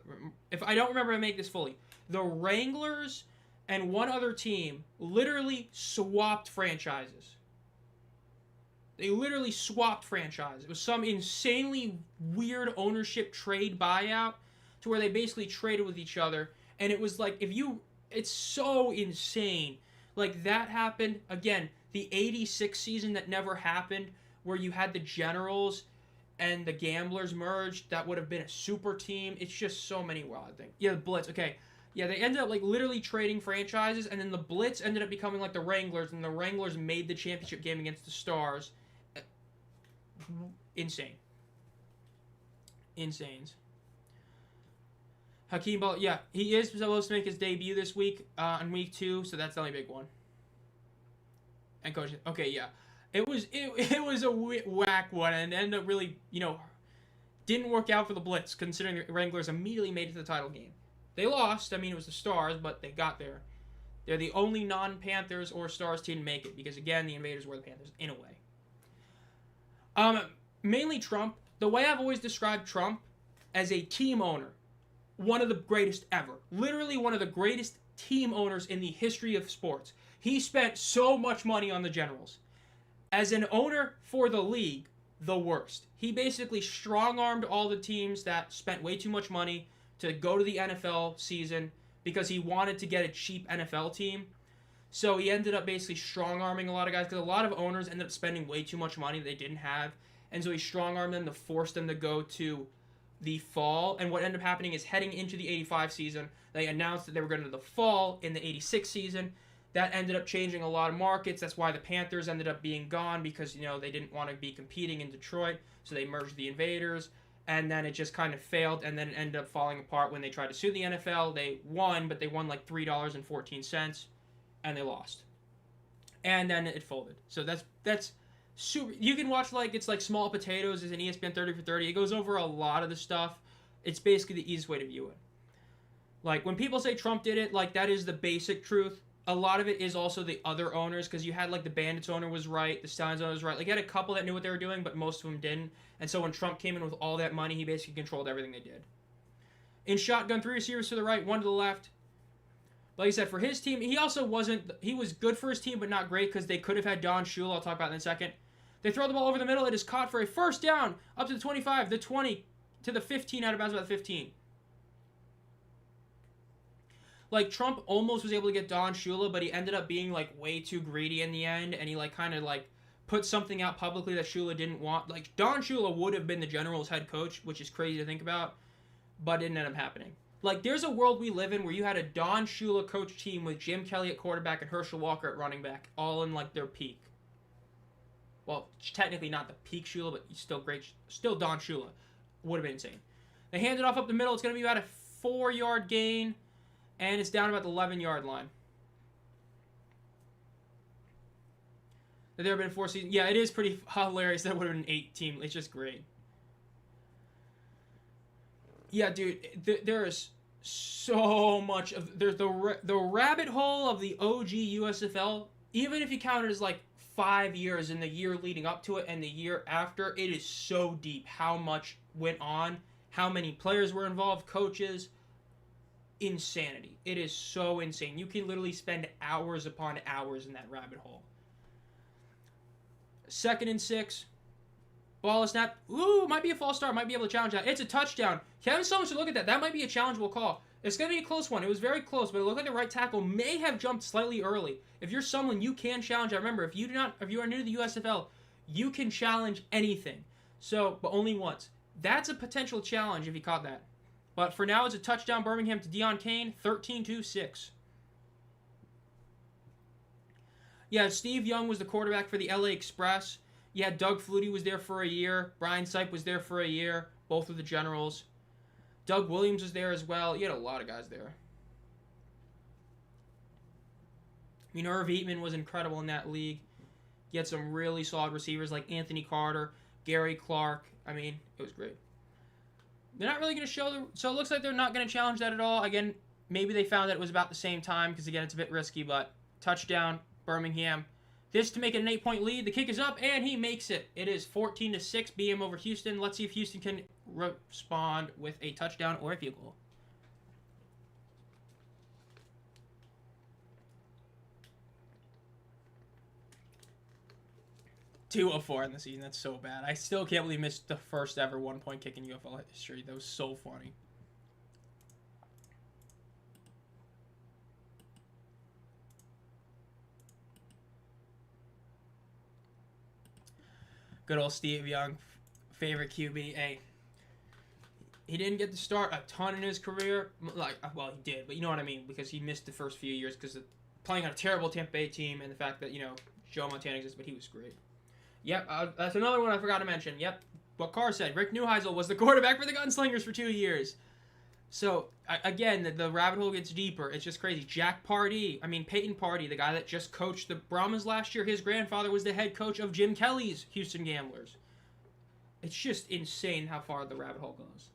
if I don't remember to make this fully. The Wranglers and one other team literally swapped franchises. They literally swapped franchise. It was some insanely weird ownership trade buyout to where they basically traded with each other. And it was like, it's so insane. Like, that happened, again, the 86 season that never happened, where you had the Generals and the Gamblers merged. That would have been a super team. It's just so many wild things. Yeah, the Blitz. Okay. Yeah, they ended up, like, literally trading franchises, and then the Blitz ended up becoming, like, the Wranglers, and the Wranglers made the championship game against the Stars. Insane. Insanes. Hakeem Ball, yeah, he is supposed to make his debut this week in week 2, so that's the only big one. And coach, okay, yeah, it was a whack one, and ended up really, didn't work out for the Blitz, considering the Wranglers immediately made it to the title game. They lost. I mean, it was the Stars, but they got there. They're the only non-Panthers or Stars team to make it, because again, the Invaders were the Panthers in a way. Mainly Trump. The way I've always described Trump, as a team owner, one of the greatest ever. Literally one of the greatest team owners in the history of sports. He spent so much money on the Generals. As an owner for the league, the worst. He basically strong-armed all the teams that spent way too much money to go to the NFL season because he wanted to get a cheap NFL team. So he ended up basically strong-arming a lot of guys because a lot of owners ended up spending way too much money they didn't have. And so he strong-armed them to force them to go to the fall. And what ended up happening is heading into the 85 season, they announced that they were going to the fall in the 86 season. That ended up changing a lot of markets. That's why the Panthers ended up being gone because, they didn't want to be competing in Detroit. So they merged the Invaders. And then it just kind of failed, and then it ended up falling apart when they tried to sue the NFL. They won, but they won like $3.14. And they lost. And then it folded. So that's super. You can watch it's like Small Potatoes is an ESPN 30 for 30. It goes over a lot of the stuff. It's basically the easiest way to view it. Like when people say Trump did it, that is the basic truth. A lot of it is also the other owners because you had the Bandits owner was right, the Stallions owner was right. You had a couple that knew what they were doing, but most of them didn't. And so when Trump came in with all that money, he basically controlled everything they did. In shotgun, 3 receivers to the right, 1 to the left. Like I said, for his team, he was good for his team, but not great because they could have had Don Shula. I'll talk about it in a second. They throw the ball over the middle. It is caught for a first down up to the 25, the 20, to the 15, out of bounds about the 15. Trump almost was able to get Don Shula, but he ended up being, way too greedy in the end, and he, put something out publicly that Shula didn't want. Don Shula would have been the Generals' head coach, which is crazy to think about, but it didn't end up happening. There's a world we live in where you had a Don Shula coach team with Jim Kelly at quarterback and Herschel Walker at running back, all in, their peak. Well, technically not the peak Shula, but still great. Still Don Shula. Would have been insane. They hand it off up the middle. It's going to be about a 4-yard gain, and it's down about the 11-yard line. There have been 4 seasons. Yeah, it is pretty hilarious that it would have been an 8 team. It's just great. Yeah, dude, there is so much of there's the rabbit hole of the OG USFL. Even if you count it as 5 years in the year leading up to it and the year after, it is so deep. How much went on? How many players were involved? Coaches? Insanity. It is so insane. You can literally spend hours upon hours in that rabbit hole. 2nd and 6. Ball is snapped. Ooh, might be a false start. Might be able to challenge that. It's a touchdown. Kevin Sullivan should look at that. That might be a challengeable call. It's going to be a close one. It was very close, but it looked like the right tackle may have jumped slightly early. If you're someone, you can challenge that. Remember, if you are new to the USFL, you can challenge anything. So, but only once. That's a potential challenge if he caught that. But for now, it's a touchdown Birmingham to Deion Kane, 13-6. Yeah, Steve Young was the quarterback for the LA Express. Yeah, Doug Flutie was there for a year. Brian Sipe was there for a year. Both of the Generals. Doug Williams was there as well. You had a lot of guys there. Irv Eatman was incredible in that league. You had some really solid receivers like Anthony Carter, Gary Clark. It was great. They're not really going to show so it looks like they're not going to challenge that at all. Again, maybe they found that it was about the same time because, again, it's a bit risky, but touchdown, Birmingham. This to make it an 8-point lead. The kick is up, and he makes it. It is 14-6, BM over Houston. Let's see if Houston can respond with a touchdown or a field goal. 2 of 4 in the season. That's so bad. I still can't believe he missed the first ever 1-point kick in UFL history. That was so funny. Good old Steve Young, favorite QB. Hey, he didn't get to start a ton in his career. Like, well, he did, but you know what I mean, because he missed the first few years because of playing on a terrible Tampa Bay team and the fact that, you know, Joe Montana exists, but he was great. Yep, that's another one I forgot to mention. Yep, what Carr said. Rick Neuheisel was the quarterback for the Gunslingers for 2 years. So, again, the rabbit hole gets deeper. It's just crazy. Peyton Pardee, the guy that just coached the Brahmas last year, his grandfather was the head coach of Jim Kelly's Houston Gamblers. It's just insane how far the rabbit hole goes.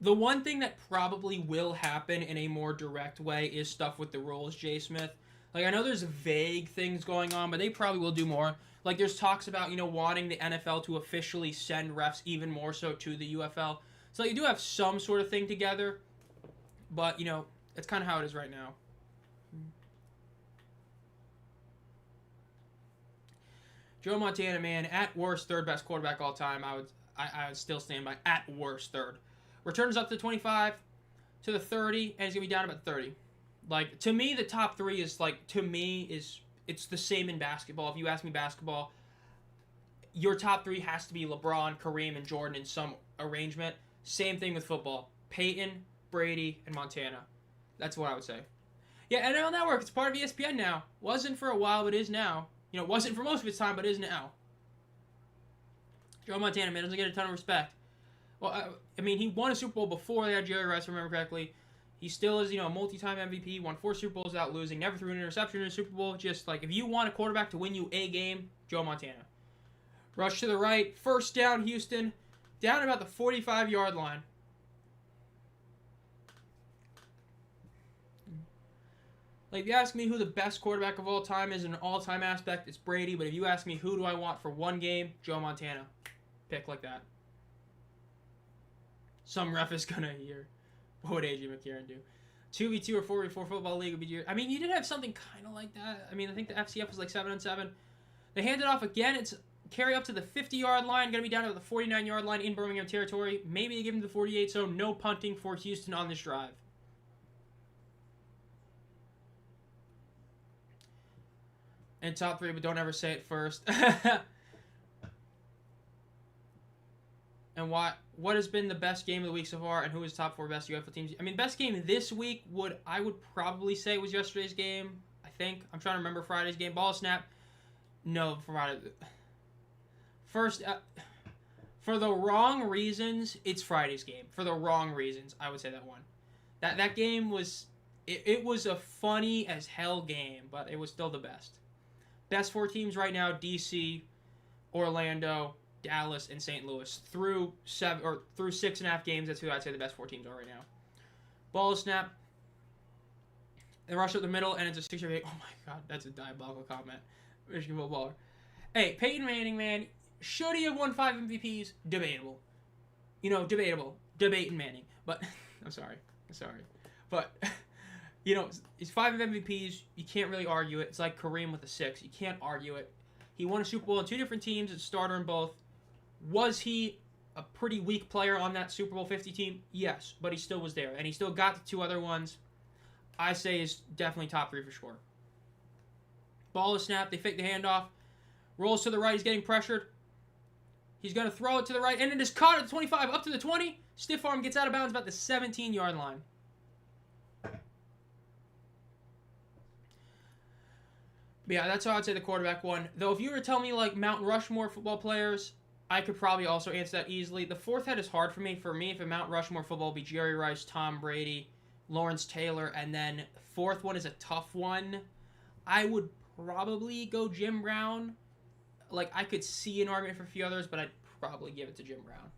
The one thing that probably will happen in a more direct way is stuff with the rules, Jay Smith. Like, I know there's vague things going on, but they probably will do more. Like, there's talks about, you know, wanting the NFL to officially send refs even more so to the UFL. So you do have some sort of thing together, but, you know, it's kind of how it is right now. Joe Montana, man, at worst, third best quarterback all time. I would still stand by at worst third. Returns up to 25, to the 30, and he's going to be down about 30. Like, to me, the top 3 is, like, it's the same in basketball. If you ask me basketball, your top 3 has to be LeBron, Kareem, and Jordan in some arrangement. Same thing with football. Peyton, Brady, and Montana. That's what I would say. Yeah, NFL Network, it's part of ESPN now. Wasn't for a while, but is now. You know, wasn't for most of its time, but is now. Joe Montana, man, doesn't get a ton of respect. Well, I mean, he won a Super Bowl before they had Jerry Rice, if I remember correctly. He still is, you know, a multi-time MVP, won 4 Super Bowls without losing, never threw an interception in a Super Bowl. Just, like, if you want a quarterback to win you a game, Joe Montana. Rush to the right, first down, Houston, down about the 45-yard line. Like, if you ask me who the best quarterback of all time is in an all-time aspect, it's Brady. But if you ask me who do I want for one game, Joe Montana. Pick like that. Some ref is going to hear. What would A.J. McCarron do? 2v2 or 4v4 football league would be your... I mean, you did have something kind of like that. I mean, I think the FCF was like 7-on-7. They hand it off again. It's carry up to the 50-yard line. Going to be down to the 49-yard line in Birmingham territory. Maybe they give him the 48, so no punting for Houston on this drive. And top 3, but don't ever say it first. And what has been the best game of the week so far, and who is top 4 best UFL teams? I mean, best game this week I would probably say was yesterday's game. I think I'm trying to remember Friday's game. Ball snap. No, Friday. First, for the wrong reasons, it's Friday's game. For the wrong reasons, I would say that one. That game was it was a funny as hell game, but it was still the best. Best 4 teams right now: DC, Orlando, Dallas, and St. Louis. Through 6.5 games, that's who I'd say the best 4 teams are right now. Ball snap. They rush up the middle, and it's a 6-yard. Oh my god, that's a diabolical comment. Michigan footballer. Hey, Peyton Manning, man, should he have won 5 MVPs? Debatable. You know, debatable. Debating Manning. But, I'm sorry. But, you know, he's 5 MVPs. You can't really argue it. It's like Kareem with a 6. You can't argue it. He won a Super Bowl in 2 different teams. It's starter in both. Was he a pretty weak player on that Super Bowl 50 team? Yes, but he still was there. And he still got the 2 other ones. I say is definitely top 3 for sure. Ball is snapped. They fake the handoff. Rolls to the right. He's getting pressured. He's going to throw it to the right. And it is caught at the 25. Up to the 20. Stiff arm gets out of bounds about the 17-yard line. But yeah, that's how I'd say the quarterback won. Though if you were to tell me, like, Mount Rushmore football players, I could probably also answer that easily. The 4th head is hard for me. For me, if a Mount Rushmore football would be Jerry Rice, Tom Brady, Lawrence Taylor, and then 4th one is a tough one. I would probably go Jim Brown. Like, I could see an argument for a few others, but I'd probably give it to Jim Brown.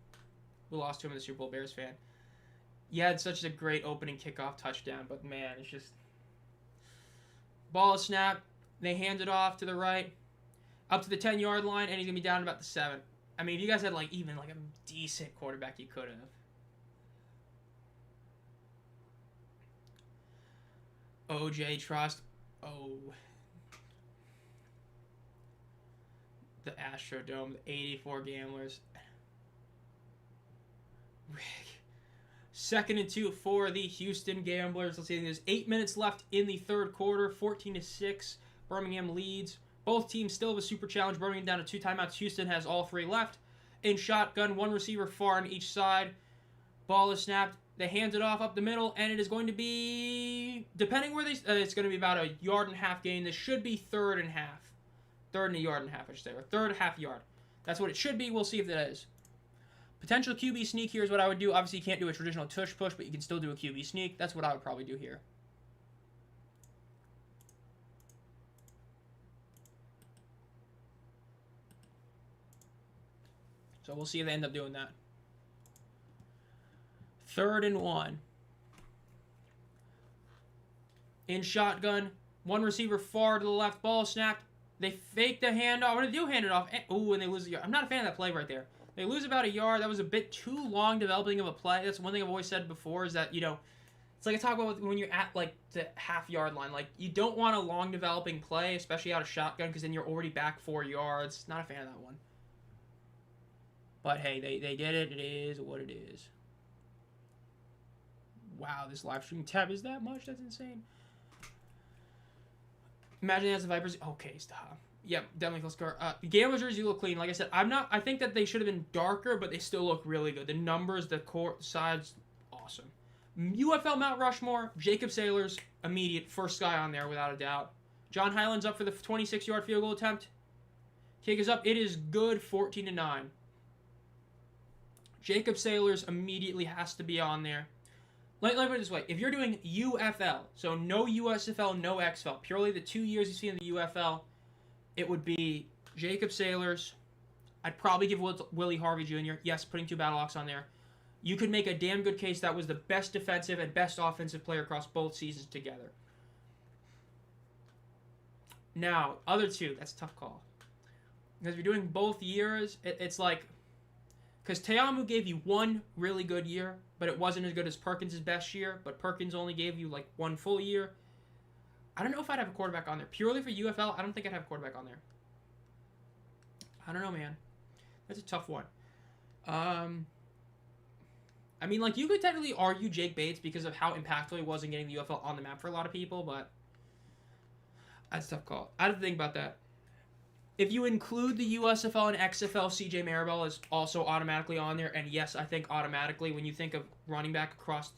We lost to him in the Super Bowl, Bears fan. He had such a great opening kickoff touchdown, but man, it's just... Ball is snapped. They hand it off to the right, up to the 10-yard line, and he's going to be down about the 7. I mean, if you guys had, like, even, like, a decent quarterback, you could have. OJ Trust. Oh. The Astrodome, the 84 gamblers. Second and 2 for the Houston Gamblers. Let's see, there's 8 minutes left in the third quarter. 14-6. Birmingham leads. Both teams still have a super challenge. Birmingham down to 2 timeouts. Houston has all 3 left. In shotgun, 1 receiver far on each side. Ball is snapped. They hand it off up the middle, and it is going to be, depending where they, it's going to be about a yard and a half gain. This should be third and half. Third and a yard and a half, I should say. Or third and a half yard. That's what it should be. We'll see if that is. Potential QB sneak here is what I would do. Obviously, you can't do a traditional tush push, but you can still do a QB sneak. That's what I would probably do here. So we'll see if they end up doing that. 3rd and 1. In shotgun. 1 receiver far to the left. Ball snapped. They fake the handoff. When they do hand it off, ooh, and they lose a yard. I'm not a fan of that play right there. They lose about a yard. That was a bit too long developing of a play. That's one thing I've always said before is that, you know, it's like I talk about when you're at, like, the half-yard line. Like, you don't want a long developing play, especially out of shotgun, because then you're already back 4 yards. Not a fan of that one. But, hey, they did it. It is what it is. Wow, this live stream tab is that much? That's insane. Imagine as the Vipers. Okay, stop. Yep, definitely close score. Gamblers jerseys look clean. Like I said, I think that they should have been darker, but they still look really good. The numbers, the court sides, awesome. UFL Mount Rushmore, Jacob Sailors, immediate first guy on there without a doubt. John Highland's up for the 26-yard field goal attempt. Kick is up. It is good. 14-9. Jacob Sailors immediately has to be on there. Let me put it this way. If you're doing UFL, so no USFL, no XFL, purely the 2 years you see in the UFL, it would be Jacob Sailors. I'd probably give Willie Harvey Jr. Yes, putting 2 Battle Ox on there. You could make a damn good case that was the best defensive and best offensive player across both seasons together. Now, other 2, that's a tough call. Because if you're doing both years, it's like... Because Teamu gave you 1 really good year, but it wasn't as good as Perkins' best year, but Perkins only gave you, like, 1 full year. I don't know if I'd have a quarterback on there. Purely for UFL, I don't think I'd have a quarterback on there. I don't know, man. That's a tough one. I mean, like, you could technically argue Jake Bates because of how impactful he was in getting the UFL on the map for a lot of people, but that's a tough call. I have to think about that. If you include the USFL and XFL, CJ Maribel is also automatically on there. And yes, I think automatically when you think of running back across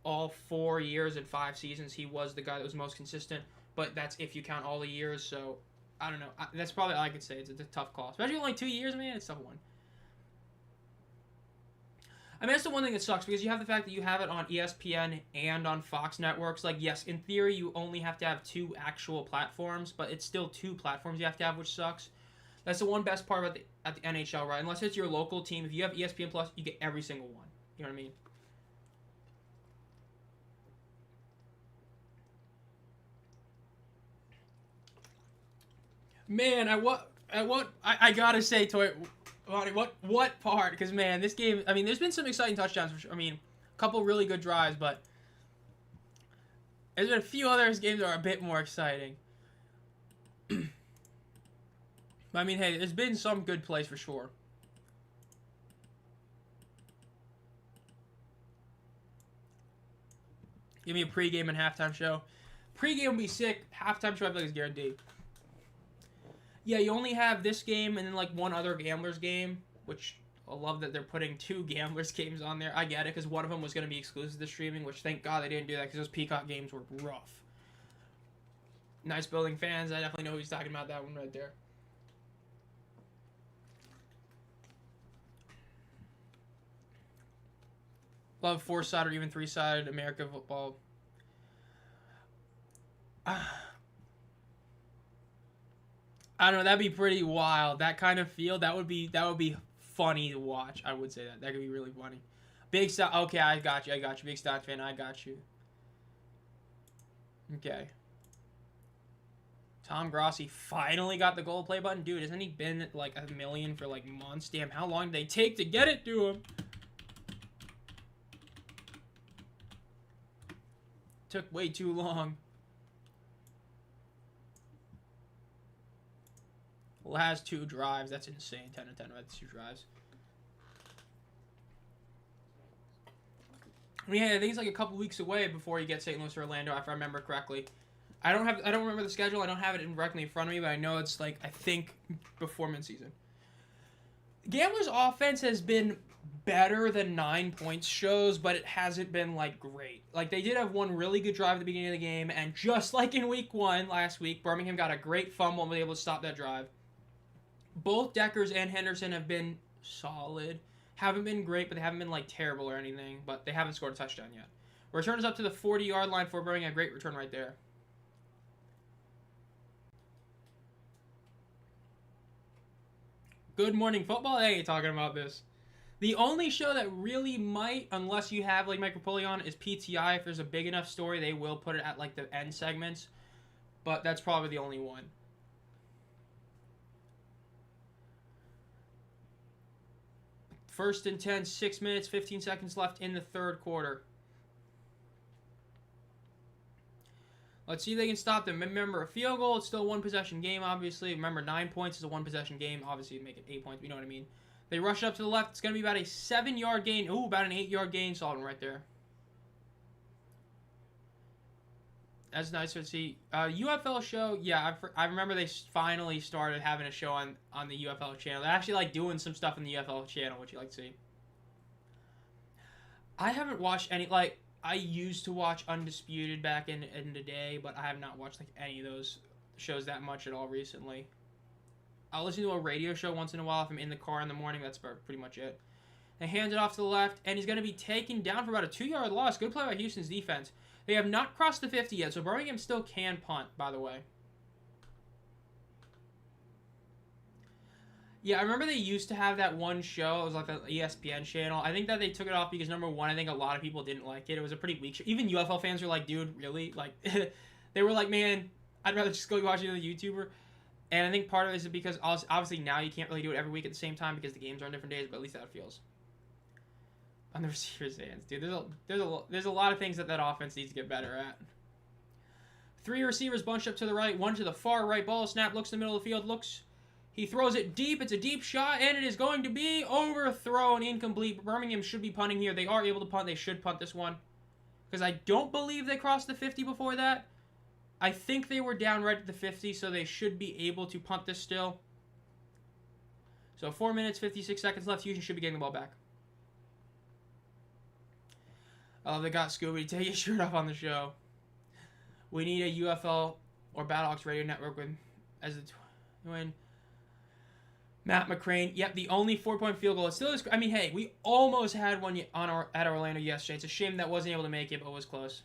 all 4 years and 5 seasons, he was the guy that was most consistent. But that's if you count all the years. So, I don't know. That's probably all I could say. It's a tough call. Especially only 2 years, man. It's a tough one. I mean, that's the one thing that sucks because you have the fact that you have it on ESPN and on Fox networks. Like, yes, in theory, you only have to have 2 actual platforms, but it's still 2 platforms you have to have, which sucks. That's the one best part about the NHL, right? Unless it's your local team. If you have ESPN Plus, you get every single one. You know what I mean? Man, I gotta say, Toy... What part? Because, man, this game... I mean, there's been some exciting touchdowns. For sure. I mean, a couple really good drives, but... There's been a few other games that are a bit more exciting. I mean, hey, there's been some good plays for sure. Give me a pregame and halftime show. Pregame will be sick. Halftime show, I feel like is guaranteed. Yeah, you only have this game and then, like, 1 other Gamblers game, which I love that they're putting 2 Gamblers games on there. I get it, because one of them was going to be exclusive to streaming, which thank God they didn't do that, because those Peacock games were rough. Nice building fans. I definitely know who he's talking about, that one right there. Love 4-sided or even 3-sided American football. I don't know, that'd be pretty wild. That kind of feel, that would be funny to watch. I would say that. That could be really funny. Big Stout, okay, I got you. Big Stout fan, I got you. Okay. Tom Grossi finally got the gold play button. Dude, hasn't he been at like 1 million for like months? Damn, how long did they take to get it to him? Took way too long. Last 2 drives. That's insane. 10 and 10 right? 2 drives. Yeah, I think it's like a couple weeks away before you get St. Louis or Orlando, if I remember correctly. I don't remember the schedule. I don't have it directly in front of me, but I know it's like, I think, before midseason. Gambler's offense has been better than 9 points shows, but it hasn't been, like, great. Like, they did have one really good drive at the beginning of the game, and just like in week 1 last week, Birmingham got a great fumble and was able to stop that drive. Both Deckers and Henderson have been solid. Haven't been great, but they haven't been, like, terrible or anything, but they haven't scored a touchdown yet. Return is up to the 40-yard line for Birmingham. Great return right there. Good Morning Football. Hey, talking about this. The only show that really might, unless you have like Mike Rapoli on, is PTI. If there's a big enough story, they will put it at like the end segments. But that's probably the only one. First and 10, 6 minutes, 15 seconds left in the third quarter. Let's see if they can stop them. Remember, a field goal, it's still a one-possession game, obviously. Remember, 9 points is a one-possession game. Obviously, make it 8 points. You know what I mean. They rush up to the left. It's going to be about a 7-yard gain. Ooh, about an 8-yard gain. Solid one right there. That's nice to see. UFL show, yeah, I remember they finally started having a show on the UFL channel. They're actually, like, doing some stuff in the UFL channel, which you like to see. I haven't watched any, like... I used to watch Undisputed back in the day, but I have not watched like any of those shows that much at all recently. I'll listen to a radio show once in a while if I'm in the car in the morning. That's pretty much it. They hand it off to the left, and he's going to be taken down for about a 2-yard loss. Good play by Houston's defense. They have not crossed the 50 yet, so Birmingham still can punt, by the way. Yeah, I remember they used to have that one show. It was like an ESPN channel. I think that they took it off because, number one, I think a lot of people didn't like it. It was a pretty weak show. Even UFL fans were like, dude, really? Like, they were like, man, I'd rather just go watch it on the YouTuber. And I think part of it is because, obviously, now you can't really do it every week at the same time because the games are on different days, but at least that feels. On the receivers' hands, dude. There's a lot of things that offense needs to get better at. 3 receivers bunched up to the right, 1 to the far right. Ball snap, looks in the middle of the field, looks... He throws it deep. It's a deep shot, and it is going to be overthrown, incomplete. Birmingham should be punting here. They are able to punt. They should punt this one. Because I don't believe they crossed the 50 before that. I think they were down right at the 50, so they should be able to punt this still. So 4 minutes, 56 seconds left. Houston should be getting the ball back. Oh, they got Scooby. Take your shirt off on the show. We need a UFL or Battlehawks Radio Network as the win. Matt McCrane, yep, the only 4-point field goal. It still is. I mean, hey, we almost had one at Orlando yesterday. It's a shame that wasn't able to make it, but it was close.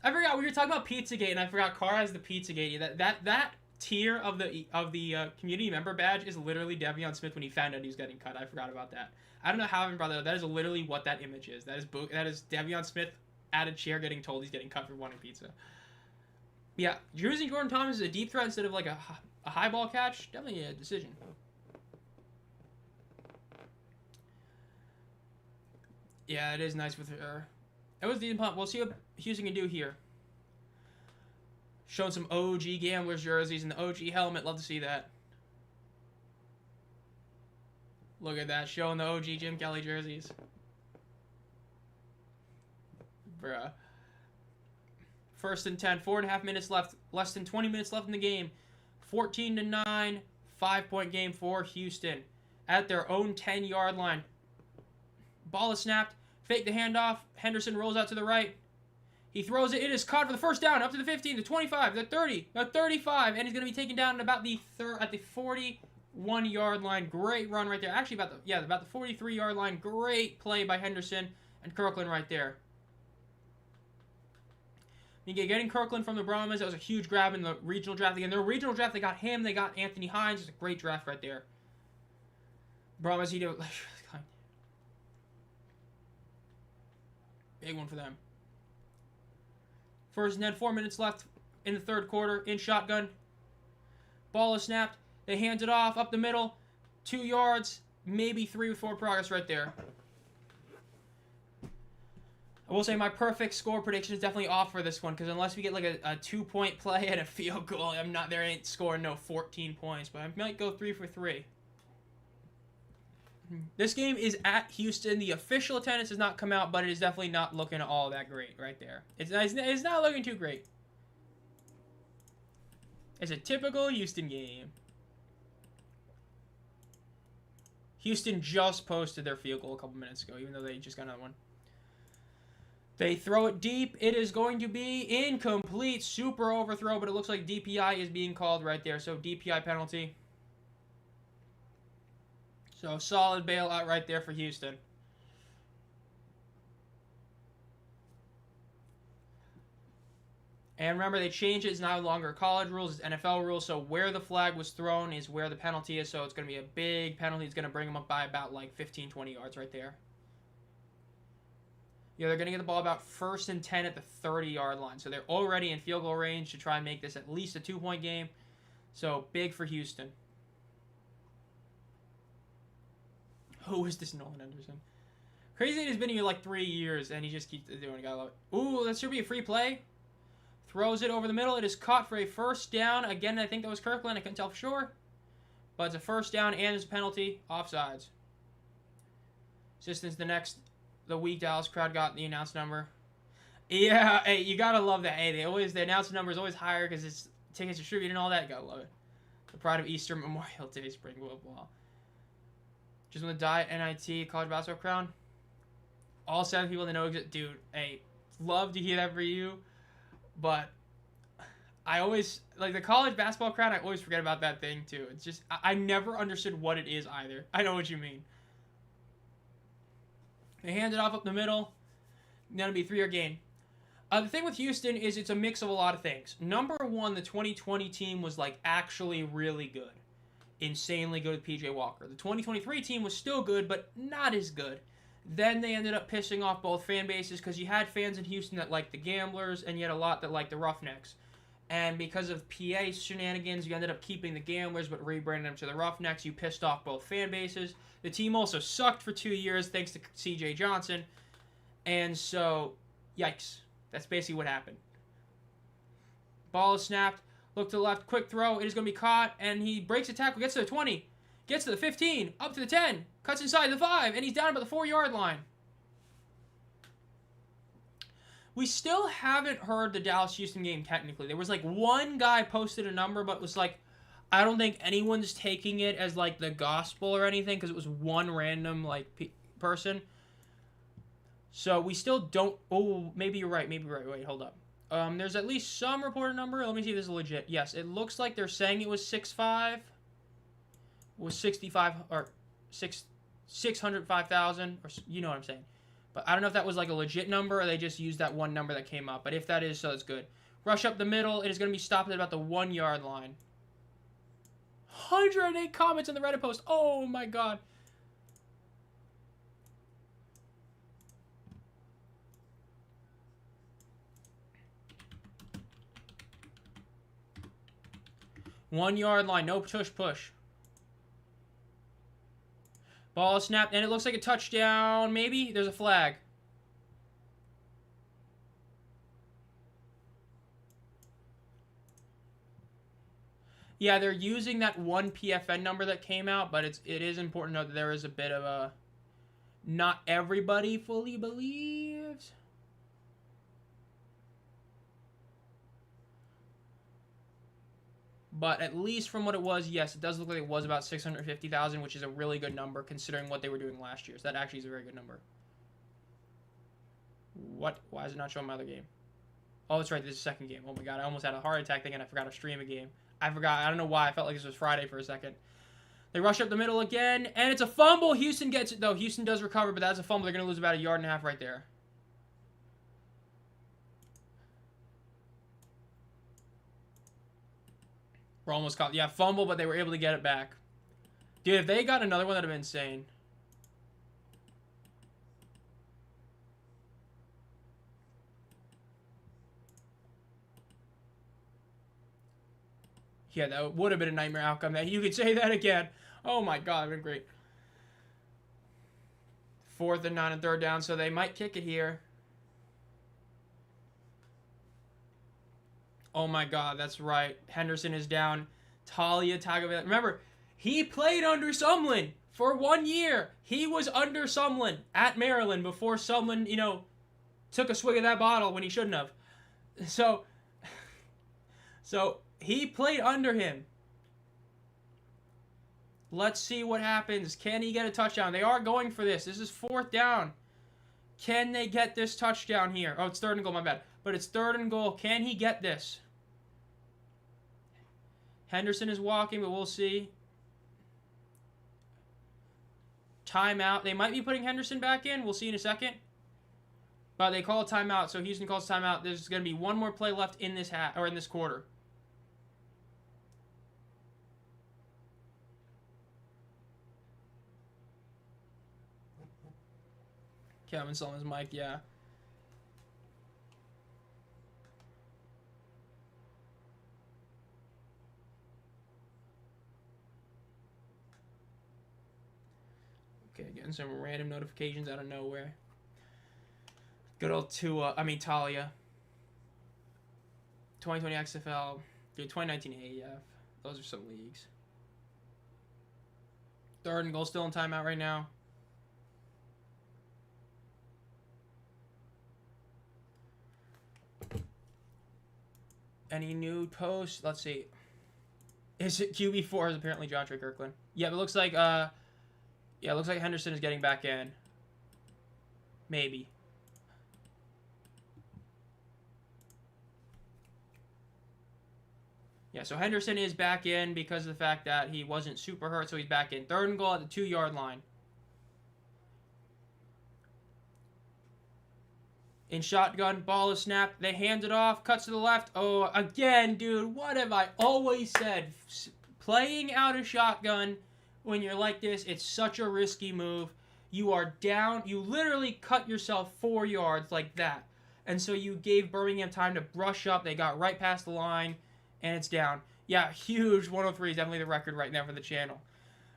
I forgot we were talking about Pizzagate, and I forgot Carr has the Pizzagate. That tier of the community member badge is literally Devion Smith when he found out he was getting cut. I forgot about that. I don't know how I brought that up. That is literally what that image is. That is Devion Smith at a chair getting told he's getting cut for wanting pizza. Yeah, choosing Jordan Thomas is a deep threat instead of like a high ball catch. Definitely a decision. Yeah, it is nice with her. It was the punt. We'll see what Houston can do here. Showing some OG Gamblers jerseys and the OG helmet. Love to see that. Look at that. Showing the OG Jim Kelly jerseys. Bruh. First and 10. 4.5 minutes left. Less than 20 minutes left in the game. 14-9. 5-point game for Houston. At their own 10-yard line. Ball is snapped. Fake the handoff. Henderson rolls out to the right. He throws it. It is caught for the first down. Up to the 15, the 25, the 30, the 35. And he's going to be taken down at about at the 41-yard line. Great run right there. Actually, about the 43-yard line. Great play by Henderson and Kirkland right there. Getting Kirkland from the Brahmas. That was a huge grab in the regional draft. Again, their regional draft, they got him. They got Anthony Hines. It's a great draft right there. Brahmas, he did... Big one for them. First and 10, 4 minutes left in the third quarter. In shotgun. Ball is snapped. They hand it off up the middle. 2 yards. Maybe 3 with 4 progress right there. I will say my perfect score prediction is definitely off for this one, because unless we get like a 2-point play and a field goal, there ain't scoring no 14 points, but I might go 3 for 3. This game is at Houston. The official attendance has not come out, but it is definitely not looking all that great right there. It's not looking too great. It's a typical Houston game. Houston just posted their field goal a couple minutes ago, even though they just got another one. They throw it deep. It is going to be incomplete. Super overthrow, but it looks like DPI is being called right there. So DPI penalty. So solid bailout right there for Houston. And remember, they changed it. It's no longer college rules. It's NFL rules. So where the flag was thrown is where the penalty is. So it's going to be a big penalty. It's going to bring them up by about like 15, 20 yards right there. Yeah, they're going to get the ball about 1st and 10 at the 30-yard line. So they're already in field goal range to try and make this at least a 2-point game. So big for Houston. Who is this Nolan Anderson? Crazy, he's been here like 3 years, and he just keeps doing it. Gotta love it. Ooh, that should be a free play. Throws it over the middle. It is caught for a first down. Again, I think that was Kirkland. I couldn't tell for sure. But it's a first down, and it's a penalty. Offsides. Just as the weak Dallas crowd got the announced number. Yeah, hey, you gotta love that. Hey, the announced number is always higher because it's tickets distributed and all that. You gotta love it. The pride of Easter Memorial Day spring football. Just want to die at NIT college basketball crown. All 7 people that know exist. Dude, hey, love to hear that for you. But I always, like the college basketball crown, I always forget about that thing too. It's just, I never understood what it is either. I know what you mean. They hand it off up the middle. Gonna be a 3-yard gain. The thing with Houston is it's a mix of a lot of things. Number one, the 2020 team was like actually really good. Insanely good with PJ Walker. The 2023 team was still good, but not as good. Then they ended up pissing off both fan bases because you had fans in Houston that liked the Gamblers and you had a lot that liked the Roughnecks. And because of PA shenanigans, you ended up keeping the Gamblers but rebranding them to the Roughnecks. You pissed off both fan bases. The team also sucked for 2 years thanks to CJ Johnson. And so, yikes. That's basically what happened. Ball is snapped. Look to the left. Quick throw. It is going to be caught. And he breaks the tackle. Gets to the 20. Gets to the 15. Up to the 10. Cuts inside the 5. And he's down about the 4-yard line. We still haven't heard the Dallas-Houston game technically. There was like one guy posted a number, but it was like, I don't think anyone's taking it as like the gospel or anything because it was one random like person. So we still don't. Oh, maybe you're right. Maybe you're right. Wait, hold up. There's at least some reported number. Let me see if this is legit. Yes, it looks like they're saying it was 6.5. It was 65 or 605,000 or you know what I'm saying. But I don't know if that was like a legit number or they just used that one number that came up. But if that is, so it's good. Rush up the middle. It is going to be stopped at about the 1-yard line. 108 comments on the Reddit post. Oh my god. One-yard line. No push. Ball snapped, and it looks like a touchdown. Maybe there's a flag. Yeah, they're using that one PFN number that came out, but it is important to note that there is a bit of a... Not everybody fully believes. But at least from what it was, yes, it does look like it was about 650,000, which is a really good number considering what they were doing last year. So that actually is a very good number. What? Why is it not showing my other game? Oh, that's right. This is the second game. Oh my god, I almost had a heart attack thinking I forgot to stream a game. I forgot. I don't know why. I felt like this was Friday for a second. They rush up the middle again, and it's a fumble. Houston gets it, though. Houston does recover, but that's a fumble. They're going to lose about 1.5 yards right there. We're almost caught. Yeah, fumble, but they were able to get it back. Dude, if they got another one, that would have been insane. Yeah, that would have been a nightmare outcome. That you could say that again. Oh my god, that would have been great. 4th and 9 and 3rd down, so they might kick it here. Oh my God, that's right. Henderson is down. Talia Tagovailoa. Remember, he played under Sumlin for 1 year. He was under Sumlin at Maryland before Sumlin, took a swig of that bottle when he shouldn't have. So he played under him. Let's see what happens. Can he get a touchdown? They are going for this. This is 4th down. Can they get this touchdown here? Oh, it's 3rd and goal, my bad. But it's 3rd and goal. Can he get this? Henderson is walking, but we'll see. Timeout. They might be putting Henderson back in. We'll see in a second. But they call a timeout, so Houston calls timeout. There's going to be one more play left in this in this quarter. Kevin Sullivan's mic, yeah. Okay, getting some random notifications out of nowhere. Good old Talia. 2020 XFL. Dude, 2019 AEF. Those are some leagues. 3rd and goal, still in timeout right now. Any new posts? Let's see. Is it QB4 is apparently John Trey Kirkland. Yeah, it looks like it looks like Henderson is getting back in. Maybe. Yeah, so Henderson is back in because of the fact that he wasn't super hurt, so he's back in. 3rd and goal at the 2-yard line. In shotgun, ball is snapped. They hand it off, cuts to the left. Oh, again, dude, what have I always said? Playing out a shotgun when you're like this, it's such a risky move. You are down. You literally cut yourself 4 yards like that. And so you gave Birmingham time to brush up. They got right past the line, and it's down. Yeah, huge 103 is definitely the record right now for the channel.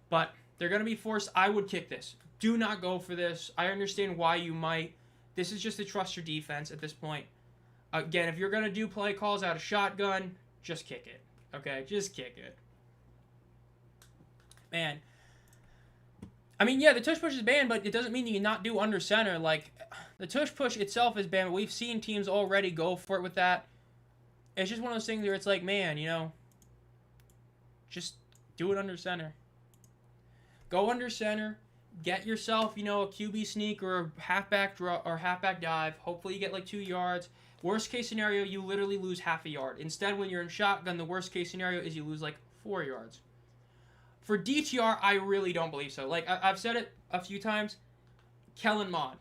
But they're going to be forced. I would kick this. Do not go for this. I understand why you might. This is just to trust your defense at this point. Again, if you're going to do play calls out of shotgun, just kick it. Okay? Just kick it. Man. I mean, yeah, the tush push is banned, but it doesn't mean you not do under center. Like, the tush push itself is banned, but we've seen teams already go for it with that. It's just one of those things where it's like, man, just do it under center. Go under center. Get yourself, a QB sneak or a halfback draw or halfback dive. Hopefully you get like 2 yards. Worst case scenario, you literally lose half a yard. Instead, when you're in shotgun, the worst case scenario is you lose like 4 yards. For DTR, I really don't believe so. Like, I've said it a few times. Kellen Mond.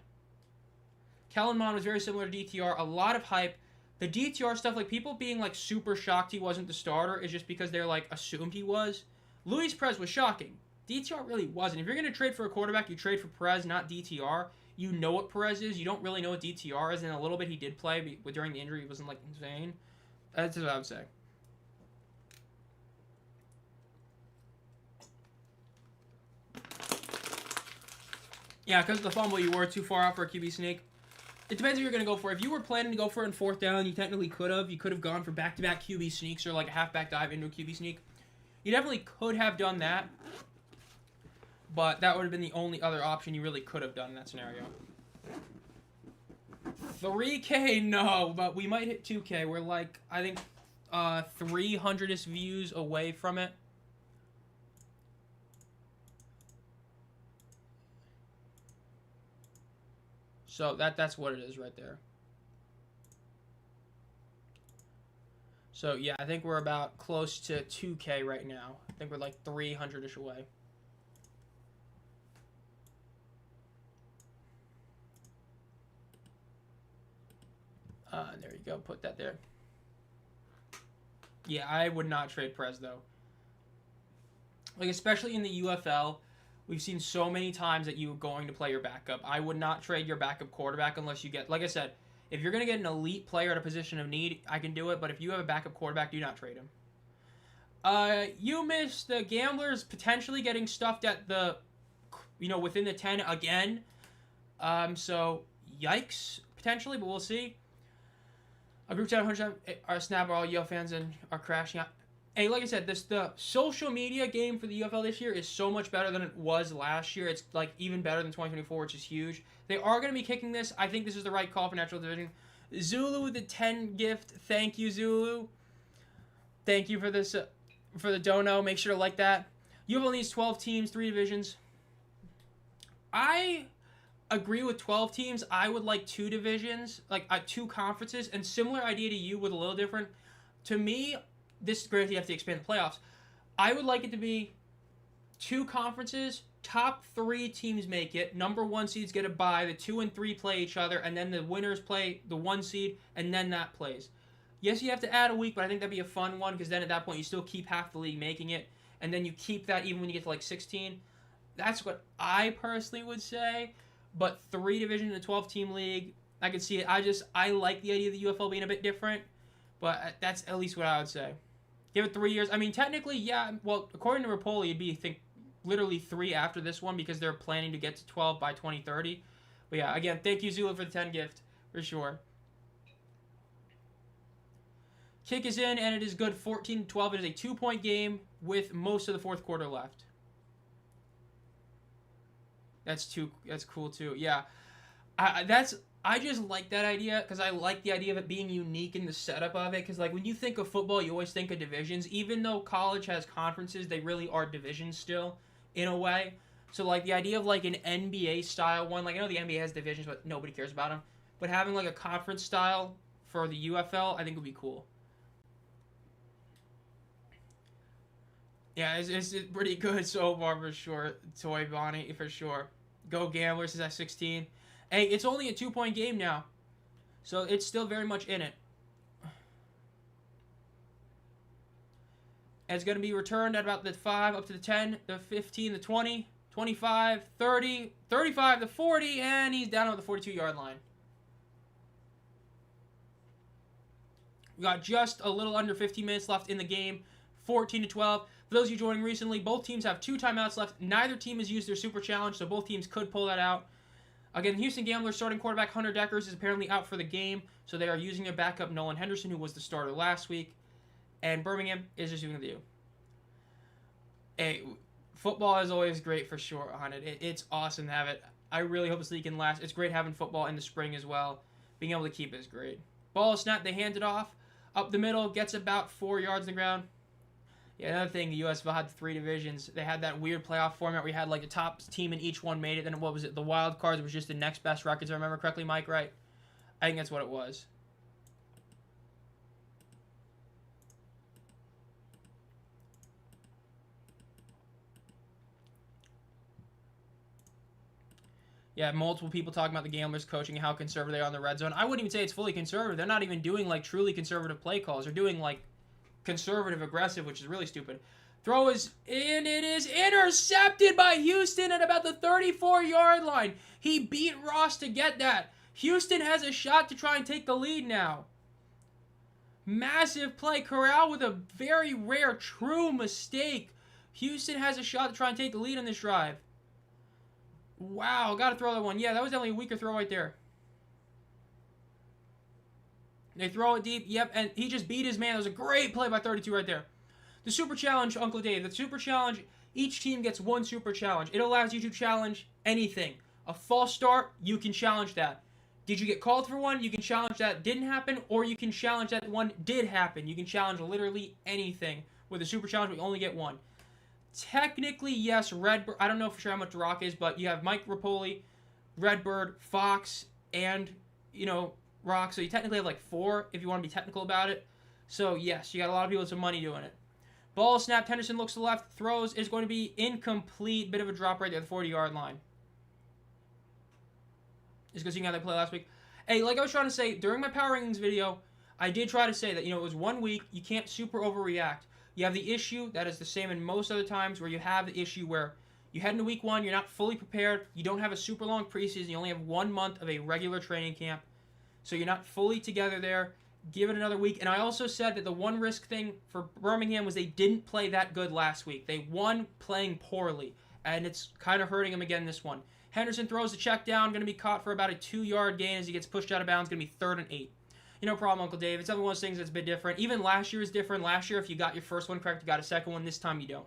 Kellen Mond was very similar to DTR. A lot of hype. The DTR stuff, like people being like super shocked he wasn't the starter is just because they're like assumed he was. Luis Perez was shocking. DTR really wasn't. If you're going to trade for a quarterback, you trade for Perez, not DTR. You know what Perez is. You don't really know what DTR is. And a little bit he did play, but during the injury, he wasn't, like, insane. That's what I would say. Yeah, because of the fumble, you were too far out for a QB sneak. It depends what you're going to go for. If you were planning to go for it in 4th down, you technically could have. You could have gone for back-to-back QB sneaks or, like, a halfback dive into a QB sneak. You definitely could have done that. But that would have been the only other option you really could have done in that scenario. 3K, no, but we might hit 2K. We're like, I think, 300-ish views away from it. So that's what it is right there. So yeah, I think we're about close to 2K right now. I think we're like 300-ish away. There you go. Put that there. Yeah, I would not trade Perez, though. Like, especially in the UFL, we've seen so many times that you're going to play your backup. I would not trade your backup quarterback unless you get, like I said, if you're going to get an elite player at a position of need, I can do it. But if you have a backup quarterback, do not trade him. You missed the Gamblers potentially getting stuffed at the, within the 10 again. So, yikes, potentially, but we'll see. A group chat 100% our snap all UFL fans and are crashing out. Hey, like I said, the social media game for the UFL this year is so much better than it was last year. It's like even better than 2024, which is huge. They are going to be kicking this. I think this is the right call for Natural Division. Zulu with the 10 gift. Thank you, Zulu. Thank you for this for the dono. Make sure to like that. UFL needs 12 teams, 3 divisions. I agree with 12 teams. I would like 2 divisions, like 2 conferences, and similar idea to you with a little different. To me, this is great if you have to expand the playoffs. I would like it to be 2 conferences, top 3 teams make it, number 1 seeds get a bye, the 2 and 3 play each other, and then the winners play the 1 seed, and then that plays. Yes, you have to add a week, but I think that'd be a fun one, because then at that point you still keep half the league making it, and then you keep that even when you get to like 16. That's what I personally would say. But 3 division in a 12-team league, I could see it. I like the idea of the UFL being a bit different, but that's at least what I would say. Give it 3 years. I mean, technically, yeah. Well, according to Rapoli, it'd be, I think, literally 3 after this one because they're planning to get to 12 by 2030. But yeah, again, thank you, Zula, for the 10 gift, for sure. Kick is in, and it is good. 14-12. It is a 2-point game with most of the 4th quarter left. That's cool too. Yeah, I just like that idea because I like the idea of it being unique in the setup of it. Because like when you think of football, you always think of divisions. Even though college has conferences, they really are divisions still, in a way. So like the idea of like an NBA style one, like I know the NBA has divisions, but nobody cares about them. But having like a conference style for the UFL, I think would be cool. Yeah, it's pretty good so far for sure. Toy Bonnie for sure. Go Gamblers is at 16. Hey, it's only a 2-point game now, so it's still very much in it. And it's going to be returned at about the 5, up to the 10, the 15, the 20, 25, 30, 35, the 40, and he's down at the 42-yard line. We got just a little under 15 minutes left in the game. 14-12. For those of you joining recently, both teams have 2 timeouts left. Neither team has used their super challenge, so both teams could pull that out. Again, Houston Gamblers starting quarterback Hunter Deckers is apparently out for the game, so they are using their backup Nolan Henderson, who was the starter last week. And Birmingham is just doing the U. Hey, football is always great for sure on it. It's awesome to have it. I really hope this league can last. It's great having football in the spring as well. Being able to keep it is great. Ball snap, they hand it off. Up the middle, gets about 4 yards on the ground. Yeah, another thing, the USFL had 3 divisions. They had that weird playoff format where you had like the top team in each one made it. Then what was it? The wild cards was just the next best records. If I remember correctly, Mike, right? I think that's what it was. Yeah, multiple people talking about the Gamblers coaching and how conservative they are on the red zone. I wouldn't even say it's fully conservative. They're not even doing like truly conservative play calls. They're doing like conservative aggressive, which is really stupid. Throw is in. It is intercepted by Houston at about the 34-yard line. He beat Ross to get that. Houston has a shot to try and take the lead now. Massive play. Corral with a very rare true mistake. Houston has a shot to try and take the lead on this drive. Wow, got to throw that one. Yeah, that was definitely a weaker throw right there. They throw it deep. Yep, and he just beat his man. That was a great play by 32 right there. The Super Challenge, Uncle Dave. The Super Challenge, each team gets 1 Super Challenge. It allows you to challenge anything. A false start, you can challenge that. Did you get called for one? You can challenge that didn't happen, or you can challenge that one did happen. You can challenge literally anything. With a Super Challenge, we only get 1. Technically, yes, Redbird. I don't know for sure how much Rock is, but you have Mike Rapoli, Redbird, Fox, and, Rock. So you technically have like 4 if you want to be technical about it. So, yes, you got a lot of people with some money doing it. Ball snap. Henderson looks to the left. Throws is going to be incomplete. Bit of a drop right there at the 40-yard line. Just because you know how they played last week. Hey, like I was trying to say, during my power rankings video, I did try to say that, it was 1 week. You can't super overreact. You have the issue that is the same in most other times where you have the issue where you head into week 1, you're not fully prepared, you don't have a super long preseason, you only have 1 month of a regular training camp, so you're not fully together there. Give it another week. And I also said that the one risk thing for Birmingham was they didn't play that good last week. They won playing poorly, and it's kind of hurting them again this one. Henderson throws the check down, going to be caught for about a 2-yard gain as he gets pushed out of bounds, going to be 3rd and 8. No problem, Uncle Dave. It's one of those things that's a bit different. Even last year is different. Last year, if you got your first one correct, you got a second one. This time, you don't.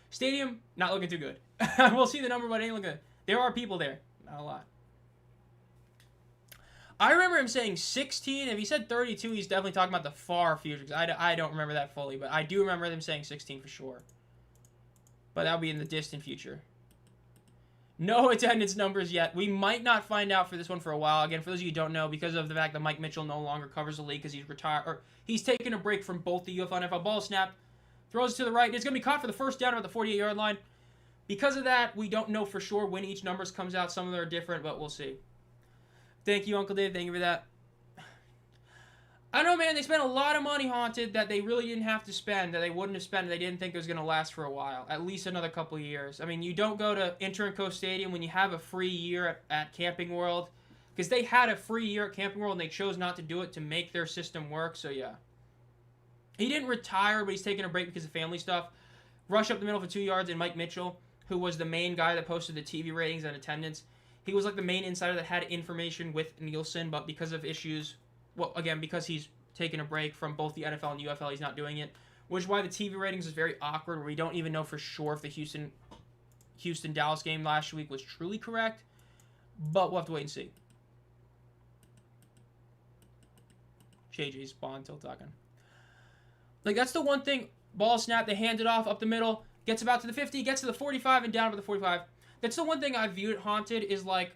Stadium, not looking too good. We'll see the number, but it ain't looking good. There are people there. Not a lot. I remember him saying 16. If he said 32, he's definitely talking about the far future. I don't remember that fully, but I do remember them saying 16 for sure. But that'll be in the distant future. No attendance numbers yet. We might not find out for this one for a while. Again, for those of you who don't know, because of the fact that Mike Mitchell no longer covers the league because he's retired, or he's taken a break from both the UFL and NFL. Ball snap, throws it to the right. It's going to be caught for the first down about the 48-yard line. Because of that, we don't know for sure when each numbers comes out. Some of them are different, but we'll see. Thank you, Uncle Dave. Thank you for that. I don't know, man. They spent a lot of money, Haunted, that they really didn't have to spend, that they wouldn't have spent. They didn't think it was going to last for a while, at least another couple of years. I mean, you don't go to Inter&Co Stadium when you have a free year at Camping World, because they had a free year at Camping World, and they chose not to do it to make their system work, so yeah. He didn't retire, but he's taking a break because of family stuff. Rush up the middle for 2 yards, and Mike Mitchell, who was the main guy that posted the TV ratings and attendance, he was like the main insider that had information with Nielsen, but because of issues... Well, again, because he's taken a break from both the NFL and UFL, he's not doing it. Which is why the TV ratings is very awkward, where we don't even know for sure if the Houston-Dallas game last week was truly correct. But we'll have to wait and see. JJ's bond till talking. Like, that's the one thing. Ball snap, they hand it off up the middle, gets about to the 50, gets to the 45, and down to the 45. That's the one thing I viewed Haunted is like,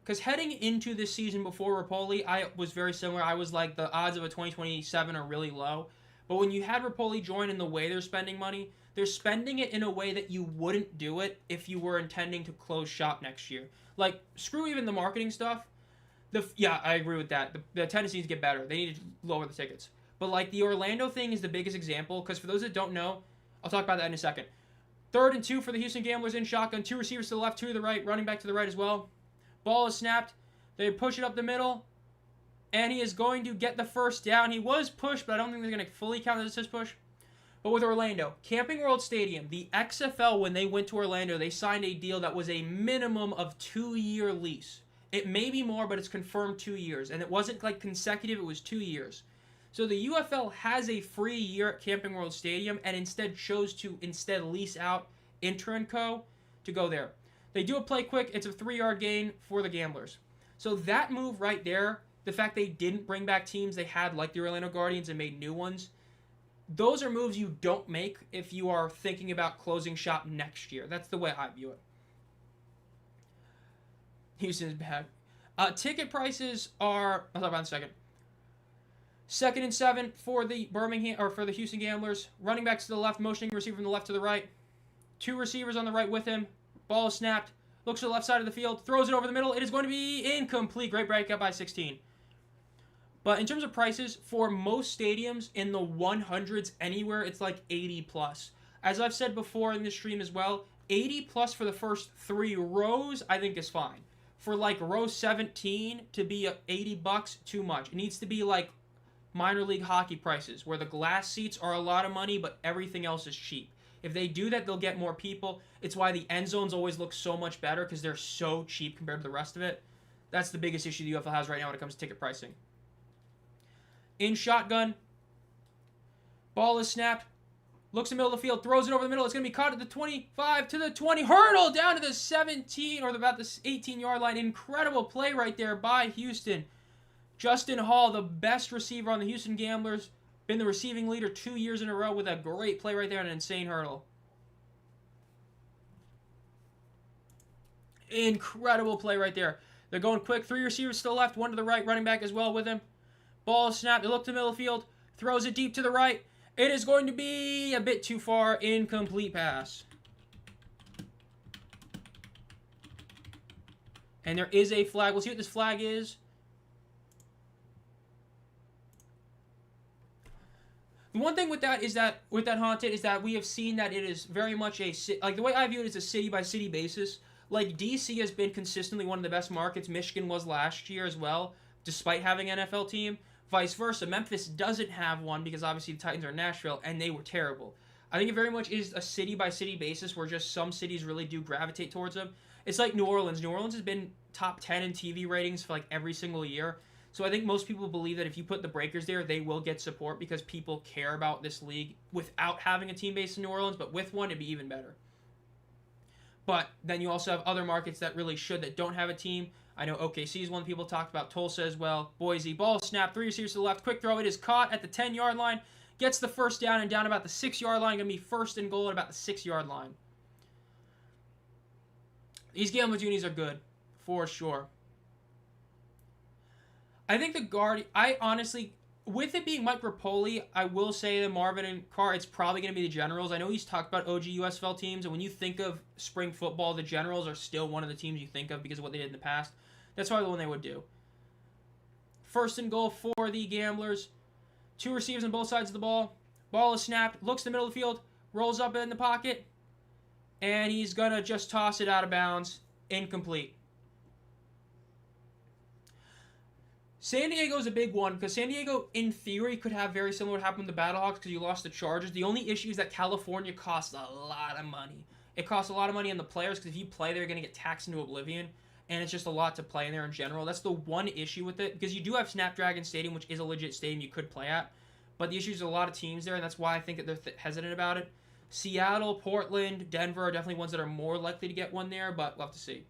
because heading into this season before Rapoli, I was very similar. I was like, the odds of a 2027 are really low. But when you had Rapoli join in the way they're spending money, they're spending it in a way that you wouldn't do it if you were intending to close shop next year. Like, screw even the marketing stuff. Yeah, I agree with that. The attendance needs to get better. They need to lower the tickets. But, like, the Orlando thing is the biggest example, because for those that don't know, I'll talk about that in a second. 3rd and 2 for the Houston Gamblers in shotgun. 2 receivers to the left, 2 to the right, running back to the right as well. Ball is snapped. They push it up the middle. And he is going to get the first down. He was pushed, but I don't think they're going to fully count this as his push. But with Orlando, Camping World Stadium, the XFL, when they went to Orlando, they signed a deal that was a minimum of 2-year lease. It may be more, but it's confirmed 2 years. And it wasn't like consecutive, it was 2 years. So the UFL has a free year at Camping World Stadium and instead chose to lease out Inter&Co to go there. They do a play quick. It's a 3-yard gain for the Gamblers. So that move right there, the fact they didn't bring back teams they had like the Orlando Guardians and made new ones, those are moves you don't make if you are thinking about closing shop next year. That's the way I view it. Houston's bad. Ticket prices are... I'll talk about it in a second. 2nd and 7 for the Birmingham or for the Houston Gamblers. Running backs to the left, motioning receiver from the left to the right. 2 receivers on the right with him. Ball is snapped. Looks to the left side of the field. Throws it over the middle. It is going to be incomplete. Great breakup by 16. But in terms of prices, for most stadiums in the 100s anywhere, it's like 80 plus. As I've said before in this stream as well, 80 plus for the first 3 rows, I think is fine. For like row 17 to be $80, too much. It needs to be like minor league hockey prices, where the glass seats are a lot of money, but everything else is cheap. If they do that, they'll get more people. It's why the end zones always look so much better, because they're so cheap compared to the rest of it. That's the biggest issue the UFL has right now when it comes to ticket pricing. In shotgun. Ball is snapped. Looks in the middle of the field. Throws it over the middle. It's going to be caught at the 25 to the 20. Hurdle down to the 17 or about the 18-yard line. Incredible play right there by Houston. Justin Hall, the best receiver on the Houston Gamblers. Been the receiving leader 2 years in a row with a great play right there and an insane hurdle. Incredible play right there. They're going quick. 3 receivers to the left, 1 to the right. Running back as well with him. Ball snapped. They look to the middle of the field. Throws it deep to the right. It is going to be a bit too far. Incomplete pass. And there is a flag. We'll see what this flag is. The one thing with that is that, with that Haunted, is that we have seen that it is very much a, like, the way I view it is a city-by-city basis. Like, DC has been consistently one of the best markets. Michigan was last year as well, despite having an NFL team. Vice versa, Memphis doesn't have one because obviously the Titans are in Nashville, and they were terrible. I think it very much is a city-by-city basis where just some cities really do gravitate towards them. It's like New Orleans. New Orleans has been top 10 in TV ratings for like every single year. So I think most people believe that if you put the Breakers there, they will get support because people care about this league without having a team based in New Orleans, but with one, it'd be even better. But then you also have other markets that really should that don't have a team. I know OKC is one people talked about. Tulsa as well. Boise, ball snap, 3 receivers to the left. Quick throw. It is caught at the 10-yard line. Gets the first down and down about the 6-yard line. Going to be first and goal at about the 6-yard line. These gamblers unis are good, for sure. I think the guard, I honestly, with it being Mike Rapoli, I will say that Marvin and Carr, it's probably going to be the Generals. I know he's talked about OG USFL teams, and when you think of spring football, the Generals are still one of the teams you think of because of what they did in the past. That's probably the one they would do. First and goal for the Gamblers. 2 receivers on both sides of the ball. Ball is snapped, looks to the middle of the field, rolls up in the pocket, and he's going to just toss it out of bounds. Incomplete. San Diego is a big one because San Diego, in theory, could have very similar to happen with the Battlehawks because you lost the Chargers. The only issue is that California costs a lot of money. It costs a lot of money on the players because if you play, they're going to get taxed into oblivion, and it's just a lot to play in there in general. That's the one issue with it because you do have Snapdragon Stadium, which is a legit stadium you could play at, but the issue is a lot of teams there, and that's why I think that they're hesitant about it. Seattle, Portland, Denver are definitely ones that are more likely to get one there, but we'll have to see.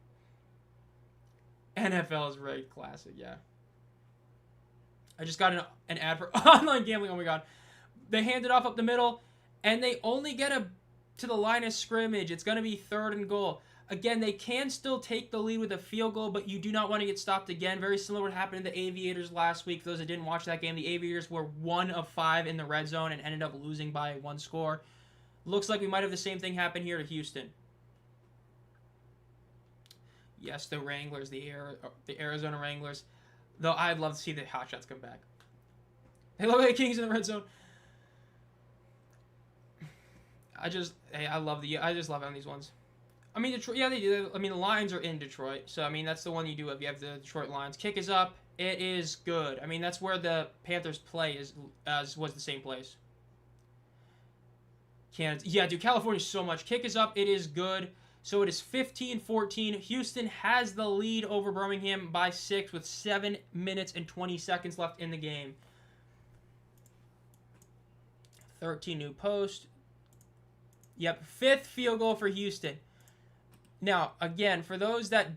NFL is very classic, yeah. I just got an ad for online gambling. Oh my god. They hand it off up the middle, and they only get to the line of scrimmage. It's going to be 3rd and goal. Again, they can still take the lead with a field goal, but you do not want to get stopped again. Very similar to what happened to the Aviators last week. For those that didn't watch that game, the Aviators were 1 of 5 in the red zone and ended up losing by 1 score. Looks like we might have the same thing happen here to Houston. Yes, the Wranglers, the Arizona Wranglers. Though I'd love to see the Hotshots come back. They look like the Kings in the red zone. I just love having these ones. I mean, Detroit, yeah, they do. I mean, the Lions are in Detroit, so I mean that's the one you do have. You have the Detroit Lions. Kick is up. It is good. I mean, that's where the Panthers play was the same place. Kansas, yeah, dude, California so much. Kick is up. It is good. So it is 15-14. Houston has the lead over Birmingham by 6 with 7 minutes and 20 seconds left in the game. 13 new post. Yep, 5th field goal for Houston. Now, again, for those that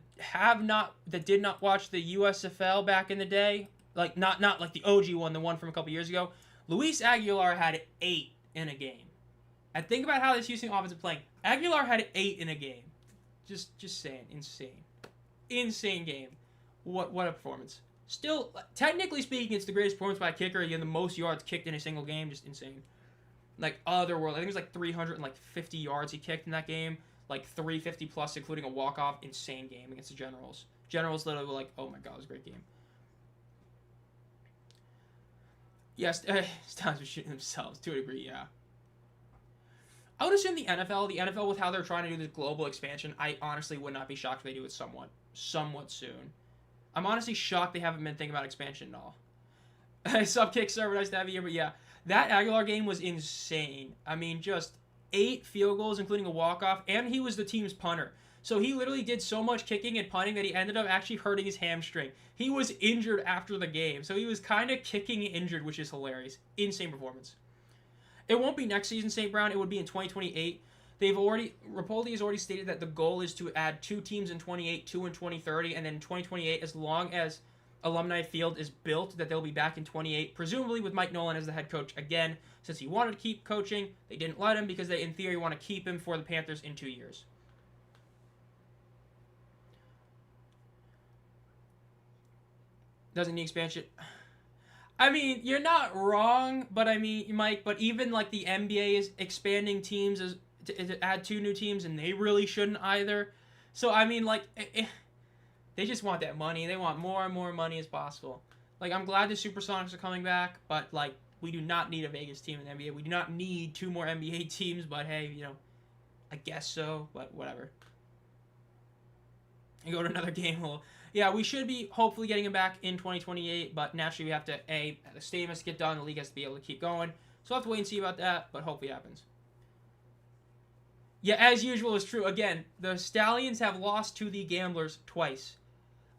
did not watch the USFL back in the day, like not like the OG one, the one from a couple years ago, Luis Aguilar had 8 in a game. And think about how this Houston offense is playing. Aguilar had 8 in a game. Just saying, insane game. What a performance. Still, technically speaking, it's the greatest performance by a kicker. You have the most yards kicked in a single game. Just insane. Like otherworldly. I think it was like 350 yards he kicked in that game. Like 350 plus, including a walk-off. Insane game against the Generals. Generals literally were like, oh my god, it was a great game. Yes, Stallions were shooting themselves to a degree, yeah. I would assume the NFL with how they're trying to do this global expansion, I honestly would not be shocked if they do it somewhat soon. I'm honestly shocked they haven't been thinking about expansion at all. Sub kick server, nice to have you here, but yeah, that Aguilar game was insane. I mean, just 8 field goals, including a walk-off, and he was the team's punter. So he literally did so much kicking and punting that he ended up actually hurting his hamstring. He was injured after the game, so he was kind of kicking injured, which is hilarious. Insane performance. It won't be next season, St. Brown. It would be in 2028. Rapoli has already stated that the goal is to add 2 teams in 28, 2 in 2030, and then in 2028, as long as Alumni Field is built, that they'll be back in 28, presumably with Mike Nolan as the head coach again. Since he wanted to keep coaching, they didn't let him because they, in theory, want to keep him for the Panthers in 2 years. Doesn't need expansion. I mean, you're not wrong, but I mean, Mike, but even like the NBA is expanding teams to add 2 new teams, and they really shouldn't either. So, I mean, like, they just want that money. They want more and more money as possible. Like, I'm glad the Supersonics are coming back, but, like, we do not need a Vegas team in the NBA. We do not need 2 more NBA teams, but hey, you know, I guess so, but whatever. And go to another game. Well, yeah, we should be hopefully getting him back in 2028, but naturally we have to, the stadium has to get done, the league has to be able to keep going. So we'll have to wait and see about that, but hopefully it happens. Yeah, as usual is true. Again, the Stallions have lost to the Gamblers twice.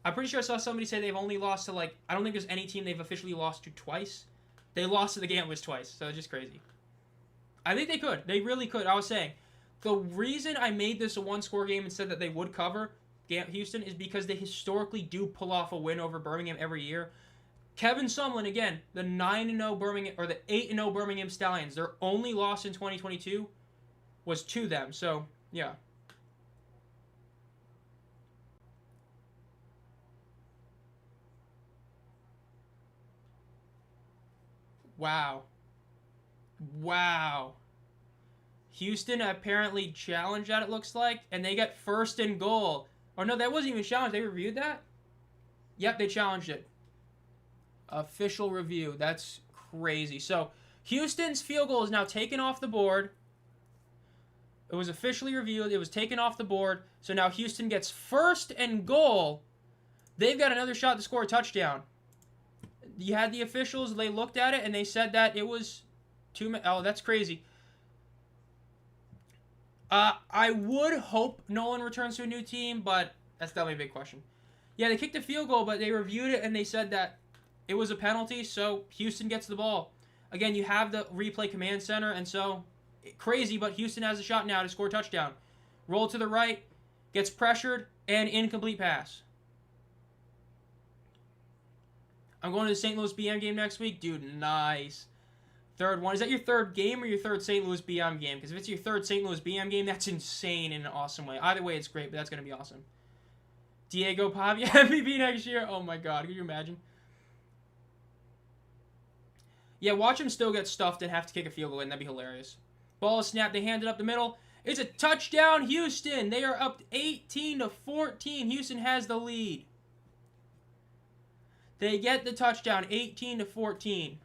I'm pretty sure I saw somebody say they've only lost to, like, I don't think there's any team they've officially lost to twice. They lost to the Gamblers twice, so it's just crazy. I think they could. They really could. I was saying, the reason I made this a one-score game and said that they would cover Houston is because they historically do pull off a win over Birmingham every year. Kevin Sumlin, again, the 9-0 Birmingham, or the 8-0 Birmingham Stallions, their only loss in 2022 was to them. So, yeah. Wow. Wow. Houston apparently challenged that, it looks like, and they got first and goal. Or no, that wasn't even challenged. They reviewed that? Yep, they challenged it. Official review. That's crazy. So, Houston's field goal is now taken off the board. It was officially reviewed. It was taken off the board. So now Houston gets first and goal. They've got another shot to score a touchdown. You had the officials. They looked at it, and they said that it was oh, that's crazy. I would hope Nolan returns to a new team, but that's definitely a big question. Yeah, they kicked a field goal, but they reviewed it, and they said that it was a penalty, so Houston gets the ball. Again, you have the replay command center, and so, crazy, but Houston has a shot now to score a touchdown. Roll to the right, gets pressured, and incomplete pass. I'm going to the St. Louis BM game next week. Dude, nice. Third one. Is that your third game or your third St. Louis BM game? Because if it's your third St. Louis BM game, that's insane in an awesome way. Either way, it's great, but that's going to be awesome. Diego Pavia, MVP next year. Oh my God. Could you imagine? Yeah, watch him still get stuffed and have to kick a field goal, and that'd be hilarious. Ball is snapped. They hand it up the middle. It's a touchdown, Houston. They are up 18-14. Houston has the lead. They get the touchdown, 18-14.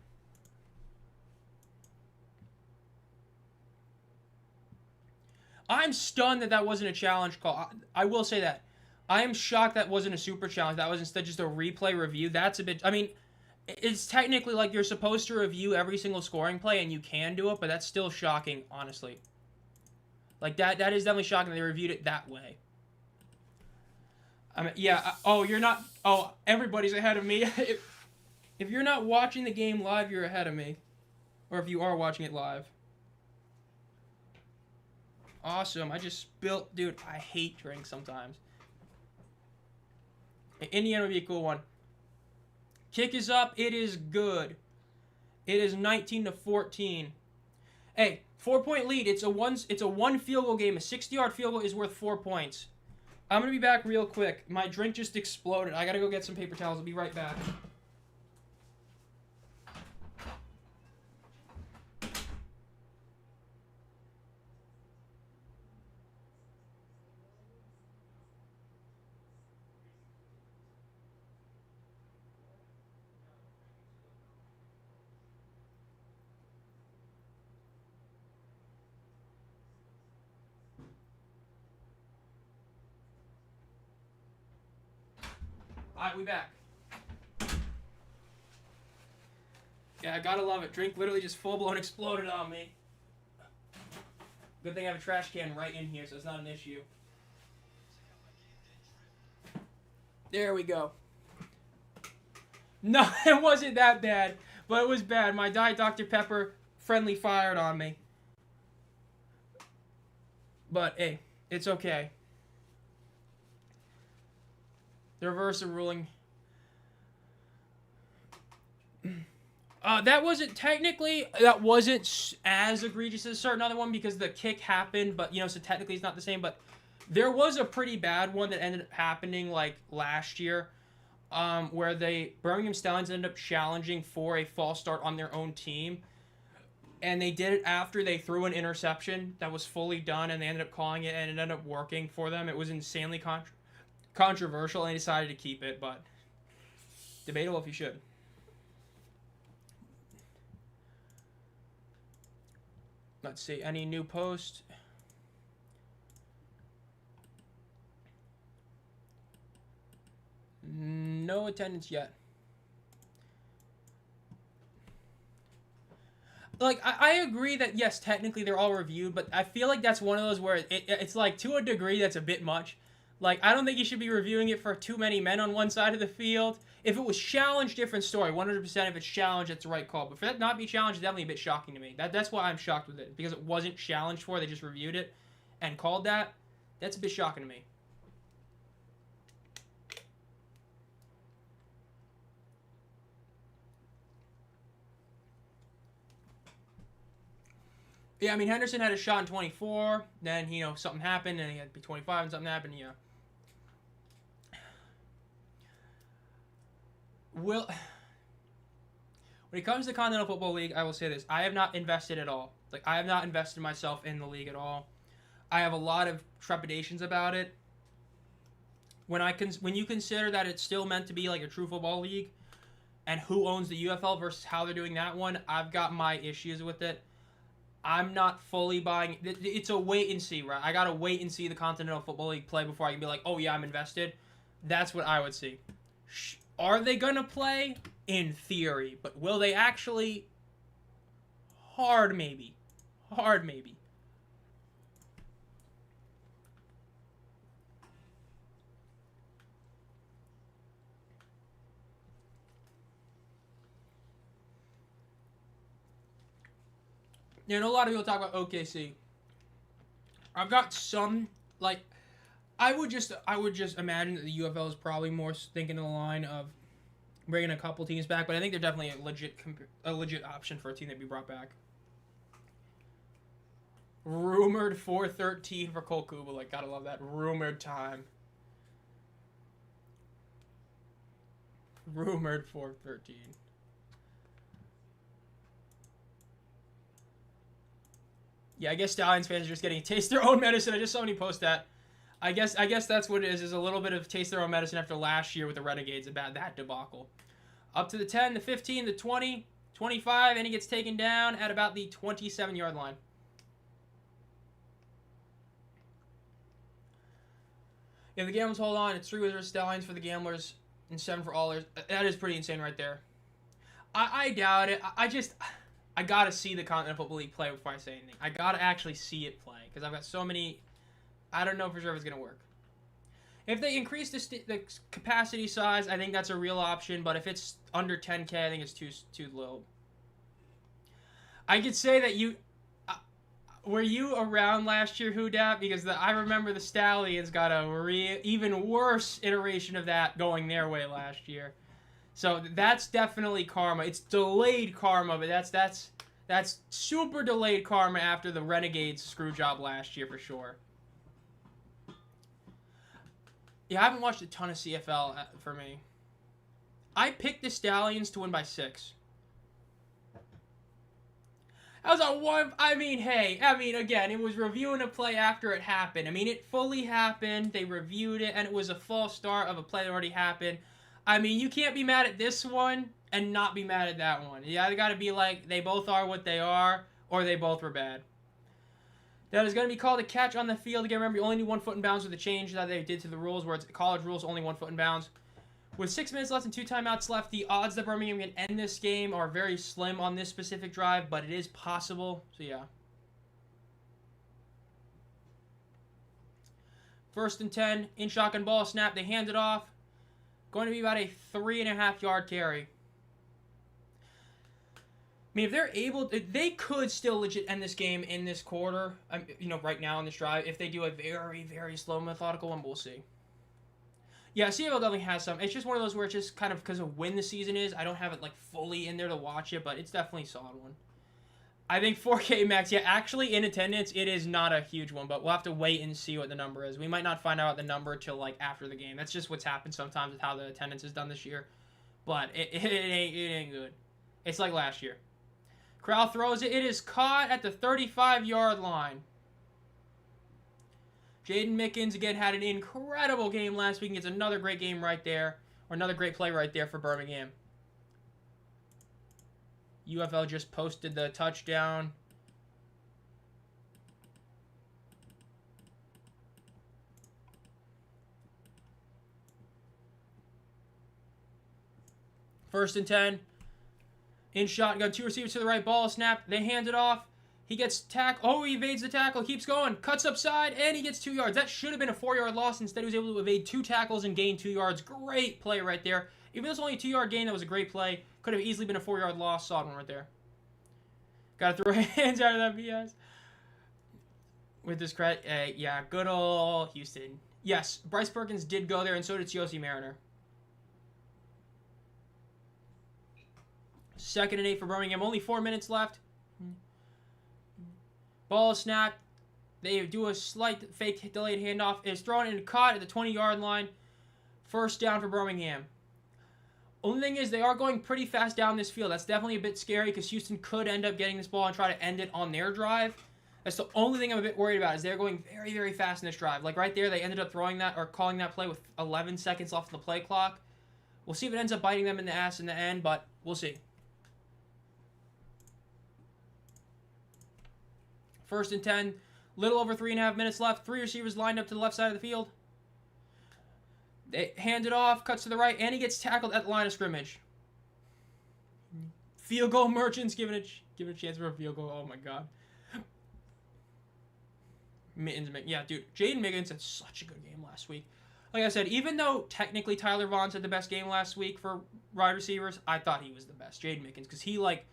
I'm stunned that that wasn't a challenge call. I will say that. I am shocked that wasn't a super challenge. That was instead just a replay review. That's a bit... I mean, it's technically like you're supposed to review every single scoring play, and you can do it, but that's still shocking, honestly. Like, that is definitely shocking that they reviewed it that way. I mean, yeah. Oh, you're not... Oh, everybody's ahead of me. If you're not watching the game live, you're ahead of me. Or if you are watching it live. Awesome. I just spilled... Dude, I hate drinks sometimes. Indiana would be a cool one. Kick is up. It is good. It is 19-14. Hey, 4-point lead. It's a one field goal game. A 60-yard field goal is worth 4 points. I'm going to be back real quick. My drink just exploded. I got to go get some paper towels. I'll be right back. Alright, we back. Yeah, I gotta love it. Drink literally just full-blown exploded on me. Good thing I have a trash can right in here, so it's not an issue. There we go. No, it wasn't that bad, but it was bad. My Diet Dr. Pepper friendly fired on me. But, hey, it's okay. The reversal ruling. That wasn't as egregious as a certain other one because the kick happened, but, you know, so technically it's not the same. But there was a pretty bad one that ended up happening, like, last year, where Birmingham Stallions ended up challenging for a false start on their own team. And they did it after they threw an interception that was fully done, and they ended up calling it, and it ended up working for them. It was insanely controversial, and they decided to keep it, but debatable if you should. Let's see, any new post? No attendance yet. Like, I agree that, yes, technically they're all reviewed, but I feel like that's one of those where it's like, to a degree, that's a bit much. Like, I don't think you should be reviewing it for too many men on one side of the field. If it was challenged, different story. 100% if it's challenged, it's the right call. But for that not be challenged, it's definitely a bit shocking to me. That's why I'm shocked with it. Because it wasn't challenged for, they just reviewed it and called that. That's a bit shocking to me. Yeah, I mean, Henderson had a shot in 24. Then, you know, something happened, and he had to be 25, and something happened, yeah. When it comes to the Continental Football League, I will say this. I have not invested at all. Like, I have not invested myself in the league at all. I have a lot of trepidations about it. When you consider that it's still meant to be like a true football league, and who owns the UFL versus how they're doing that one, I've got my issues with it. I'm not fully buying. It's a wait and see, right? I gotta wait and see the Continental Football League play before I can be like, oh yeah, I'm invested. That's what I would see. Are they gonna play? In theory, but will they actually? Hard maybe. Hard maybe. You know, a lot of people talk about OKC. I've got some, like, I would just imagine that the UFL is probably more thinking in the line of bringing a couple teams back, but I think they're definitely a legit option for a team that be brought back. Rumored 413 for Cole Kubalik. Gotta love that. Rumored time. Rumored 413. Yeah, I guess Stallions fans are just getting to taste their own medicine. I just saw somebody post that. I guess that's what it is a little bit of taste their own medicine after last year with the Renegades about that debacle. Up to the 10, the 15, the 20, 25, and he gets taken down at about the 27-yard line. If the Gamblers hold on, it's 3 Wizards, Stallions for the Gamblers, and 7 for Allers. That is pretty insane right there. I doubt it. I gotta see the Continental Football League play before I say anything. I gotta actually see it play because I've got so many. I don't know for sure if it's gonna work. If they increase the capacity size, I think that's a real option. But if it's under 10K, I think it's too low. I could say that you were you around last year, Hoodap? Because I remember the Stallions got a even worse iteration of that going their way last year. So that's definitely karma. It's delayed karma, but that's super delayed karma after the Renegades screw job last year for sure. Yeah, I haven't watched a ton of CFL for me. I picked the Stallions to win by 6. That was a one. I mean, hey. I mean, again, it was reviewing a play after it happened. I mean, it fully happened. They reviewed it, and it was a false start of a play that already happened. I mean, you can't be mad at this one and not be mad at that one. You either got to be like, they both are what they are, or they both were bad. That is going to be called a catch on the field. Again, remember, you only need 1 foot in bounds with the change that they did to the rules, where it's college rules, only 1 foot in bounds. With 6 minutes left and 2 timeouts left, the odds that Birmingham can end this game are very slim on this specific drive, but it is possible. So, yeah. 1st and 10, in shotgun ball snap. They hand it off. Going to be about a 3.5-yard carry. I mean, if they're able, they could still legit end this game in this quarter. You know, right now in this drive, if they do a very, very slow, methodical one, we'll see. Yeah, CFL definitely has some. It's just one of those where it's just kind of because of when the season is. I don't have it like fully in there to watch it, but it's definitely a solid one. I think 4K max. Yeah, actually in attendance, it is not a huge one, but we'll have to wait and see what the number is. We might not find out the number till like after the game. That's just what's happened sometimes with how the attendance is done this year. But it ain't good. It's like last year. Corral throws it. It is caught at the 35-yard line. Jaden Mickens, again, had an incredible game last week. Gets another great game right there. Or another great play right there for Birmingham. UFL just posted the touchdown. First and 10. In shotgun, 2 receivers to the right, ball snap. They hand it off. He gets he evades the tackle, keeps going, cuts upside, and he gets 2 yards. That should have been a 4-yard loss. Instead, he was able to evade 2 tackles and gain 2 yards. Great play right there. Even though it's only a 2-yard gain, that was a great play. Could have easily been a 4-yard loss. Solid one right there. Got to throw hands out of that BS. With this credit, yeah, good old Houston. Yes, Bryce Perkins did go there, and so did Yossi Mariner. 2nd and 8 for Birmingham. Only 4 minutes left. Ball snapped. They do a slight fake delayed handoff. It's thrown and caught at the 20-yard line. 1st down for Birmingham. Only thing is, they are going pretty fast down this field. That's definitely a bit scary because Houston could end up getting this ball and try to end it on their drive. That's the only thing I'm a bit worried about, is they're going very, very fast in this drive. Like right there, they ended up throwing that or calling that play with 11 seconds left on the play clock. We'll see if it ends up biting them in the ass in the end, but we'll see. 1st and 10. Little over 3.5 minutes left. 3 receivers lined up to the left side of the field. They hand it off, cuts to the right, and he gets tackled at the line of scrimmage. Field goal merchants giving a chance for a field goal. Oh my god. Mittens, yeah, dude. Jaden Miggins had such a good game last week. Like I said, even though technically Tyler Vaughn's had the best game last week for wide receivers, I thought he was the best, Jaden Miggins, because he, like,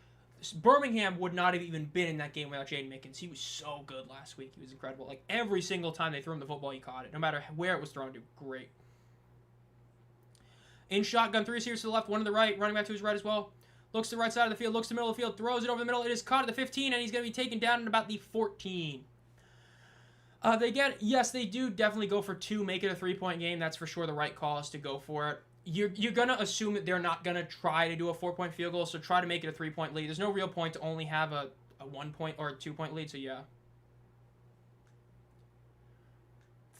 Birmingham would not have even been in that game without Jaden Miggins. He was so good last week. He was incredible. Like, every single time they threw him the football, he caught it. No matter where it was thrown to. Great. In shotgun, 3 receivers to the left, 1 to the right, running back to his right as well. Looks to the right side of the field, looks to the middle of the field, throws it over the middle. It is caught at the 15, and he's going to be taken down at about the 14. Yes, they do definitely go for 2, make it a 3-point game. That's for sure the right call is to go for it. You're going to assume that they're not going to try to do a 4-point field goal, so try to make it a 3-point lead. There's no real point to only have a 1-point or a 2-point lead, so yeah.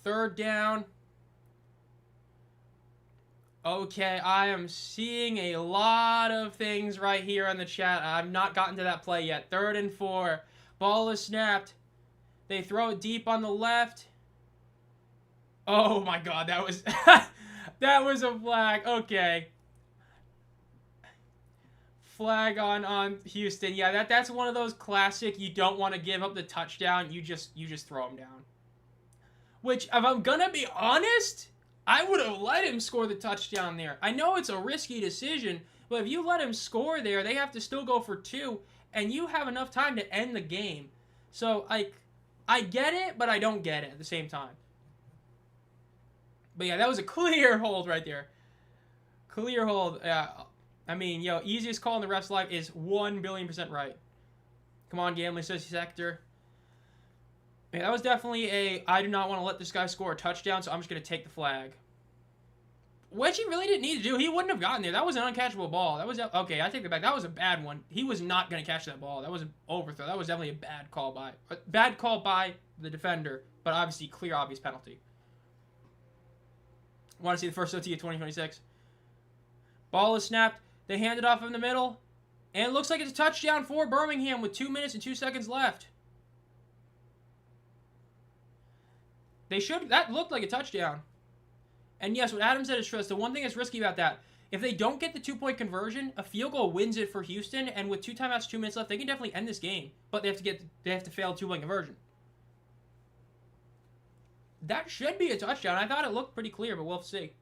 3rd down. Okay, I am seeing a lot of things right here on the chat. I've not gotten to that play yet. 3rd and 4. Ball is snapped. They throw it deep on the left. Oh my god, that was that was a flag. Okay. Flag on Houston. Yeah, that's one of those classic, you don't want to give up the touchdown, you just throw him down. Which, if I'm gonna be honest, I would have let him score the touchdown there. I know it's a risky decision, but if you let him score there, they have to still go for 2, and you have enough time to end the game. So, like, I get it, but I don't get it at the same time. But yeah, that was a clear hold right there. Clear hold. Yeah, I mean, yo, easiest call in the ref's life is 1,000,000,000% right. Come on, gambling sector. Yeah, that was definitely I do not want to let this guy score a touchdown, so I'm just going to take the flag. Which he really didn't need to do. He wouldn't have gotten there. That was an uncatchable ball. That was, okay, I take it back. That was a bad one. He was not going to catch that ball. That was an overthrow. That was definitely a bad call by the defender, but obviously clear, obvious penalty. Want to see the first OT of 2026. Ball is snapped. They hand it off in the middle, and it looks like it's a touchdown for Birmingham with 2 minutes and 2 seconds left. That looked like a touchdown. And yes, what Adam said is true. The one thing that's risky about that, if they don't get the 2-point conversion, a field goal wins it for Houston, and with 2 timeouts, 2 minutes left, they can definitely end this game. But they have to fail a 2-point conversion. That should be a touchdown. I thought it looked pretty clear, but we'll see.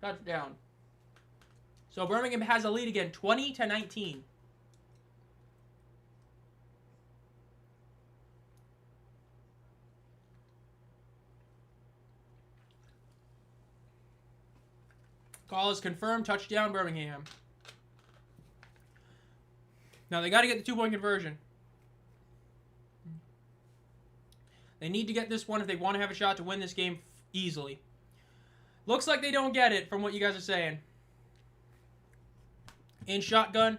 Touchdown. So Birmingham has a lead again, 20-19. Call is confirmed. Touchdown, Birmingham. Now, they got to get the 2-point conversion. They need to get this one if they want to have a shot to win this game easily. Looks like they don't get it from what you guys are saying. In shotgun.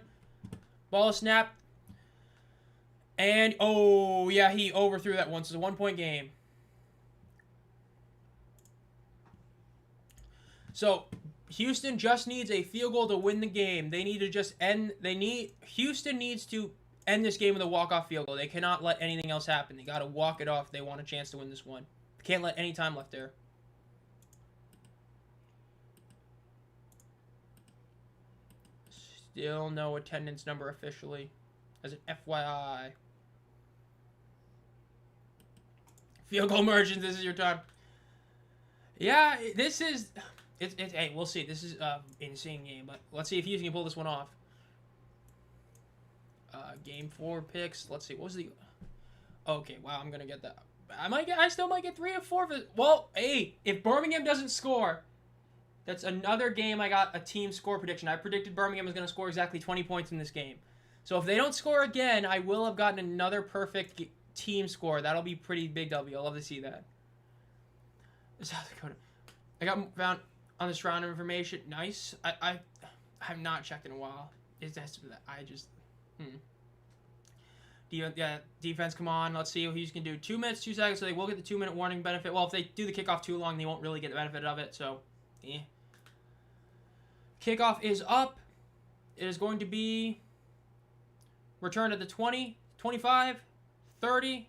Ball snapped. And, oh, yeah, he overthrew that one. So it's a 1-point game. So Houston just needs a field goal to win the game. They need to just Houston needs to end this game with a walk-off field goal. They cannot let anything else happen. They got to walk it off if they want a chance to win this one. Can't let any time left there. Still no attendance number officially. As an FYI. Field goal merchants, this is your time. Yeah, this is... Hey, we'll see. This is an insane game, but let's see if Houston can pull this one off. Game 4 picks. Let's see. What was the... Okay, wow, I'm going to get that. I still might get 3 or 4 of it. Well, hey, if Birmingham doesn't score, that's another game I got a team score prediction. I predicted Birmingham was going to score exactly 20 points in this game. So if they don't score again, I will have gotten another perfect team score. That'll be pretty big W. I'll love to see that. South Dakota. I got found on the surrounding information. Nice. I have not checked in a while. Defense, come on. Let's see what he can do. 2 minutes, 2 seconds, so they will get the 2-minute warning benefit. Well, if they do the kickoff too long, they won't really get the benefit of it, so, yeah. Kickoff is up. It is going to be returned at the 20, 25, 30,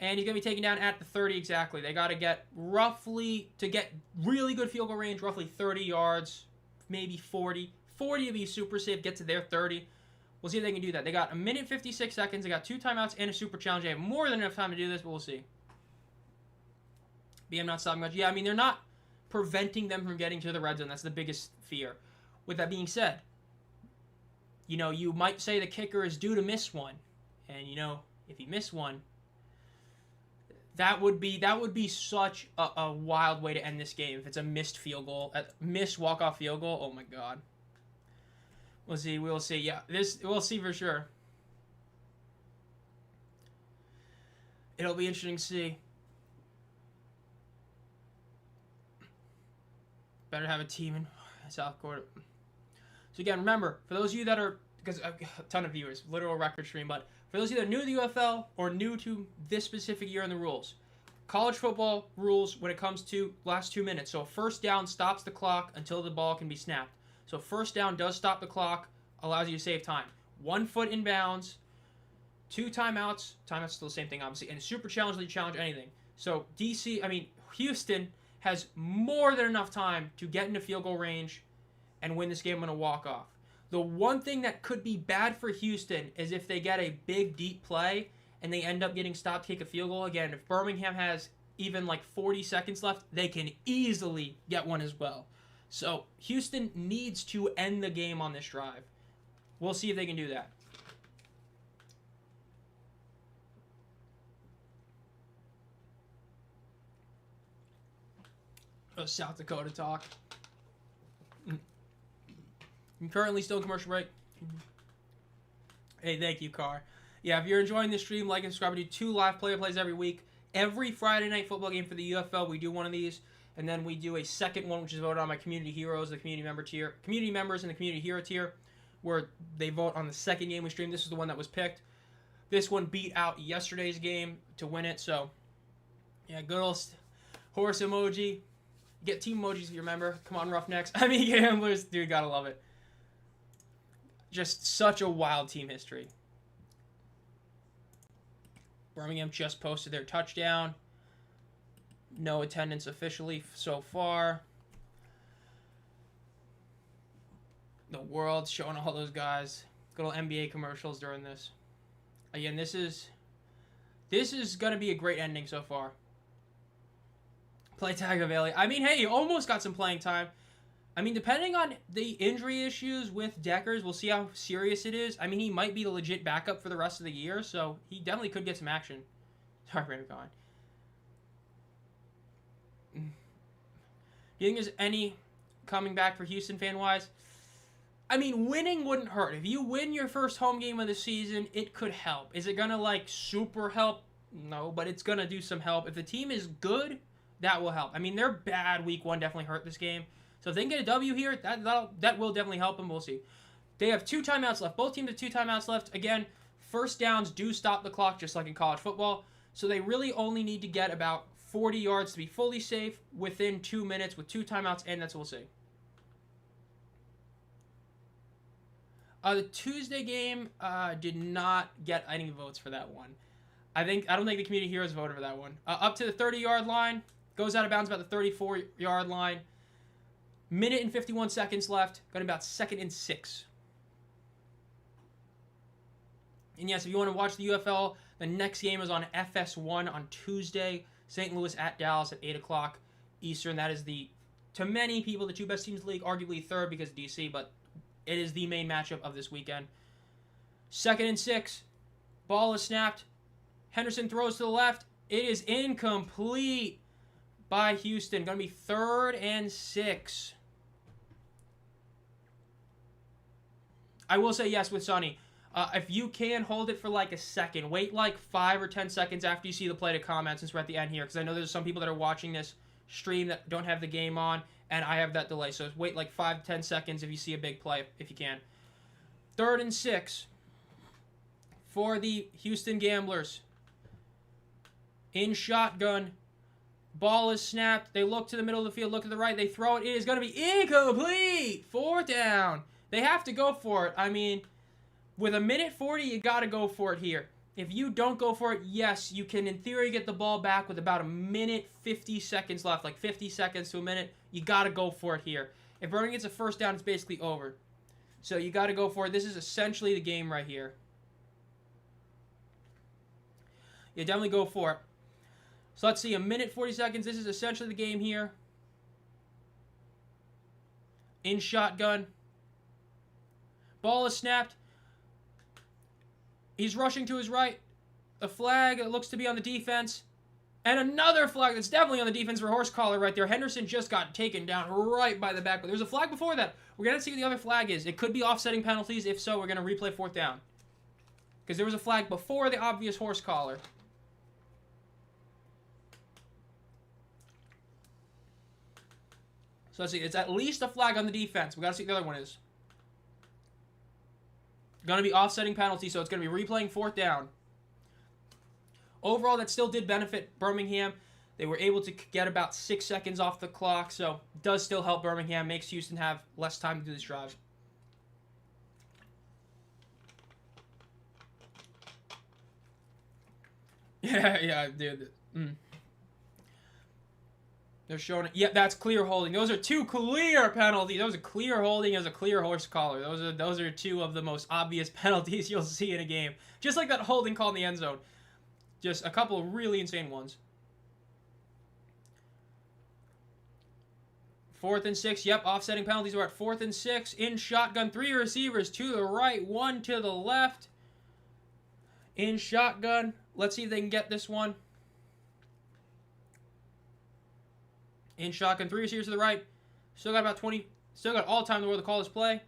and he's going to be taken down at the 30 exactly. They got to get roughly, to get really good field goal range, roughly 30 yards, maybe 40. 40 to be super safe, get to their 30. We'll see if they can do that. They got 1 minute 56 seconds. They got 2 timeouts and a super challenge. They have more than enough time to do this, but we'll see. BM not stopping much. Yeah, I mean, they're not preventing them from getting to the red zone. That's the biggest fear. With that being said, you know, you might say the kicker is due to miss one. And, you know, if he missed one, that would be such a wild way to end this game. If it's a missed field goal, a missed walk-off field goal, oh my God. We'll see. We'll see. Yeah, we'll see for sure. It'll be interesting to see. Better have a team in South Dakota. So again, remember, for those of you that are, because a ton of viewers, literal record stream, but for those of you that are new to the UFL or new to this specific year in the rules, college football rules when it comes to last 2 minutes. So a first down stops the clock until the ball can be snapped. So first down does stop the clock, allows you to save time. 1 foot in bounds, 2 timeouts. Timeouts still the same thing, obviously. And a super challenge, you challenge anything. So Houston has more than enough time to get into field goal range and win this game on a walk-off. The one thing that could be bad for Houston is if they get a big, deep play and they end up getting stopped, kick a field goal. Again, if Birmingham has even like 40 seconds left, they can easily get one as well. So Houston needs to end the game on this drive. We'll see if they can do that. Oh, South Dakota talk. I'm currently still in commercial break. Hey, thank you, Carr. Yeah, if you're enjoying this stream, like and subscribe. We do 2 live plays every week. Every Friday night football game for the UFL, we do one of these. And then we do a second one, which is voted on by community heroes, the community member tier, community members in the community hero tier, where they vote on the second game we stream. This is the one that was picked. This one beat out yesterday's game to win it. So, yeah, good old horse emoji. Get team emojis if you remember. Come on, Roughnecks. I mean, Gamblers. Dude, gotta love it. Just such a wild team history. Birmingham just posted their touchdown. No attendance officially so far. The world's showing all those guys. Good old NBA commercials during this. Again, this is going to be a great ending so far. Play Tagovailoa. I mean, hey, he almost got some playing time. I mean, depending on the injury issues with Deckers, we'll see how serious it is. I mean, he might be the legit backup for the rest of the year, so he definitely could get some action. Sorry, Brandon Cohen. Do you think there's any coming back for Houston fan-wise? I mean, winning wouldn't hurt. If you win your first home game of the season, it could help. Is it going to, like, super help? No, but it's going to do some help. If the team is good, that will help. I mean, their bad week 1 definitely hurt this game. So if they can get a W here, that will definitely help them. We'll see. They have 2 timeouts left. Both teams have 2 timeouts left. Again, first downs do stop the clock, just like in college football. So they really only need to get about 40 yards to be fully safe within 2 minutes with 2 timeouts, and that's what we'll see. The Tuesday game did not get any votes for that one. I don't think the community heroes voted for that one. Up to the 30-yard line, goes out of bounds about the 34-yard line. Minute and 51 seconds left. Got about 2nd and 6. And yes, if you want to watch the UFL, the next game is on FS1 on Tuesday. St. Louis at Dallas at 8 o'clock Eastern. That is to many people, the two best teams in the league, arguably third because of DC, but it is the main matchup of this weekend. 2nd and 6. Ball is snapped. Henderson throws to the left. It is incomplete by Houston. Going to be 3rd and 6. I will say yes with Sonny. If you can hold it for like a second, wait like 5 or 10 seconds after you see the play to comment since we're at the end here, because I know there's some people that are watching this stream that don't have the game on, and I have that delay. So wait like 5 to 10 seconds if you see a big play, if you can. 3rd and 6 for the Houston Gamblers. In shotgun. Ball is snapped. They look to the middle of the field, look to the right. They throw it. It is going to be incomplete. 4th down. They have to go for it. I mean, with 1:40, you got to go for it here. If you don't go for it, yes, you can in theory get the ball back with about 1:50 seconds left, like 50 seconds to a minute. You got to go for it here. If Birmingham gets a 1st down, it's basically over. So you got to go for it. This is essentially the game right here. You definitely go for it. So let's see, 1:40 seconds. This is essentially the game here. In shotgun. Ball is snapped. He's rushing to his right. A flag that looks to be on the defense. And another flag that's definitely on the defense for horse collar right there. Henderson just got taken down right by the back. But there's a flag before that. We're going to see what the other flag is. It could be offsetting penalties. If so, we're going to replay 4th down. Because there was a flag before the obvious horse collar. So let's see. It's at least a flag on the defense. We got to see what the other one is. Going to be offsetting penalty, so it's going to be replaying 4th down. Overall, that still did benefit Birmingham. They were able to get about 6 seconds off the clock, so it does still help Birmingham. Makes Houston have less time to do this drive. Yeah, dude. They're showing it. Yep, that's clear holding. Those are 2 clear penalties. That was a clear holding as a clear horse collar. Those are 2 of the most obvious penalties you'll see in a game. Just like that holding call in the end zone. Just a couple of really insane ones. 4th and 6. Yep, offsetting penalties. We're at 4th and 6. In shotgun. 3 receivers to the right, 1 to the left. In shotgun. Let's see if they can get this one. In shotgun, 3 receivers to the right. Still got about 20. Still got all time in the world to call this play.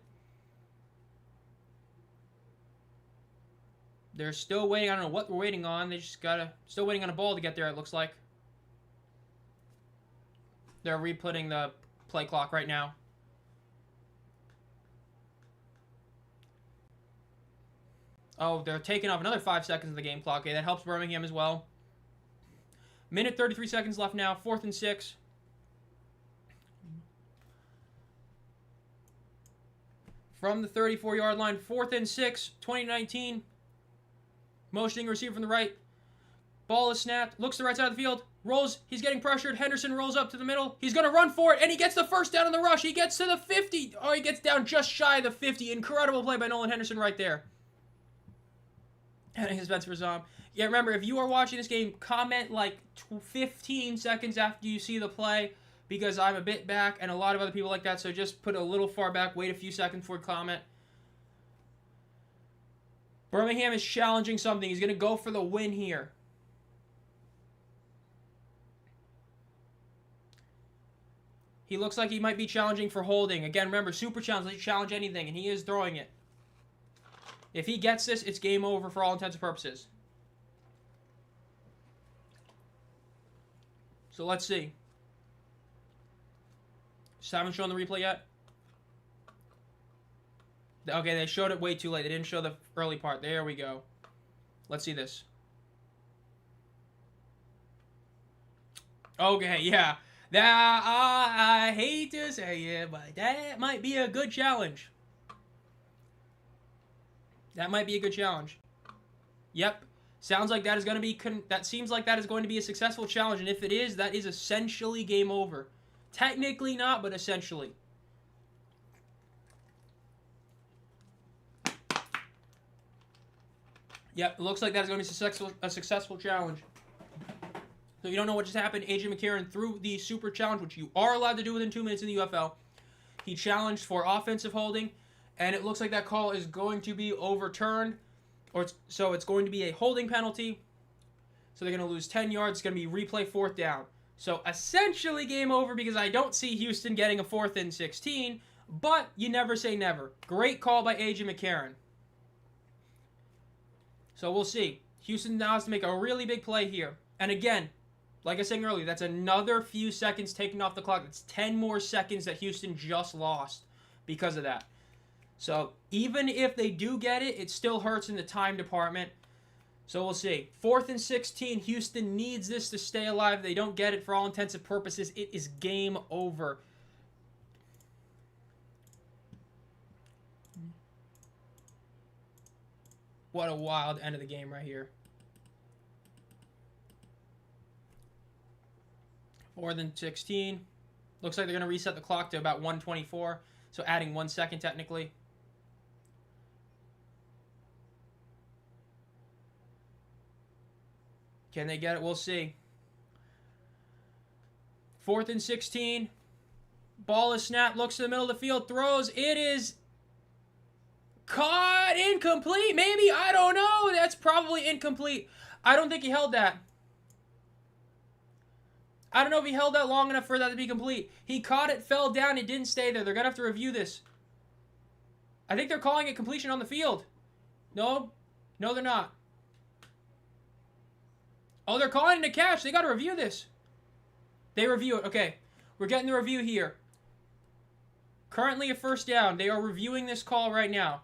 They're still waiting. I don't know what we're waiting on. They just still waiting on a ball to get there, it looks like. They're re-putting the play clock right now. Oh, they're taking off another 5 seconds of the game clock. Okay, that helps Birmingham as well. 1:33 seconds left now. 4th and 6. From the 34-yard line, 4th and 6, 2019. Motioning receiver from the right. Ball is snapped. Looks to the right side of the field. Rolls. He's getting pressured. Henderson rolls up to the middle. He's going to run for it, and he gets the 1st down on the rush. He gets to the 50. Oh, he gets down just shy of the 50. Incredible play by Nolan Henderson right there. And his bets for Zomb. Yeah, remember, if you are watching this game, comment like 15 seconds after you see the play, because I'm a bit back, and a lot of other people like that, so just put a little far back, wait a few seconds before comment. Birmingham is challenging something. He's going to go for the win here. He looks like he might be challenging for holding. Again, remember, super challenge, let you challenge anything, and he is throwing it. If he gets this, it's game over for all intents and purposes. So let's see. Just haven't shown the replay yet. Okay, they showed it way too late. They didn't show the early part. There we go. Let's see this. Okay, yeah. That I hate to say it, but that might be a good challenge. That might be a good challenge. Yep. Sounds like that is going to be... that seems like that is going to be a successful challenge, and if it is, that is essentially game over. Technically not, but essentially. Yep, it looks like that's going to be a successful challenge. So you don't know what just happened. AJ McCarron threw the super challenge, which you are allowed to do within 2 minutes in the UFL. He challenged for offensive holding, and it looks like that call is going to be overturned. So it's going to be a holding penalty. So they're going to lose 10 yards. It's going to be replay 4th down. So essentially game over because I don't see Houston getting a 4th and 16, but you never say never. Great call by AJ McCarron. So we'll see. Houston now has to make a really big play here. And again, like I was saying earlier, that's another few seconds taken off the clock. That's 10 more seconds that Houston just lost because of that. So even if they do get it, it still hurts in the time department. So we'll see. 4th and 16, Houston needs this to stay alive. They don't get it for all intents and purposes. It is game over. What a wild end of the game right here. 4th and 16. Looks like they're going to reset the clock to about 1:24. So adding 1 second technically. Can they get it? We'll see. 4th and 16. Ball is snapped. Looks to the middle of the field. Throws. It is caught. Incomplete. Maybe. I don't know. That's probably incomplete. I don't think he held that. I don't know if he held that long enough for that to be complete. He caught it, fell down, it didn't stay there. They're going to have to review this. I think they're calling it completion on the field. No. No, they're not. Oh, they're calling it a catch. They got to review this. They review it. Okay. We're getting the review here. Currently a 1st down. They are reviewing this call right now.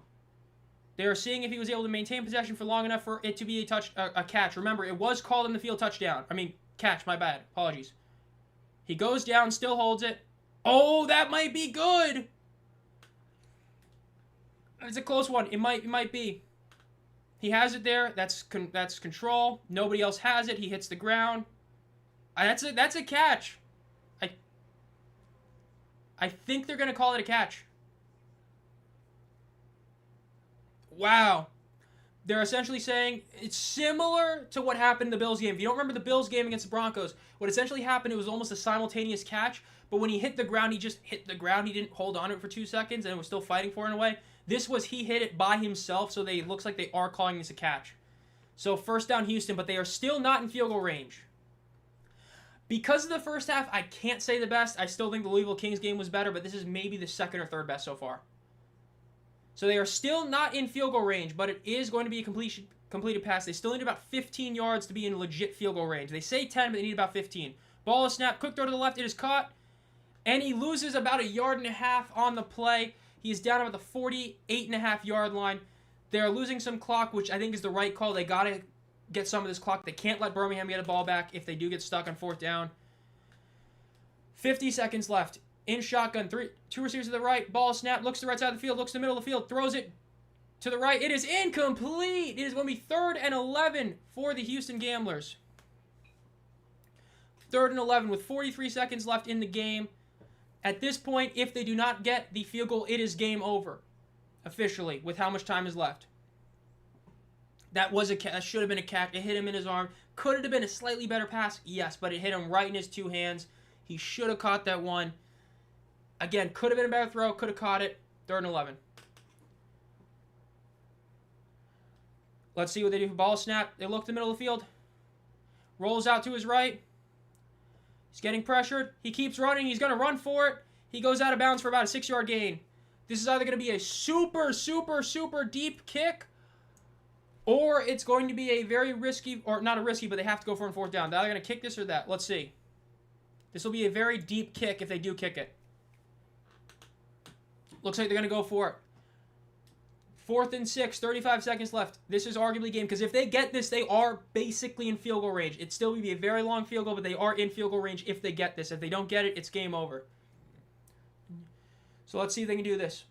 They are seeing if he was able to maintain possession for long enough for it to be a catch. Remember, it was called in the field touchdown. I mean, catch. My bad. Apologies. He goes down, still holds it. Oh, that might be good. It's a close one. It might be. He has it there. That's control. Nobody else has it. He hits the ground. That's a catch. I think they're going to call it a catch. Wow. They're essentially saying it's similar to what happened in the Bills game. If you don't remember the Bills game against the Broncos, what essentially happened, it was almost a simultaneous catch, but when he hit the ground, he just hit the ground. He didn't hold on to it for 2 seconds and was still fighting for it in a way. This was he hit it by himself, so it looks like they are calling this a catch. So 1st down Houston, but they are still not in field goal range. Because of the first half, I can't say the best. I still think the Louisville Kings game was better, but this is maybe the 2nd or 3rd best so far. So they are still not in field goal range, but it is going to be a completed pass. They still need about 15 yards to be in legit field goal range. They say 10, but they need about 15. Ball is snapped. Quick throw to the left. It is caught. And he loses about 1.5 yards on the play. He is down about the 48.5-yard line. They are losing some clock, which I think is the right call. They got to get some of this clock. They can't let Birmingham get a ball back if they do get stuck on 4th down. 50 seconds left. In shotgun, 2 receivers to the right. Ball snap. Looks to the right side of the field. Looks to the middle of the field. Throws it to the right. It is incomplete. It is going to be 3rd and 11 for the Houston Gamblers. 3rd and 11 with 43 seconds left in the game. At this point, if they do not get the field goal, it is game over. Officially, with how much time is left. That was a catch. That should have been a catch. It hit him in his arm. Could it have been a slightly better pass? Yes, but it hit him right in his 2 hands. He should have caught that one. Again, could have been a better throw. Could have caught it. 3rd and 11. Let's see what they do for ball snap. They look to the middle of the field. Rolls out to his right. He's getting pressured. He keeps running. He's going to run for it. He goes out of bounds for about a 6-yard gain. This is either going to be a super, super, super deep kick, or it's going to be a very risky, or not a risky, but they have to go for a 4th down. They're either going to kick this or that. Let's see. This will be a very deep kick if they do kick it. Looks like they're going to go for it. 4th and 6, 35 seconds left. This is arguably game, because if they get this, they are basically in field goal range. It still would be a very long field goal, but they are in field goal range if they get this. If they don't get it, it's game over. So let's see if they can do this.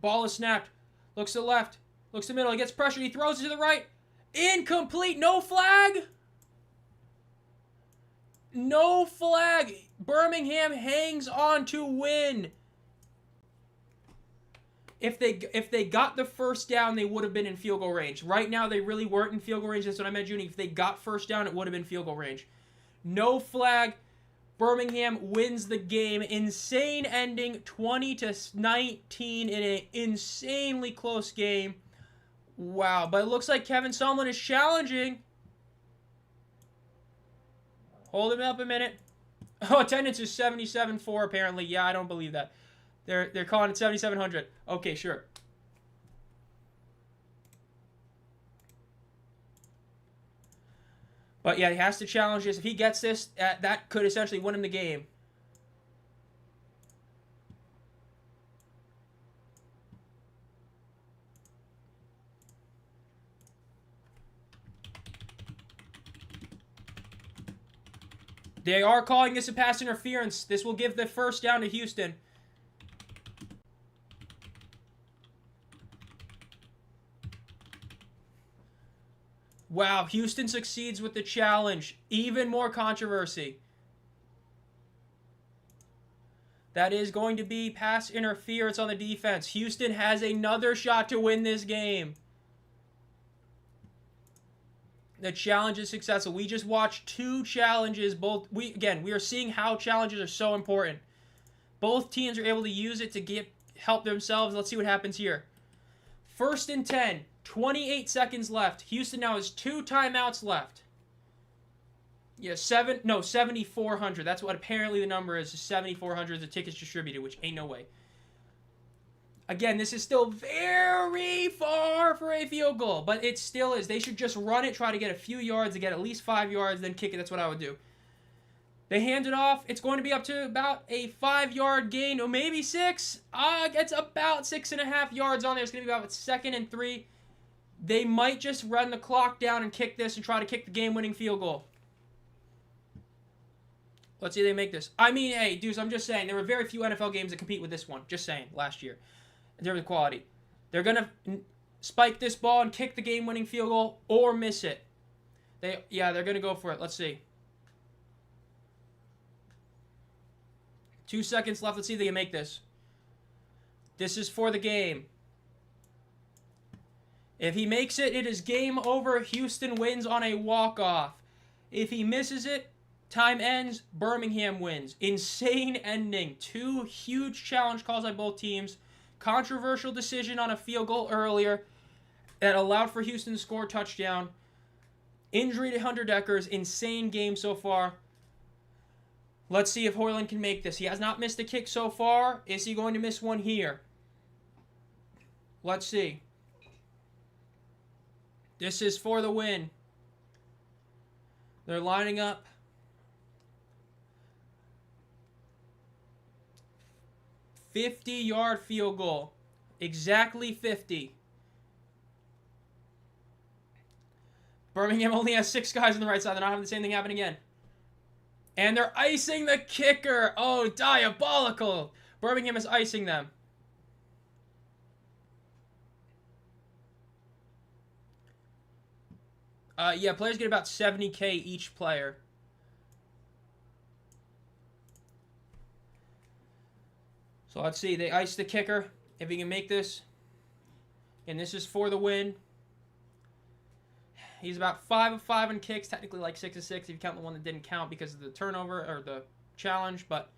Ball is snapped. Looks to the left. Looks to the middle. He gets pressure. He throws it to the right. Incomplete. No flag. No flag. Birmingham hangs on to win. If they got the first down, they would have been in field goal range. Right now, they really weren't in field goal range. That's what I meant, Junie. If they got first down, it would have been field goal range. No flag. Birmingham wins the game. Insane ending, 20-19 in an insanely close game. Wow, but it looks like Kevin Sumlin is challenging. Hold him up a minute. Oh, attendance is 77.4 apparently. Yeah, I don't believe that. They're calling it 7,700. Okay, sure. But yeah, he has to challenge this. If he gets this, that could essentially win him the game. They are calling this a pass interference. This will give the first down to Houston. Wow, Houston succeeds with the challenge. Even more controversy. That is going to be pass interference on the defense. Houston has another shot to win this game. The challenge is successful. We just watched 2 challenges. We are seeing how challenges are so important. Both teams are able to use it to help themselves. Let's see what happens here. 1st and 10. 28 seconds left. Houston now has 2 timeouts left. Yeah, 7,400. That's what apparently the number is. 7,400. The tickets distributed, which ain't no way. Again, this is still very far for a field goal, but it still is. They should just run it, try to get a few yards, to get at least 5 yards, then kick it. That's what I would do. They hand it off. It's going to be up to about a 5-yard gain, or maybe 6. It's about 6.5 yards on there. It's going to be about 2nd and 3. They might just run the clock down and kick this and try to kick the game-winning field goal. Let's see if they make this. I mean, hey, dudes, I'm just saying, there were very few NFL games that compete with this one. Just saying, last year. In terms of quality. They're going to spike this ball and kick the game-winning field goal or miss it. They're going to go for it. Let's see. 2 seconds left. Let's see if they can make this. This is for the game. If he makes it, it is game over. Houston wins on a walk-off. If he misses it, time ends. Birmingham wins. Insane ending. 2 huge challenge calls by both teams. Controversial decision on a field goal earlier that allowed for Houston to score a touchdown. Injury to Hunter Deckers. Insane game so far. Let's see if Hoyland can make this. He has not missed a kick so far. Is he going to miss one here? Let's see. This is for the win. They're lining up. $50-yard field goal. Exactly 50. Birmingham only has 6 guys on the right side. They're not having the same thing happen again. And they're icing the kicker. Oh, diabolical. Birmingham is icing them. Yeah, players get about $70K each player. So let's see. They ice the kicker. If he can make this. And this is for the win. He's about 5 of 5 in kicks. Technically like 6 of 6 if you count the one that didn't count because of the turnover or the challenge. But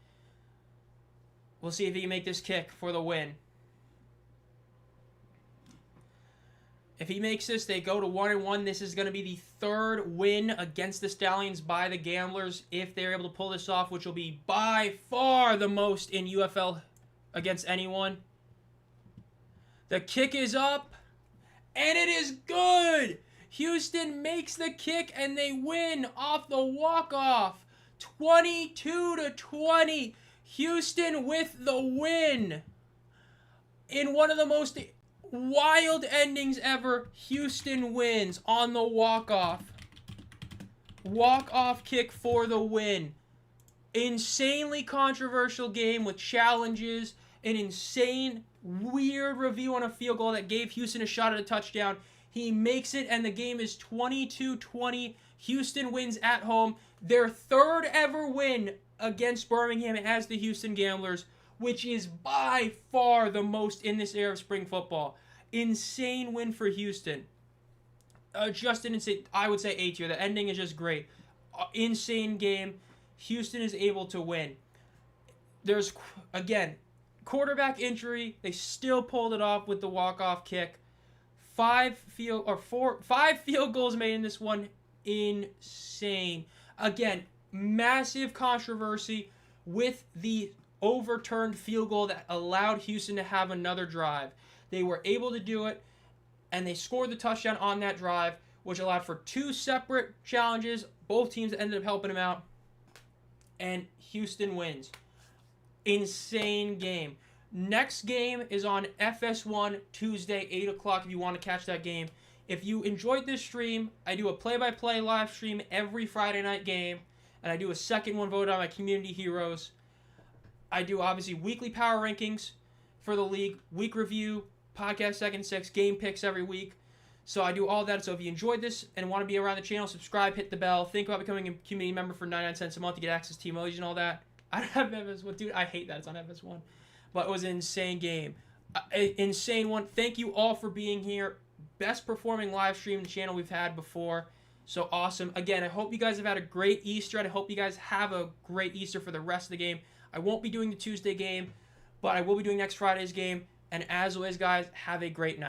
we'll see if he can make this kick for the win. If he makes this, they go to 1-1. This is going to be the 3rd win against the Stallions by the Gamblers if they're able to pull this off, which will be by far the most in UFL against anyone. The kick is up, and it is good. Houston makes the kick, and they win off the walk-off. 22-20. Houston with the win. In one of the most wild endings ever, Houston wins on the walk-off. Walk-off kick for the win. Insanely controversial game with challenges. An insane, weird review on a field goal that gave Houston a shot at a touchdown. He makes it, and the game is 22-20. Houston wins at home. Their 3rd ever win against Birmingham as the Houston Gamblers. which is by far the most in this era of spring football. Insane win for Houston. Just an insane, I would say A tier. The ending is just great. Insane game. Houston is able to win. There's, again, quarterback injury. They still pulled it off with the walk-off kick. 5 field goals made in this one. Insane. Again, massive controversy with the overturned field goal that allowed Houston to have another drive. They were able to do it, and they scored the touchdown on that drive, which allowed for 2 separate challenges. Both teams ended up helping them out, and Houston wins. Insane game. Next game is on FS1 Tuesday, 8 o'clock if you want to catch that game. If you enjoyed this stream, I do a play-by-play live stream every Friday night game, and I do a second one voted on my community heroes. I do, obviously, weekly power rankings for the league, week review, podcast second six, game picks every week. So I do all that. So if you enjoyed this and want to be around the channel, subscribe, hit the bell. Think about becoming a community member for 99 cents a month to get access to emojis and all that. I don't have FS1. Dude, I hate that. It's on FS1. But it was an insane game. Insane one. Thank you all for being here. Best performing live stream channel we've had before. So awesome. Again, I hope you guys have had a great Easter. And I hope you guys have a great Easter for the rest of the game. I won't be doing the Tuesday game, but I will be doing next Friday's game. And as always, guys, have a great night.